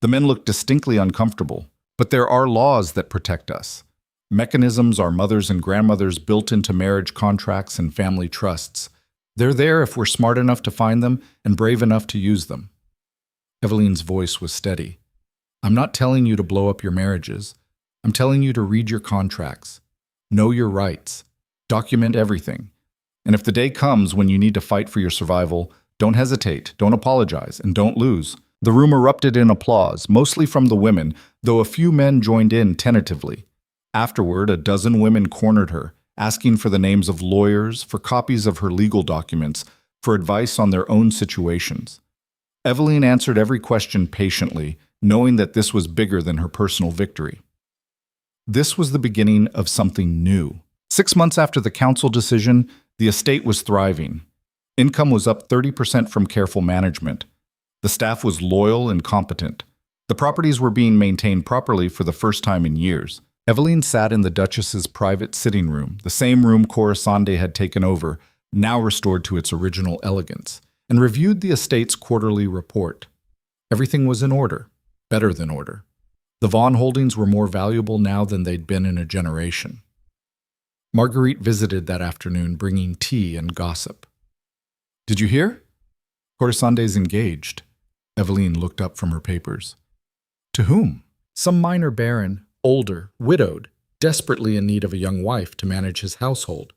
The men looked distinctly uncomfortable. "But there are laws that protect us. Mechanisms our mothers and grandmothers built into marriage contracts and family trusts. They're there if we're smart enough to find them and brave enough to use them." Eveline's voice was steady. "I'm not telling you to blow up your marriages. I'm telling you to read your contracts. Know your rights. Document everything. And if the day comes when you need to fight for your survival, don't hesitate, don't apologize, and don't lose." The room erupted in applause, mostly from the women, though a few men joined in tentatively. Afterward, a dozen women cornered her, asking for the names of lawyers, for copies of her legal documents, for advice on their own situations. Eveline answered every question patiently, knowing that this was bigger than her personal victory. This was the beginning of something new. 6 months after the council decision, the estate was thriving. Income was up 30% from careful management. The staff was loyal and competent. The properties were being maintained properly for the first time in years. Eveline sat in the Duchess's private sitting room, the same room Corisande had taken over, now restored to its original elegance, and reviewed the estate's quarterly report. Everything was in order, better than order. The Vaughan holdings were more valuable now than they'd been in a generation. Marguerite visited that afternoon, bringing tea and gossip. "Did you hear? Corisande's engaged." Eveline looked up from her papers. "To whom?" "Some minor baron, older, widowed, desperately in need of a young wife to manage his household."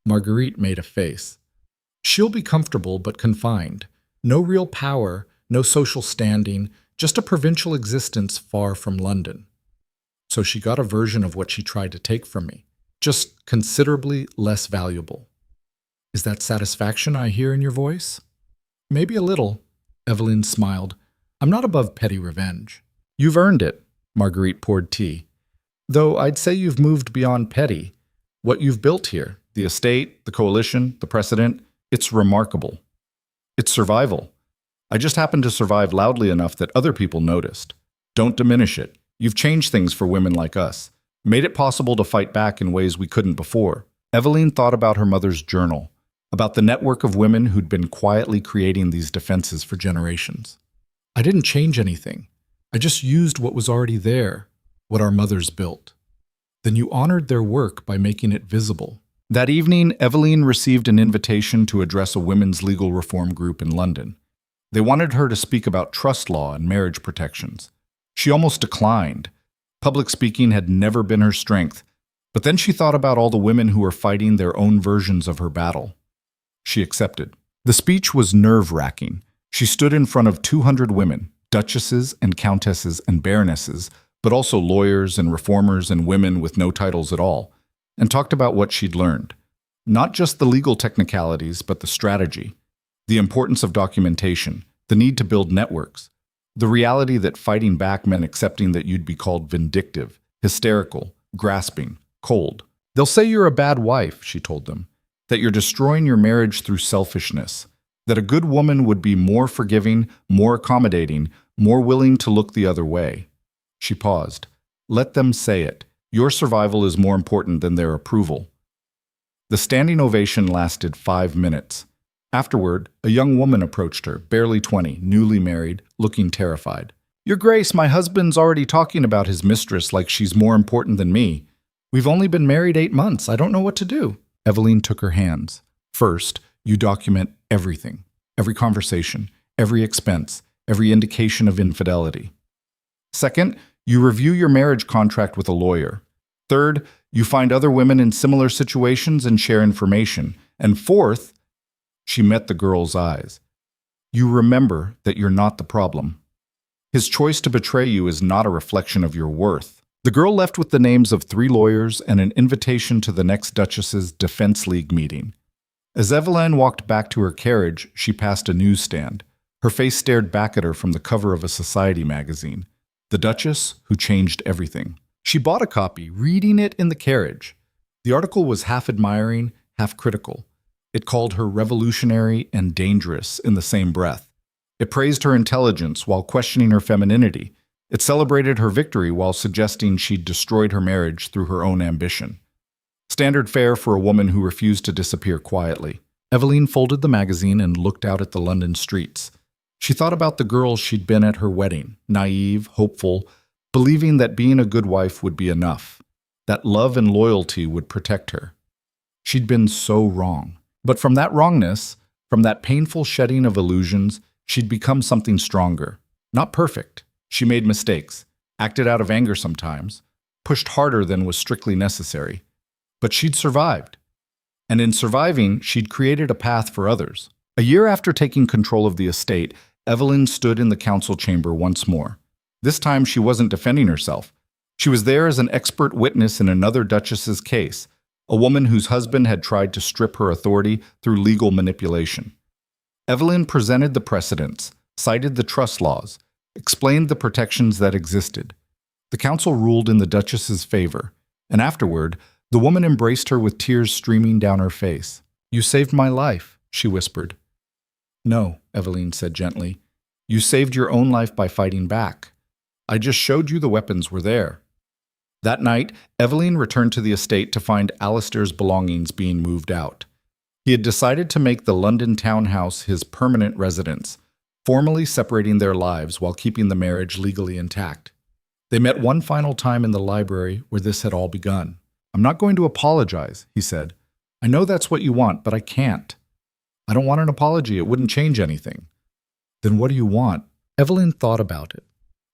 Marguerite made a face. "She'll be comfortable but confined. No real power, no social standing, just a provincial existence far from London. So she got a version of what she tried to take from me, just considerably less valuable. Is that satisfaction I hear in your voice?" "Maybe a little." Eveline smiled. "I'm not above petty revenge." "You've earned it." Marguerite poured tea. "Though I'd say you've moved beyond petty. What you've built here, the estate, the coalition, the precedent, it's remarkable. It's survival. I just happened to survive loudly enough that other people noticed. Don't diminish it. You've changed things for women like us, made it possible to fight back in ways we couldn't before." Eveline thought about her mother's journal, about the network of women who'd been quietly creating these defenses for generations. I didn't change anything. I just used what was already there, what our mothers built. Then you honored their work by making it visible. That evening, Eveline received an invitation to address a women's legal reform group in London. They wanted her to speak about trust law and marriage protections. She almost declined. Public speaking had never been her strength, but then she thought about all the women who were fighting their own versions of her battle. She accepted. The speech was nerve-wracking. She stood in front of 200 women, duchesses and countesses and baronesses, but also lawyers and reformers and women with no titles at all, and talked about what she'd learned. Not just the legal technicalities, but the strategy, the importance of documentation, the need to build networks, the reality that fighting back meant accepting that you'd be called vindictive, hysterical, grasping, cold. They'll say you're a bad wife, she told them, that you're destroying your marriage through selfishness, that a good woman would be more forgiving, more accommodating, more willing to look the other way. She paused. Let them say it. Your survival is more important than their approval. The standing ovation lasted 5 minutes. Afterward, a young woman approached her, barely 20, newly married, looking terrified. Your Grace, my husband's already talking about his mistress like she's more important than me. We've only been married 8 months. I don't know what to do. Eveline took her hands. First, you document everything, every conversation, every expense, every indication of infidelity. Second, you review your marriage contract with a lawyer. Third, you find other women in similar situations and share information. And fourth, she met the girl's eyes. You remember that you're not the problem. His choice to betray you is not a reflection of your worth. The girl left with the names of 3 lawyers and an invitation to the next Duchess's Defense League meeting. As Eveline walked back to her carriage, she passed a newsstand. Her face stared back at her from the cover of a society magazine. The Duchess Who Changed Everything. She bought a copy, reading it in the carriage. The article was half admiring, half critical. It called her revolutionary and dangerous in the same breath. It praised her intelligence while questioning her femininity. It celebrated her victory while suggesting she'd destroyed her marriage through her own ambition. Standard fare for a woman who refused to disappear quietly. Eveline folded the magazine and looked out at the London streets. She thought about the girls she'd been at her wedding, naive, hopeful, believing that being a good wife would be enough, that love and loyalty would protect her. She'd been so wrong. But from that wrongness, from that painful shedding of illusions, she'd become something stronger. Not perfect. She made mistakes, acted out of anger sometimes, pushed harder than was strictly necessary. But she'd survived. And in surviving, she'd created a path for others. A year after taking control of the estate, Eveline stood in the council chamber once more. This time she wasn't defending herself. She was there as an expert witness in another duchess's case, a woman whose husband had tried to strip her authority through legal manipulation. Eveline presented the precedents, cited the trust laws, explained the protections that existed. The council ruled in the duchess's favor, and afterward, the woman embraced her with tears streaming down her face. You saved my life, she whispered. No, Eveline said gently. You saved your own life by fighting back. I just showed you the weapons were there. That night, Eveline returned to the estate to find Alistair's belongings being moved out. He had decided to make the London townhouse his permanent residence, formally separating their lives while keeping the marriage legally intact. They met one final time in the library where this had all begun. I'm not going to apologize, he said. I know that's what you want, but I can't. I don't want an apology. It wouldn't change anything. Then what do you want? Eveline thought about it.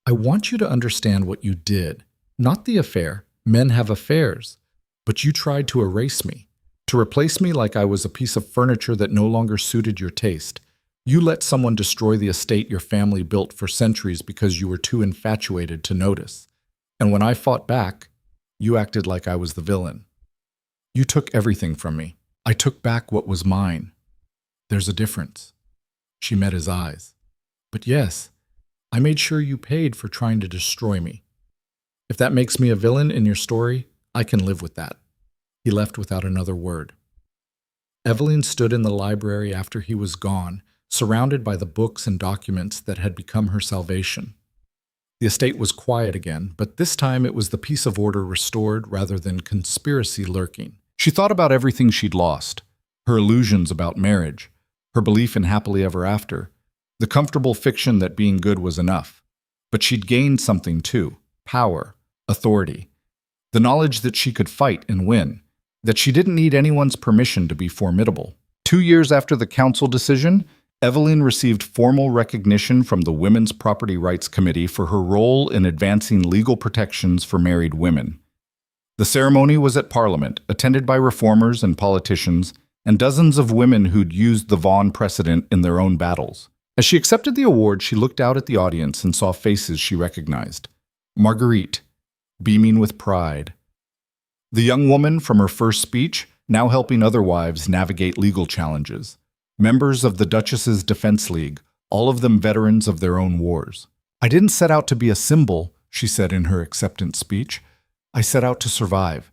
I want you to understand what you did. Not the affair. Men have affairs. But you tried to erase me, to replace me like I was a piece of furniture that no longer suited your taste. You let someone destroy the estate your family built for centuries because you were too infatuated to notice. And when I fought back, you acted like I was the villain. You took everything from me. I took back what was mine. There's a difference. She met his eyes. But yes, I made sure you paid for trying to destroy me. If that makes me a villain in your story, I can live with that. He left without another word. Eveline stood in the library after he was gone, surrounded by the books and documents that had become her salvation. The estate was quiet again, but this time it was the peace of order restored rather than conspiracy lurking. She thought about everything she'd lost, her illusions about marriage, her belief in happily ever after, the comfortable fiction that being good was enough. But she'd gained something too: power, authority, the knowledge that she could fight and win, that she didn't need anyone's permission to be formidable. 2 years after the council decision, Evelyn received formal recognition from the Women's Property Rights Committee for her role in advancing legal protections for married women. The ceremony was at Parliament, attended by reformers and politicians, and dozens of women who'd used the Vaughan precedent in their own battles. As she accepted the award, she looked out at the audience and saw faces she recognized. Marguerite, beaming with pride. The young woman from her first speech, now helping other wives navigate legal challenges. Members of the Duchess's Defense League, all of them veterans of their own wars. "I didn't set out to be a symbol," she said in her acceptance speech. "I set out to survive.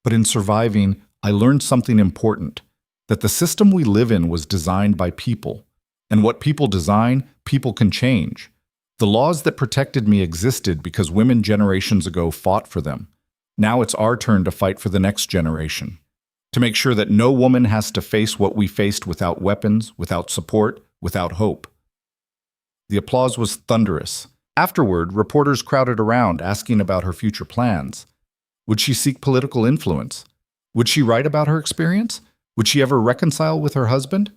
But in surviving, I learned something important, that the system we live in was designed by people. And what people design, people can change. The laws that protected me existed because women generations ago fought for them. Now it's our turn to fight for the next generation. To make sure that no woman has to face what we faced without weapons, without support, without hope." The applause was thunderous. Afterward, reporters crowded around asking about her future plans. Would she seek political influence? Would she write about her experience? Would she ever reconcile with her husband?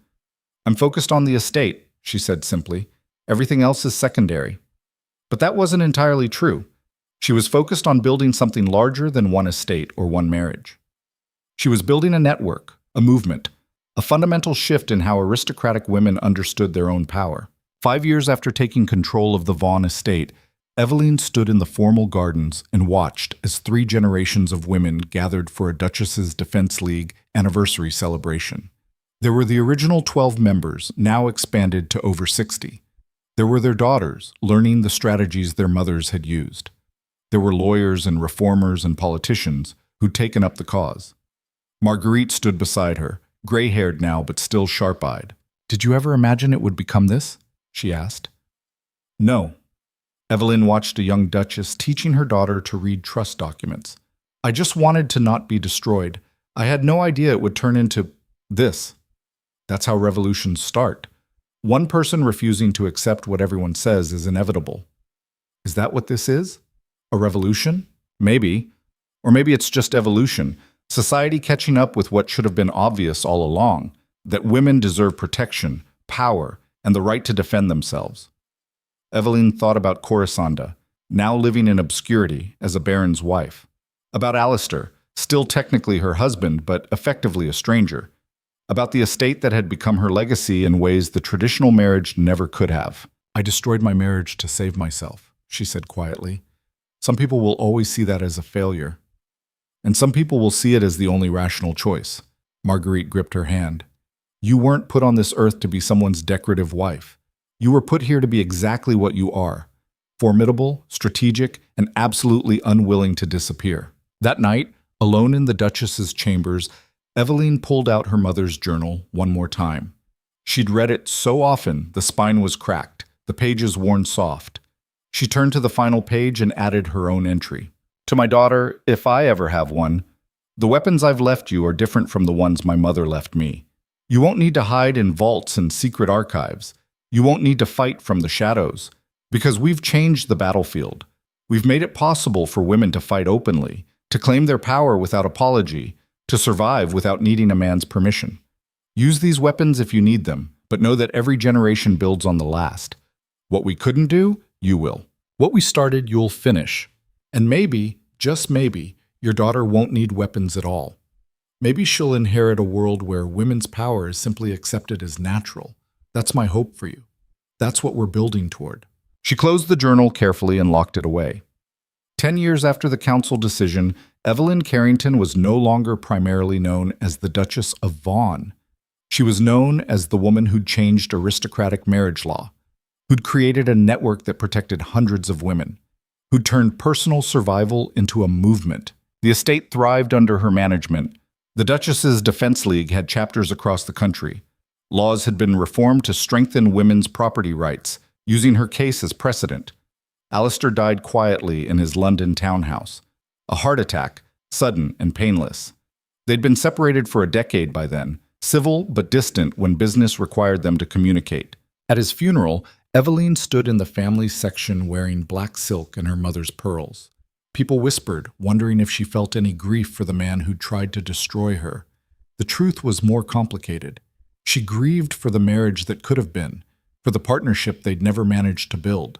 "I'm focused on the estate," she said simply. "Everything else is secondary." But that wasn't entirely true. She was focused on building something larger than one estate or one marriage. She was building a network, a movement, a fundamental shift in how aristocratic women understood their own power. 5 years after taking control of the Vaughan estate, Evelyn stood in the formal gardens and watched as 3 generations of women gathered for a Duchess's Defense League anniversary celebration. There were the original 12 members, now expanded to over 60. There were their daughters, learning the strategies their mothers had used. There were lawyers and reformers and politicians who'd taken up the cause. Marguerite stood beside her, gray-haired now but still sharp-eyed. "Did you ever imagine it would become this?" she asked. "No." Evelyn watched a young duchess teaching her daughter to read trust documents. "I just wanted to not be destroyed. I had no idea it would turn into this." That's how revolutions start. One person refusing to accept what everyone says is inevitable. Is that what this is? A revolution? Maybe. Or maybe it's just evolution. Society catching up with what should have been obvious all along, that women deserve protection, power, and the right to defend themselves. Evelyn thought about Corisanda, now living in obscurity as a baron's wife. About Alistair, still technically her husband, but effectively a stranger. About the estate that had become her legacy in ways the traditional marriage never could have. "I destroyed my marriage to save myself," she said quietly. "Some people will always see that as a failure. And some people will see it as the only rational choice." Marguerite gripped her hand. "You weren't put on this earth to be someone's decorative wife. You were put here to be exactly what you are: formidable, strategic, and absolutely unwilling to disappear." That night, alone in the Duchess's chambers, Evelyn pulled out her mother's journal one more time. She'd read it so often the spine was cracked, the pages worn soft. She turned to the final page and added her own entry. "To my daughter, if I ever have one, the weapons I've left you are different from the ones my mother left me. You won't need to hide in vaults and secret archives. You won't need to fight from the shadows, because we've changed the battlefield. We've made it possible for women to fight openly, to claim their power without apology, to survive without needing a man's permission. Use these weapons if you need them, but know that every generation builds on the last. What we couldn't do, you will. What we started, you'll finish. And maybe, just maybe, your daughter won't need weapons at all. Maybe she'll inherit a world where women's power is simply accepted as natural. That's my hope for you. That's what we're building toward." She closed the journal carefully and locked it away. 10 years after the council decision, Evelyn Carrington was no longer primarily known as the Duchess of Vaughan. She was known as the woman who'd changed aristocratic marriage law, who'd created a network that protected hundreds of women, who'd turned personal survival into a movement. The estate thrived under her management. The Duchess's Defense League had chapters across the country. Laws had been reformed to strengthen women's property rights, using her case as precedent. Alistair died quietly in his London townhouse. A heart attack, sudden and painless. They'd been separated for a decade by then, civil but distant when business required them to communicate. At his funeral, Eveline stood in the family section wearing black silk and her mother's pearls. People whispered, wondering if she felt any grief for the man who'd tried to destroy her. The truth was more complicated. She grieved for the marriage that could have been, for the partnership they'd never managed to build.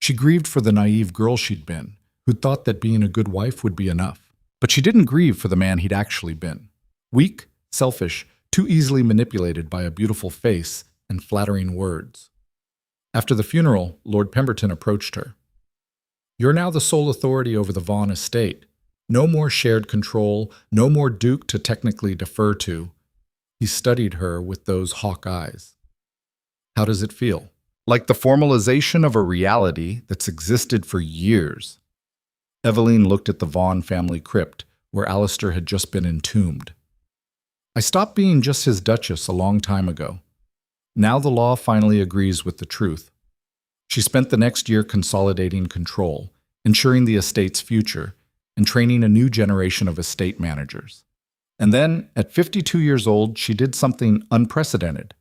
She grieved for the naive girl she'd been, who'd thought that being a good wife would be enough. But she didn't grieve for the man he'd actually been. Weak, selfish, too easily manipulated by a beautiful face and flattering words. After the funeral, Lord Pemberton approached her. "You're now the sole authority over the Vaughan estate. No more shared control, no more duke to technically defer to." He studied her with those hawk eyes. "How does it feel?" "Like the formalization of a reality that's existed for years." Eveline looked at the Vaughan family crypt, where Alistair had just been entombed. "I stopped being just his Duchess a long time ago. Now the law finally agrees with the truth." She spent the next year consolidating control, ensuring the estate's future, and training a new generation of estate managers. And then, at 52 years old, she did something unprecedented.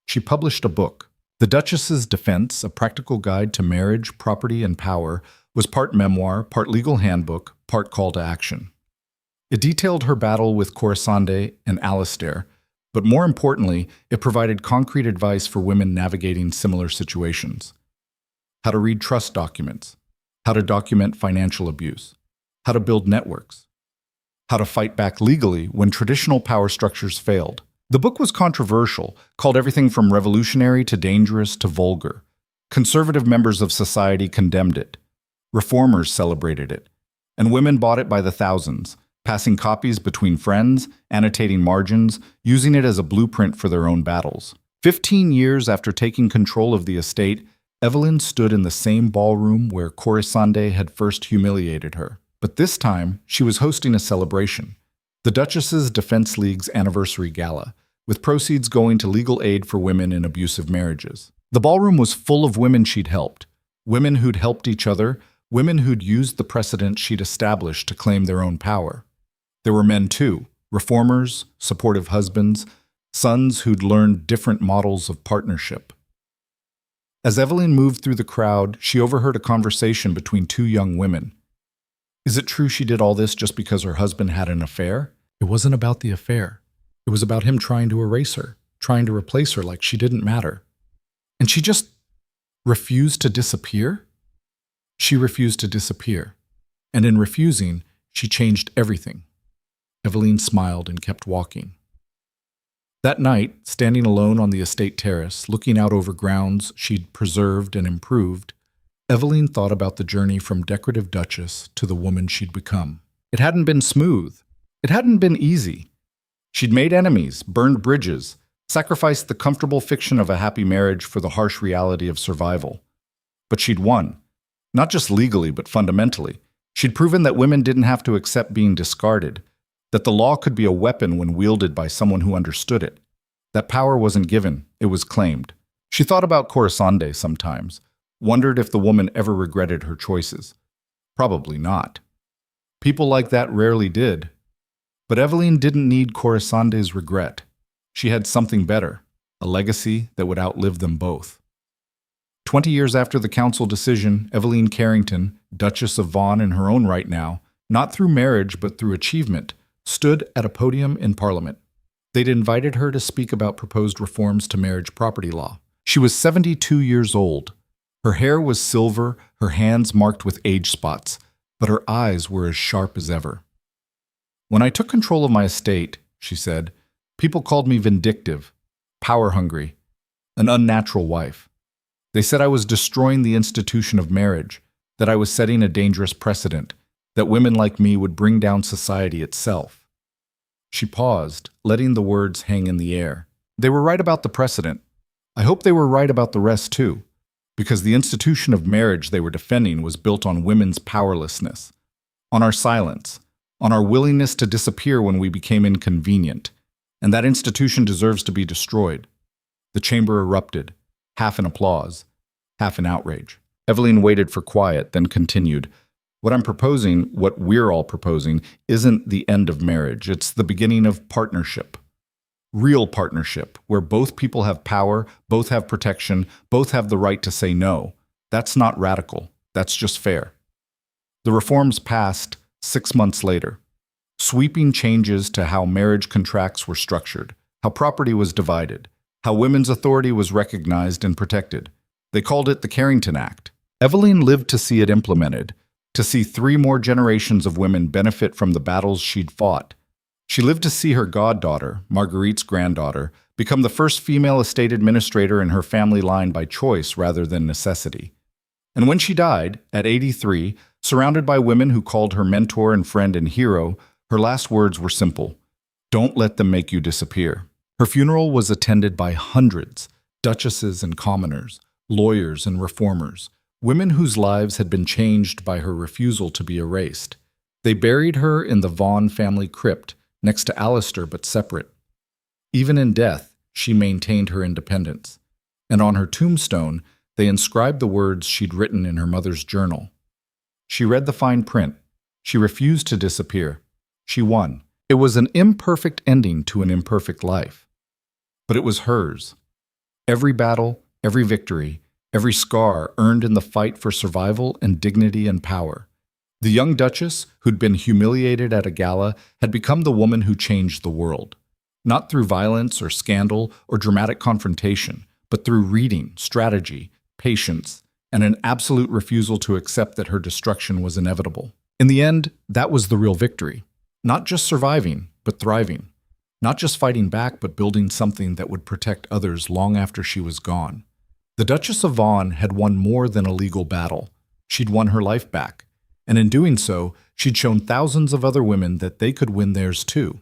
She published a book. The Duchess's Defense, a practical guide to marriage, property, and power, was part memoir, part legal handbook, part call to action. It detailed her battle with Corisande and Alistair, but more importantly, it provided concrete advice for women navigating similar situations. How to read trust documents, how to document financial abuse, how to build networks, how to fight back legally when traditional power structures failed. The book was controversial, called everything from revolutionary to dangerous to vulgar. Conservative members of society condemned it. Reformers celebrated it. And women bought it by the thousands, passing copies between friends, annotating margins, using it as a blueprint for their own battles. 15 years after taking control of the estate, Eveline stood in the same ballroom where Corisande had first humiliated her. But this time, she was hosting a celebration. The Duchess's Defense League's anniversary gala, with proceeds going to legal aid for women in abusive marriages. The ballroom was full of women she'd helped, women who'd helped each other, women who'd used the precedent she'd established to claim their own power. There were men too, reformers, supportive husbands, sons who'd learned different models of partnership. As Eveline moved through the crowd, she overheard a conversation between two young women. Is it true she did all this just because her husband had an affair? It wasn't about the affair. It was about him trying to erase her, trying to replace her like she didn't matter. And she just refused to disappear? She refused to disappear. And in refusing, she changed everything. Eveline smiled and kept walking. That night, standing alone on the estate terrace, looking out over grounds she'd preserved and improved, Eveline thought about the journey from decorative Duchess to the woman she'd become. It hadn't been smooth. It hadn't been easy. She'd made enemies, burned bridges, sacrificed the comfortable fiction of a happy marriage for the harsh reality of survival. But she'd won. Not just legally, but fundamentally. She'd proven that women didn't have to accept being discarded, that the law could be a weapon when wielded by someone who understood it. That power wasn't given, it was claimed. She thought about Corisande sometimes, wondered if the woman ever regretted her choices. Probably not. People like that rarely did. But Eveline didn't need Corisande's regret. She had something better, a legacy that would outlive them both. 20 years after the council decision, Eveline Carrington, Duchess of Vaughan in her own right now, not through marriage but through achievement, stood at a podium in Parliament. They'd invited her to speak about proposed reforms to marriage property law. She was 72 years old. Her hair was silver, her hands marked with age spots, but her eyes were as sharp as ever. "When I took control of my estate," she said, "people called me vindictive, power-hungry, an unnatural wife. They said I was destroying the institution of marriage, that I was setting a dangerous precedent, that women like me would bring down society itself." She paused, letting the words hang in the air. They were right about the precedent. I hope they were right about the rest too, because the institution of marriage they were defending was built on women's powerlessness, on our silence, on our willingness to disappear when we became inconvenient, and that institution deserves to be destroyed. The chamber erupted, half in applause, half in outrage. Eveline waited for quiet, then continued. "What I'm proposing, what we're all proposing, isn't the end of marriage. It's the beginning of partnership. Real partnership, where both people have power, both have protection, both have the right to say no. That's not radical. That's just fair. The reforms passed 6 months later. Sweeping changes to how marriage contracts were structured, how property was divided, how women's authority was recognized and protected. They called it the Carrington Act. Evelyn lived to see it implemented, to see 3 more generations of women benefit from the battles she'd fought. She lived to see her goddaughter, Marguerite's granddaughter, become the first female estate administrator in her family line by choice rather than necessity. And when she died, at 83, surrounded by women who called her mentor and friend and hero, her last words were simple: "Don't let them make you disappear." Her funeral was attended by hundreds, duchesses and commoners, lawyers and reformers, women whose lives had been changed by her refusal to be erased. They buried her in the Vaughan family crypt, next to Alistair but separate. Even in death, she maintained her independence. And on her tombstone, they inscribed the words she'd written in her mother's journal. She read the fine print. She refused to disappear. She won. It was an imperfect ending to an imperfect life. But it was hers. Every battle, every victory, every scar earned in the fight for survival and dignity and power. The young Duchess, who'd been humiliated at a gala, had become the woman who changed the world. Not through violence or scandal or dramatic confrontation, but through reading, strategy, patience, and an absolute refusal to accept that her destruction was inevitable. In the end, that was the real victory. Not just surviving, but thriving. Not just fighting back, but building something that would protect others long after she was gone. The Duchess of Vaughan had won more than a legal battle. She'd won her life back. And in doing so, she'd shown thousands of other women that they could win theirs too.